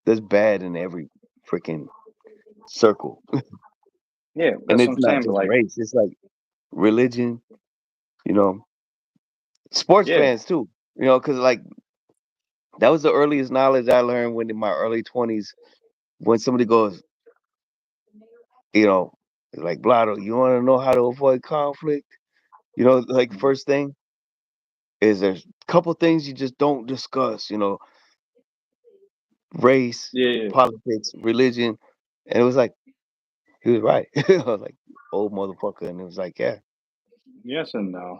there's bad in every freaking circle, Yeah, and that's what it's I'm not saying. But just like, race. It's like religion. You know, sports Yeah, fans too. You know, because like that was the earliest knowledge I learned when in my early 20s. When somebody goes, you know, like Blotto, you want to know how to avoid conflict? You know, like first thing is there's a couple things you just don't discuss. You know, race, yeah. politics, religion, and it was like he was right. I was like, old motherfucker, and it was like, yeah, Yes and no.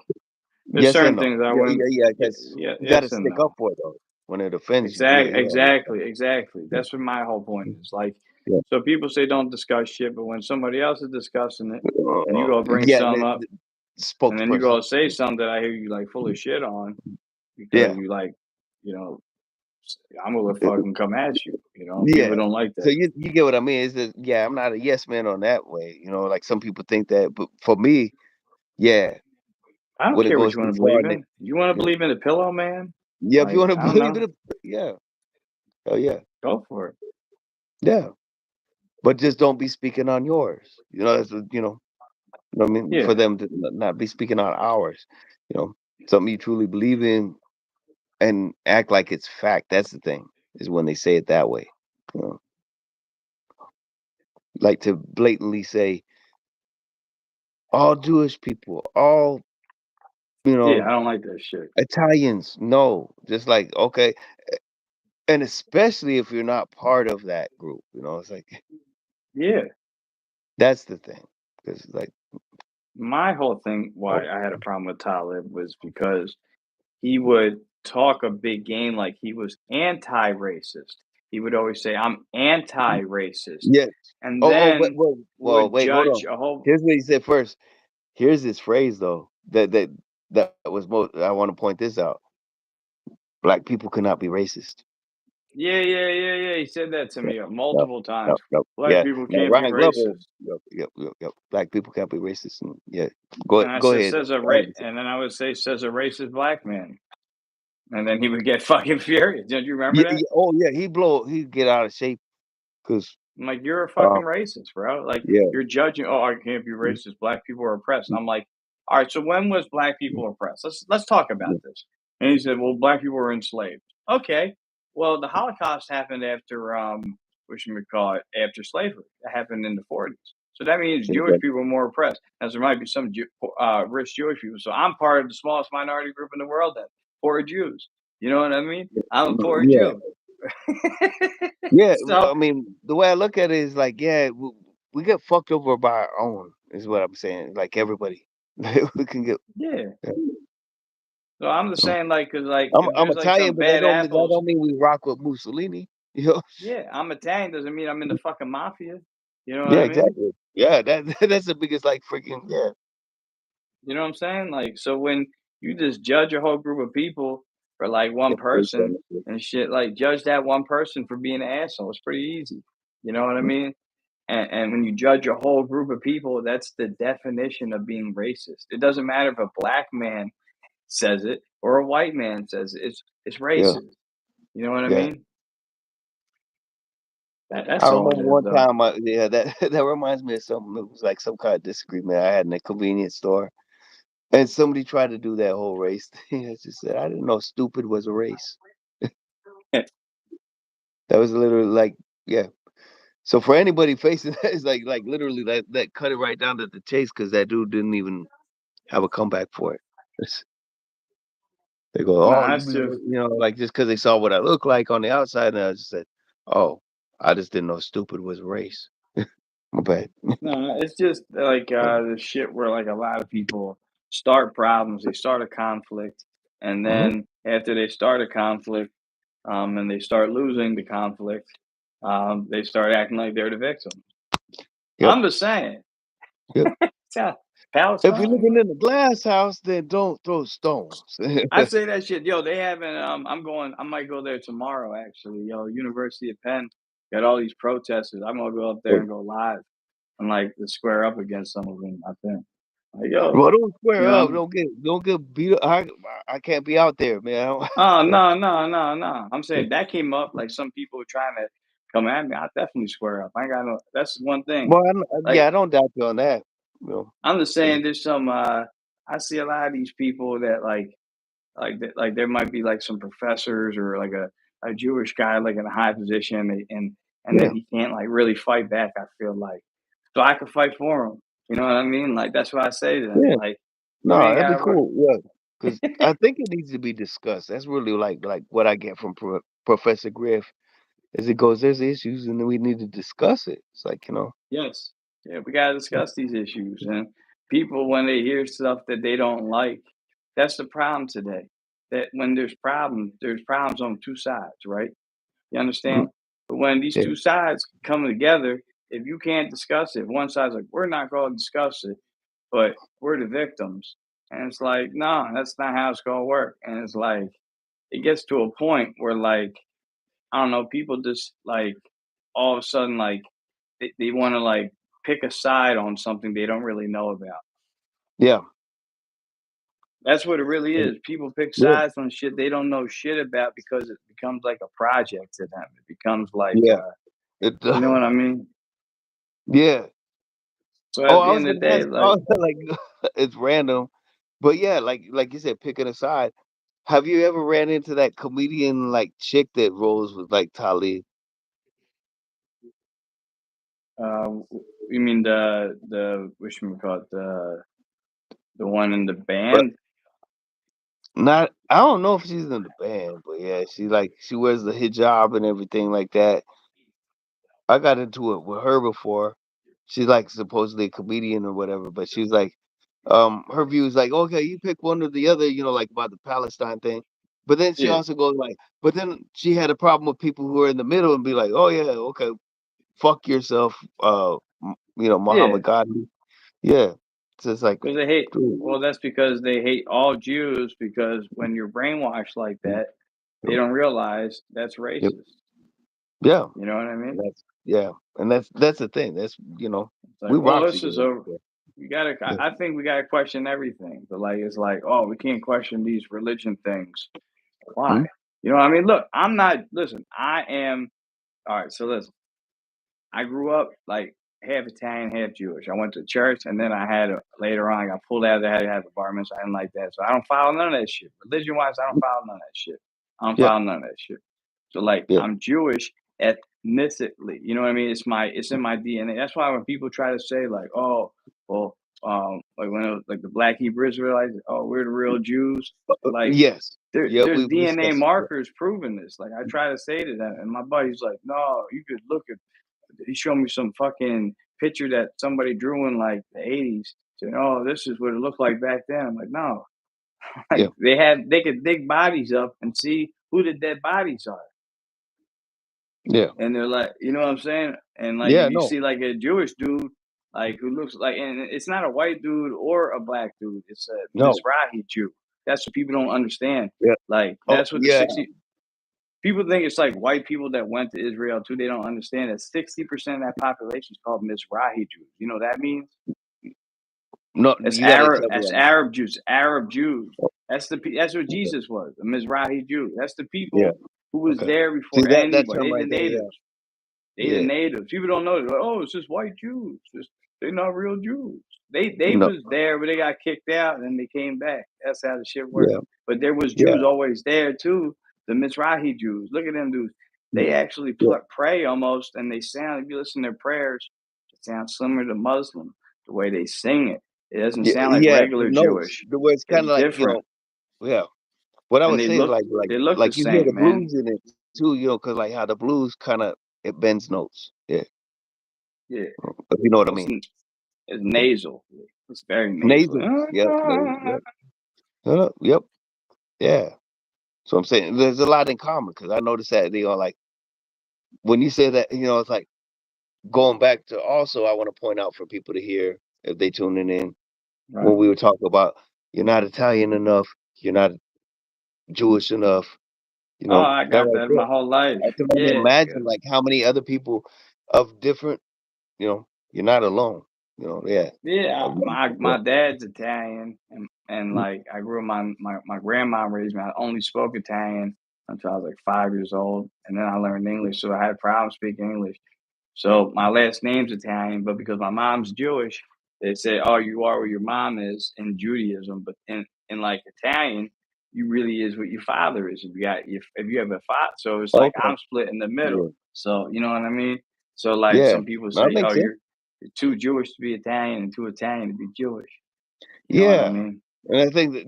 There's yes and certain no, things I yeah, wouldn't. yeah, yeah, Yeah, because yeah, you got to yes and stick no. up for it though when it offends you. Yeah, Exactly, you know, exactly. yeah, That's what my whole point is. Like, yeah. so people say don't discuss shit, but when somebody else is discussing it, and you go bring Yeah, some up, the and then you spokesperson. go say something that I hear you like full of shit on because Yeah, you like, you know, I'm gonna fucking come at you. You know, people yeah. don't like So that. you get what I mean? Is that yeah? I'm not a yes man on that way. You know, like some people think that, but for me, yeah, I don't when it care what goes you want too to far, believe and it, in. You want to yeah, believe in the pillow man? yeah. If you Like, want to I don't believe know. it, yeah, oh yeah, Go for it. yeah. But just don't be speaking on yours. You know, that's you know what I mean? For Yeah, them to not be speaking on ours. You know, something you truly believe in and act like it's fact. That's the thing is when they say it that way. You know, like to blatantly say all Jewish people, all you yeah. I know don't like that shit. Italians. No, just like okay, and especially if you're not part of that group. You know, it's like Yeah, that's the thing because like my whole thing oh why I had a problem with Talib was because he would talk a big game like he was anti-racist. He would always say, "I'm anti-racist," yeah. and Oh, then well, would wait, hold judge on. a whole. Here's what he said first. Here's this phrase though that was most. I want to point this out. Black people cannot be racist. Yeah. He said that to Yeah. me No, multiple no, times. no. Black Yeah. people Now can't be Ryan Glover. racist. Yep, yep, yep, yep. Black people can't be racist. And yeah. And I Go said, ahead. and then I would say, says a racist black man. And then he would get fucking furious. Don't you remember Yeah, that? yeah, oh yeah. He get out of shape because I'm like, you're a uh fucking racist, bro. Like, yeah. you're judging. Oh, I can't be racist. Black people are oppressed. I'm like, all right. So when was black people oppressed? Let's talk about this. And he said, well, black people were enslaved. Okay. Well, the Holocaust happened after what you would call it, after slavery. It happened in the 40s. So that means Jewish people were more oppressed, as there might be some rich Jewish people. So I'm part of the smallest minority group in the world. Then poor Jews. You know what I mean? I'm a poor Yeah. Jew. Yeah. So I mean, the way I look at it is like, yeah, we get fucked over by our own. Is what I'm saying. Like everybody, we can get. yeah. Yeah. So I'm just saying, like, cause like if I'm there's like Italian, some but bad that apples, don't mean we rock with Mussolini. You know? yeah, I'm Italian doesn't mean I'm in the fucking mafia. You know what Yeah, I mean? exactly. Yeah, that that's the biggest like freaking yeah. You know what I'm saying? Like, so when you just judge a whole group of people for like one person and shit, like judge that one person for being an asshole. It's pretty easy. You know what I mean? And when you judge a whole group of people, that's the definition of being racist. It doesn't matter if a black man says it or a white man says it. It's Yeah, racist. You know what I yeah. mean? I That's all remember it is, one though. time yeah, that that reminds me of something. It was like some kind of disagreement I had in a convenience store. And somebody tried to do that whole race thing. I just said, I didn't know stupid was a race. That was literally like, yeah. So for anybody facing that, it's like literally that cut it right down to the chase because that dude didn't even have a comeback for it. They go, oh, Nah, you that's be, just like just because they saw what I look like on the outside, and I just said, oh, I just didn't know stupid was race. My bad. no, it's just like the shit where like a lot of people start problems, they start a conflict, and Mhm. then after they start a conflict, and they start losing the conflict, they start acting like they're the victim. Yep. I'm just saying, Yep. yeah, If you're Palestine. looking in the glass house, then don't throw stones. I say that shit, yo. They haven't. I'm going. I might go there tomorrow. Actually, yo, University of Penn got all these protesters. I'm gonna go up there and go live and like to square up against some of them. I think. Like, yo, Well, don't you square up. know. Don't get beat up. I can't be out there, man. Oh no. I'm saying that came up. Like some people were trying to come at me. I definitely square up. I ain't got no. That's one thing. Well, Like yeah, I don't doubt you on that. You know, I'm just saying, there's some. I see a lot of these people that like there might be like some professors or like a Jewish guy like in a high position and then Yeah, he can't like really fight back. I feel like so I could fight for him. You know what I mean? Like that's what I say to them. yeah. Like you No, ain't that'd be got to. cool. Yeah, because I think it needs to be discussed. That's really like what I get from Professor Griff. As it goes, there's issues, and then we need to discuss it. It's like Yes. Yeah, we gotta discuss these issues. And people when they hear stuff that they don't like, that's the problem today. That when there's problems on two sides, right? You mm, understand? But when these yeah, two sides come together, if you can't discuss it, one side's like, we're not gonna discuss it, but we're the victims. And it's like, no, that's not how it's gonna work. And it's like it gets to a point where like, I don't know, people just like all of a sudden like they want to like pick a side on something they don't really know about. yeah, That's what it really mm, is. People pick yeah, sides on shit they don't know shit about because it becomes like a project to them. It becomes like, yeah. It, you know what I mean? yeah. So Oh, at I the was end of gonna the day, ask. I like, was like, it's random, but yeah, like you said, picking a side. Have you ever ran into that comedian like chick that rolls with like Talib? you mean the what you call it the one in the But band? not, I don't know if she's in the band, but yeah, she wears the hijab and everything like that. I got into it with her before. She's like supposedly a comedian or whatever, but she's like, her view is like, okay, you pick one or the other, like about the Palestine thing. But then she Yeah, also goes like, but then she had a problem with people who are in the middle and be like, oh yeah, okay, fuck yourself, yeah, Muhammad Gandhi. Yeah. So it's like, because they hate. dude, Well, that's because they hate all Jews because when you're brainwashed like mm, that, they mm, don't realize that's yep, racist. yeah, You know what I mean? yeah, and that's the thing. That's It's like, we well, rock this is together. a Yeah, you gotta. yeah, I think we gotta question everything, but like it's like, oh, we can't question these religion things. Why? mm, You know what I mean? Look, I'm not. Listen, I am. All right, so listen. I grew up like half Italian, half Jewish. I went to church, and then I had later on. I got pulled out. I had to have a bar mitzvah. I didn't like that, so I don't follow none of that shit. Religion wise, I don't mm, follow none of that shit. I don't yeah, follow none of that shit. So like, yeah, I'm Jewish ethnically. You know what I mean? It's in my DNA. That's why when people try to say like, oh, well, like when it was, like the Black Hebrew Israelites, oh, we're the real Jews. Like yes, yeah. there's We DNA discussed. Yeah, markers proving this. Like I try to say to them, and my buddy's like, no, you could look at he showed me some fucking picture that somebody drew in like the 80s saying, oh, this is what it looked like back then. I'm like, no. Like yeah, they could dig bodies up and see who the dead bodies are. yeah, And they're like, you know what I'm saying? And like if yeah. you No, see like a Jewish dude like who looks like and it's not a white dude or a black dude, it's a no. Mizrahi Jew. That's what people don't understand. Yeah. Like Oh, that's what the yeah. 60 people think it's like white people that went to Israel too. They don't understand that 60% of that population is called Mizrahi Jews. You know what that means? No, That's you gotta Arab. tell me That's on that. Arab Jews. Arab Jews. Oh, That's what okay. Jesus was. A Mizrahi Jew. That's the Yeah. people who was Okay. there See before that anybody. term They the right there. Yeah. natives. They the Yeah. natives. People don't know. They're like, oh, it's just white Jews. They're not real Jews. They No. was there, but they got kicked out and then they came back. That's how the shit worked. Yeah. But there was Yeah. Jews always there too. The Mizrahi Jews. Look at them dudes. Mm, They actually yeah. pray almost, and they sound. If you listen to their prayers, it sounds similar to Muslim. The way they sing it, it doesn't Yeah. sound like Yeah. The regular notes. Jewish. The way it's It's kind of like different, Yeah. What I and would say is like they look the like you hear the same, man. blues in it too. Because like how the blues kind of it bends notes. Yeah. Yeah, If you know what I it's mean. it's nasal. It's very nasal. Nasal. Yep. Nasal. Yep. Yep. Yeah. So I'm saying there's a lot in common because I noticed that like when you say that, it's like going back to also I want to point out for people to hear if they tuning in Right. when we were talking about you're not Italian enough, you're not Jewish enough, Oh, I that got right that there. my whole life. I can only Yeah, imagine like how many other people of different, you're not alone. Yeah. yeah. Of young My yeah. dad's Italian, and Mm, like I grew up. My grandma raised me. I only spoke Italian until I was like 5 years old, and then I learned English. So I had problems speaking English. So my last name's Italian, but because my mom's Jewish, They say, "Oh, you are what your mom is" in Judaism, but in like Italian, you really is what your father is. If you have a father, so it's like Okay. I'm split in the middle. Yeah. So you know what I mean. So like Yeah. some people That say, "Oh, makes sense. you're too Jewish to be Italian and too Italian to be Jewish." You know what I Yeah. mean? And I think that,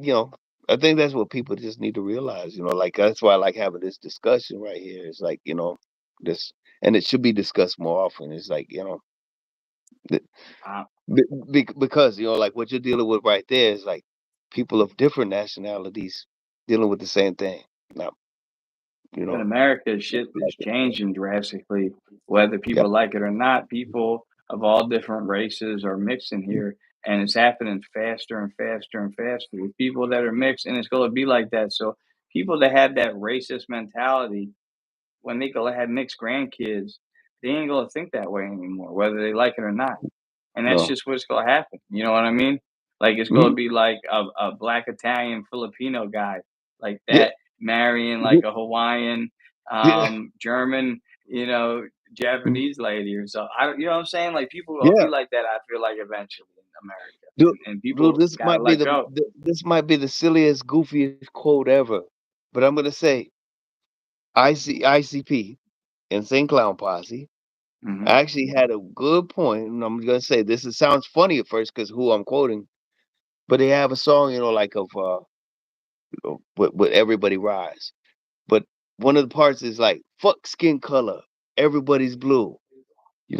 I think that's what people just need to realize, like that's why I like having this discussion right here. It's like, this, and it should be discussed more often. It's like, th- Uh, because, like what you're dealing with right there is like people of different nationalities dealing with the same thing. Now, you in know, America, shit is changing drastically, whether yeah, people like it or not. People of all different races are mixing here, and it's happening faster and faster and faster. With people that are mixed, and it's going to be like that. So people that have that racist mentality, when they go have mixed grandkids, they ain't going to think that way anymore, whether they like it or not. And that's no. just what's gonna happen. You know what I mean? Like it's gonna Mhm. be like a black Italian Filipino guy like Yeah, that marrying like mhm, a Hawaiian, yeah, German, you know, mhm, Japanese lady or so. I don't, you know what I'm saying? Like people will yeah. be like that. I feel like eventually in America, Dude, and dude, people this gotta might be let go. this might be the silliest, goofiest quote ever, but I'm gonna say ICP Insane Clown Posse Hmm. actually had a good point, and I'm gonna say this. It sounds funny at first because who I'm quoting, but they have a song, like of with Everybody Rise. But one of the parts is like fuck skin color, everybody's blue. You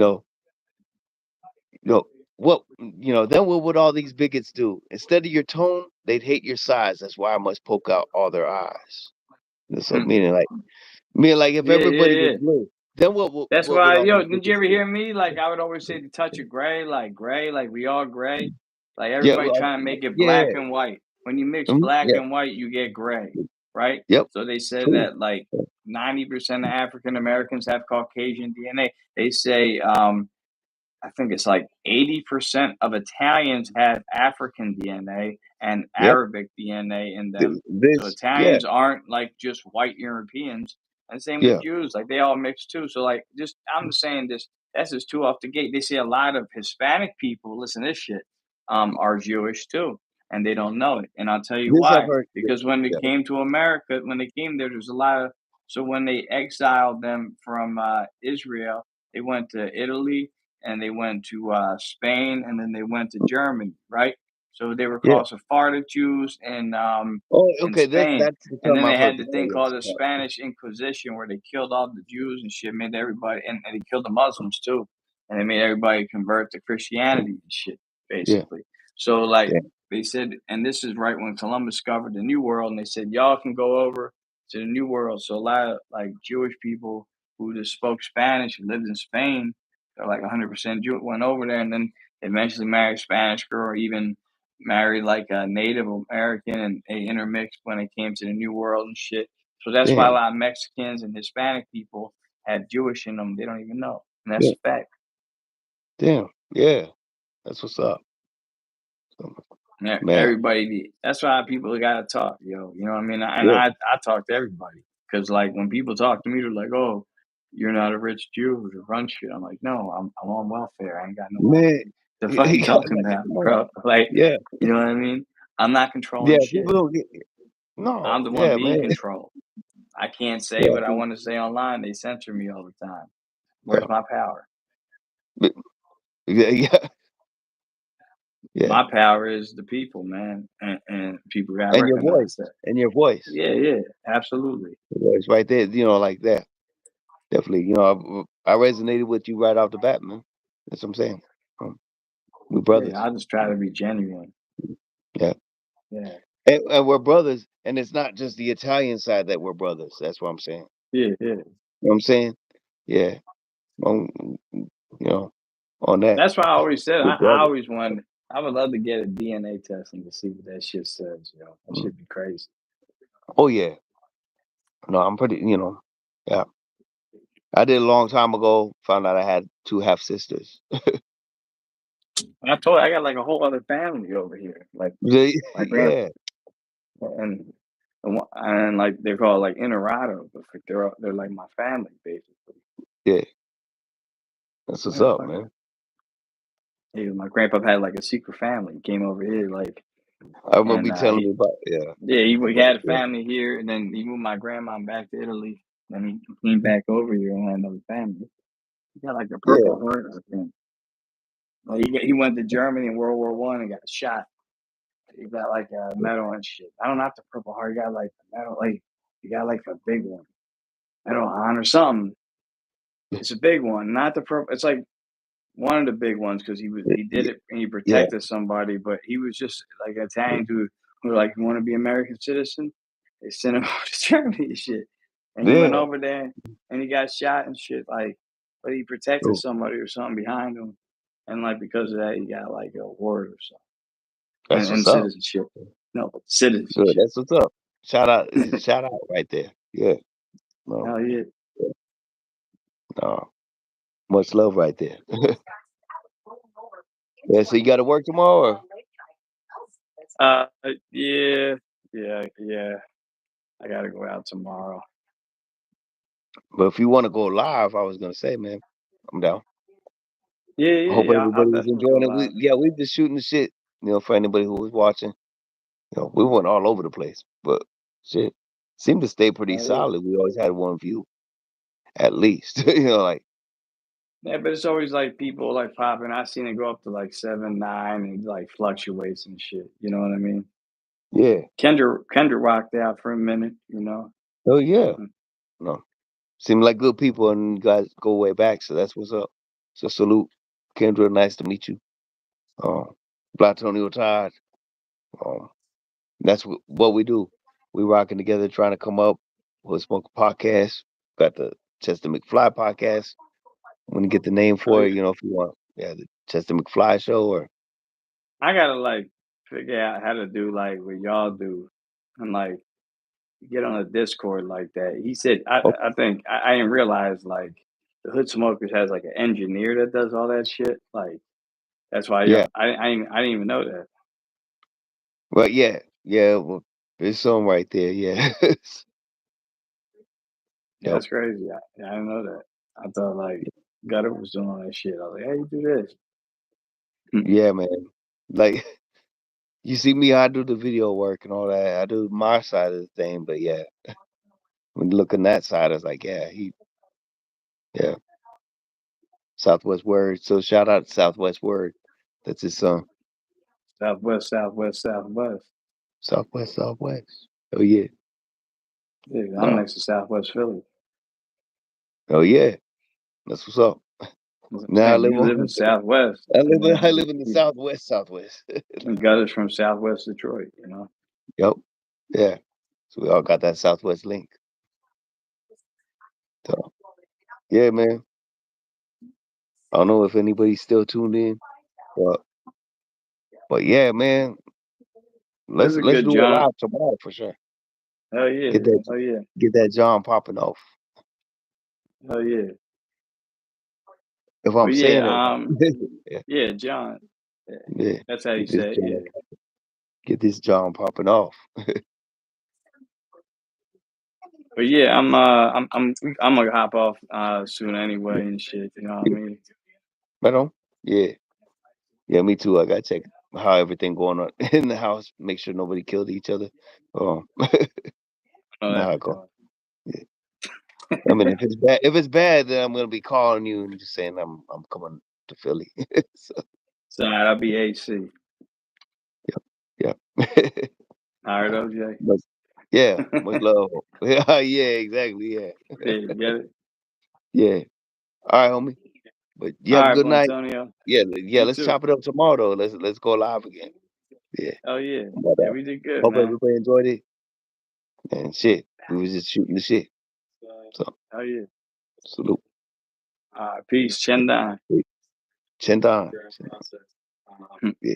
know, then what would all these bigots do? Instead of your tone, they'd hate your size. That's why I must poke out all their eyes. So meaning like if Yeah, yeah, everybody was yeah. blue, then That's what would why, all yo, these didn't you bigots ever do? hear me? Like, I would always say the touch of gray, like we all gray. Like Yeah, everybody well, trying to make it black yeah, and white. When you mix black yeah, and white, you get gray, right? yep, So they said true, that like 90% of African Americans have Caucasian DNA. They say I think it's like 80% of Italians have African DNA and yep. Arabic DNA in them. So Yeah, Italians aren't like just white Europeans. And same with yeah, Jews, like they all mix too. So like just I'm just saying this that's just too off the gate. They say a lot of Hispanic people, listen to this shit, are Jewish too. And they don't know it. And I'll tell you this I've why. heard. Because when they Yeah, came to America, when they came there, there's a lot of so when they exiled them from Israel, they went to Italy and they went to Spain, and then they went to Germany, right? So they were yeah. called Sephardic Jews Oh, in okay. Spain, That's the and term then they I've heard had the before. thing called Yes. the Spanish Inquisition, where they killed all the Jews and shit, made everybody, and they killed the Muslims too, and they made everybody convert to Christianity and shit, Yeah, basically. So like yeah, they said, and this is right when Columbus discovered the New World, and they said y'all can go over to the New World. So a lot of like Jewish people who just spoke Spanish and lived in Spain, they're like 100% Jew, went over there and then eventually married a Spanish girl or even married like a Native American and they intermixed when it came to the New World and shit. So that's why a damn, lot of Mexicans and Hispanic people have Jewish in them. They don't even know. And that's yeah, a fact. damn, yeah. That's what's up. So, Yeah, man, everybody, that's why people gotta talk, yo. You know what I mean? And yeah, I talk to everybody because, like, when people talk to me, they're like, "Oh, you're not a rich Jew to run shit." I'm like, "No, I'm on welfare. I ain't got no money. man. The fuck you Yeah, talking like, about, come on. bro? Like, Yeah, you know what I mean? I'm not yeah. controlling shit. People don't get. I'm No, the one yeah, being man. controlled. I can't say Yeah, what I want to say online. They censor me all the time. yeah, Where's my power? but- yeah, yeah, yeah. My power is the people, man, and people gotta And your recognize voice, that. and your voice, Yeah, yeah, absolutely. your voice, right there. Like that. Definitely. I resonated with you right off the bat, man. That's what I'm saying. Um, we Yeah, brothers. I just try to be genuine. Yeah. Yeah, And we're brothers, and it's not just the Italian side that we're brothers. That's what I'm saying. yeah, yeah. You know what I'm saying? Yeah. Um, you know, on that. That's why I always said We're I brothers. always wanted. I would love to get a DNA testing to see what that shit says. Yo, that Mm. should be crazy. Oh yeah. No, I'm pretty, yeah. I did a long time ago, found out I had two half sisters. And I told you, I got like a whole other family over here. Like my grand Yeah. and and like they're called like Inarado, but like they're like my family basically. Yeah. That's what's Yeah, up, fuck it. man. My grandpa had like a secret family. He came over here, like, I remember and you telling me he about he about had a yeah family here, and then he moved my grandma back to Italy. Then he came back over here and had another family. He got like a yeah Purple Heart, I think. Like he went to Germany in World War One and got shot. He got like a medal and shit. I don't know if the Purple Heart. He got like the medal, like he got like a big one. Medal of Honor, something. It's a big one, not the purple. It's like one of the big ones because he did yeah it and he yeah protected somebody. But he was just like an Italian dude who were like, "You want to be American citizen?" They sent him over to Germany and shit, and he went yeah. over there and he got shot and shit. Like, but he protected Oh, somebody or something behind him, and like because of that, he got like a award or that's something what's and up. citizenship. No, Good. citizenship. That's what's up. Shout out right there. Yeah. No, Hell yeah. no. Much love right there. Yeah. So you got to work tomorrow. Uh, yeah, yeah. I gotta go out tomorrow. But if you want to go live, I was gonna say, man, I'm down. Yeah, I yeah, hope yeah. I'll everybody was definitely go enjoying it. live. We've been shooting the shit. For anybody who was watching, we went all over the place, but shit seemed to stay pretty Oh yeah. solid. We always had one view at least. Like Yeah, but it's always like people like popping. I seen it go up to like 7, 9, and like fluctuates and shit. You know what I mean? yeah, Kendra rocked out for a minute. You know. oh yeah, Mm. no, seem like good people, and you guys go way back, so that's what's up. So salute, Kendra. Nice to meet you. Black Tony Todd. Um, that's what we do. We rocking together, trying to come up with Smoke Podcast. Got the Chester McFly podcast. Want to get the name Oh for yeah. it, if you want. Yeah, the Chester McFly show or I gotta like figure out how to do like what y'all do, and like get on a Discord like that. He said, oh I think I didn't realize like the Hood Smokers has like an engineer that does all that shit. Like that's why yeah. y'all. I didn't even know that. Well yeah, well, there's some right there, yeah. Yeah, Yep. that's crazy. I didn't know that. I thought like Gutter was doing all that shit. I was like, how you do this? Yeah, man. Like you see me, I do the video work and all that. I do my side of the thing, but yeah, when you look on that side, it's like, yeah, Southwest Word. So shout out to Southwest Word. That's his son. Southwest, Southwest, Southwest. Southwest, Southwest. Oh yeah. Yeah, I'm No. next to Southwest Philly. Oh yeah. That's what's up. That's what I'm Now I saying. live You live on in Southwest, and I then live in the Southwest, Southwest. and Gutter's from Southwest Detroit. You know. Yep. Yeah. So we all got that Southwest link. So yeah, man. I don't know if anybody's still tuned in, but yeah, man. It was a Let's good do it jump. live tomorrow for sure. Hell yeah. Get that Hell yeah. John popping off. Hell yeah. If But I'm yeah, saying it right. Yeah, yeah, John. Yeah, yeah. that's how you Get this say it. John Yeah. popping off. But yeah, I'm gonna hop off soon anyway and shit. You know what I Yeah. mean? Right on. Yeah. Yeah, me too. I gotta check how everything going on in the house. Make sure nobody killed each other. Um, I know nah, I that's go. going. Yeah. I mean, if it's bad, then I'm gonna be calling you and just saying I'm coming to Philly. So, So I'll be AC. yeah. All right, OJ. But yeah, much love. Yeah, yeah, exactly. Yeah, Yeah, you get it. yeah. All right, homie. But you All have a right, good bro, night. Antonio. Yeah, yeah. You Let's too. chop it up tomorrow though. Let's go live again. Yeah. Oh yeah. But Yeah, we did good, hope man. everybody enjoyed it and shit. We was just shooting the shit. So Oh yeah. salute. Peace. Chendan. Chendan. Yeah.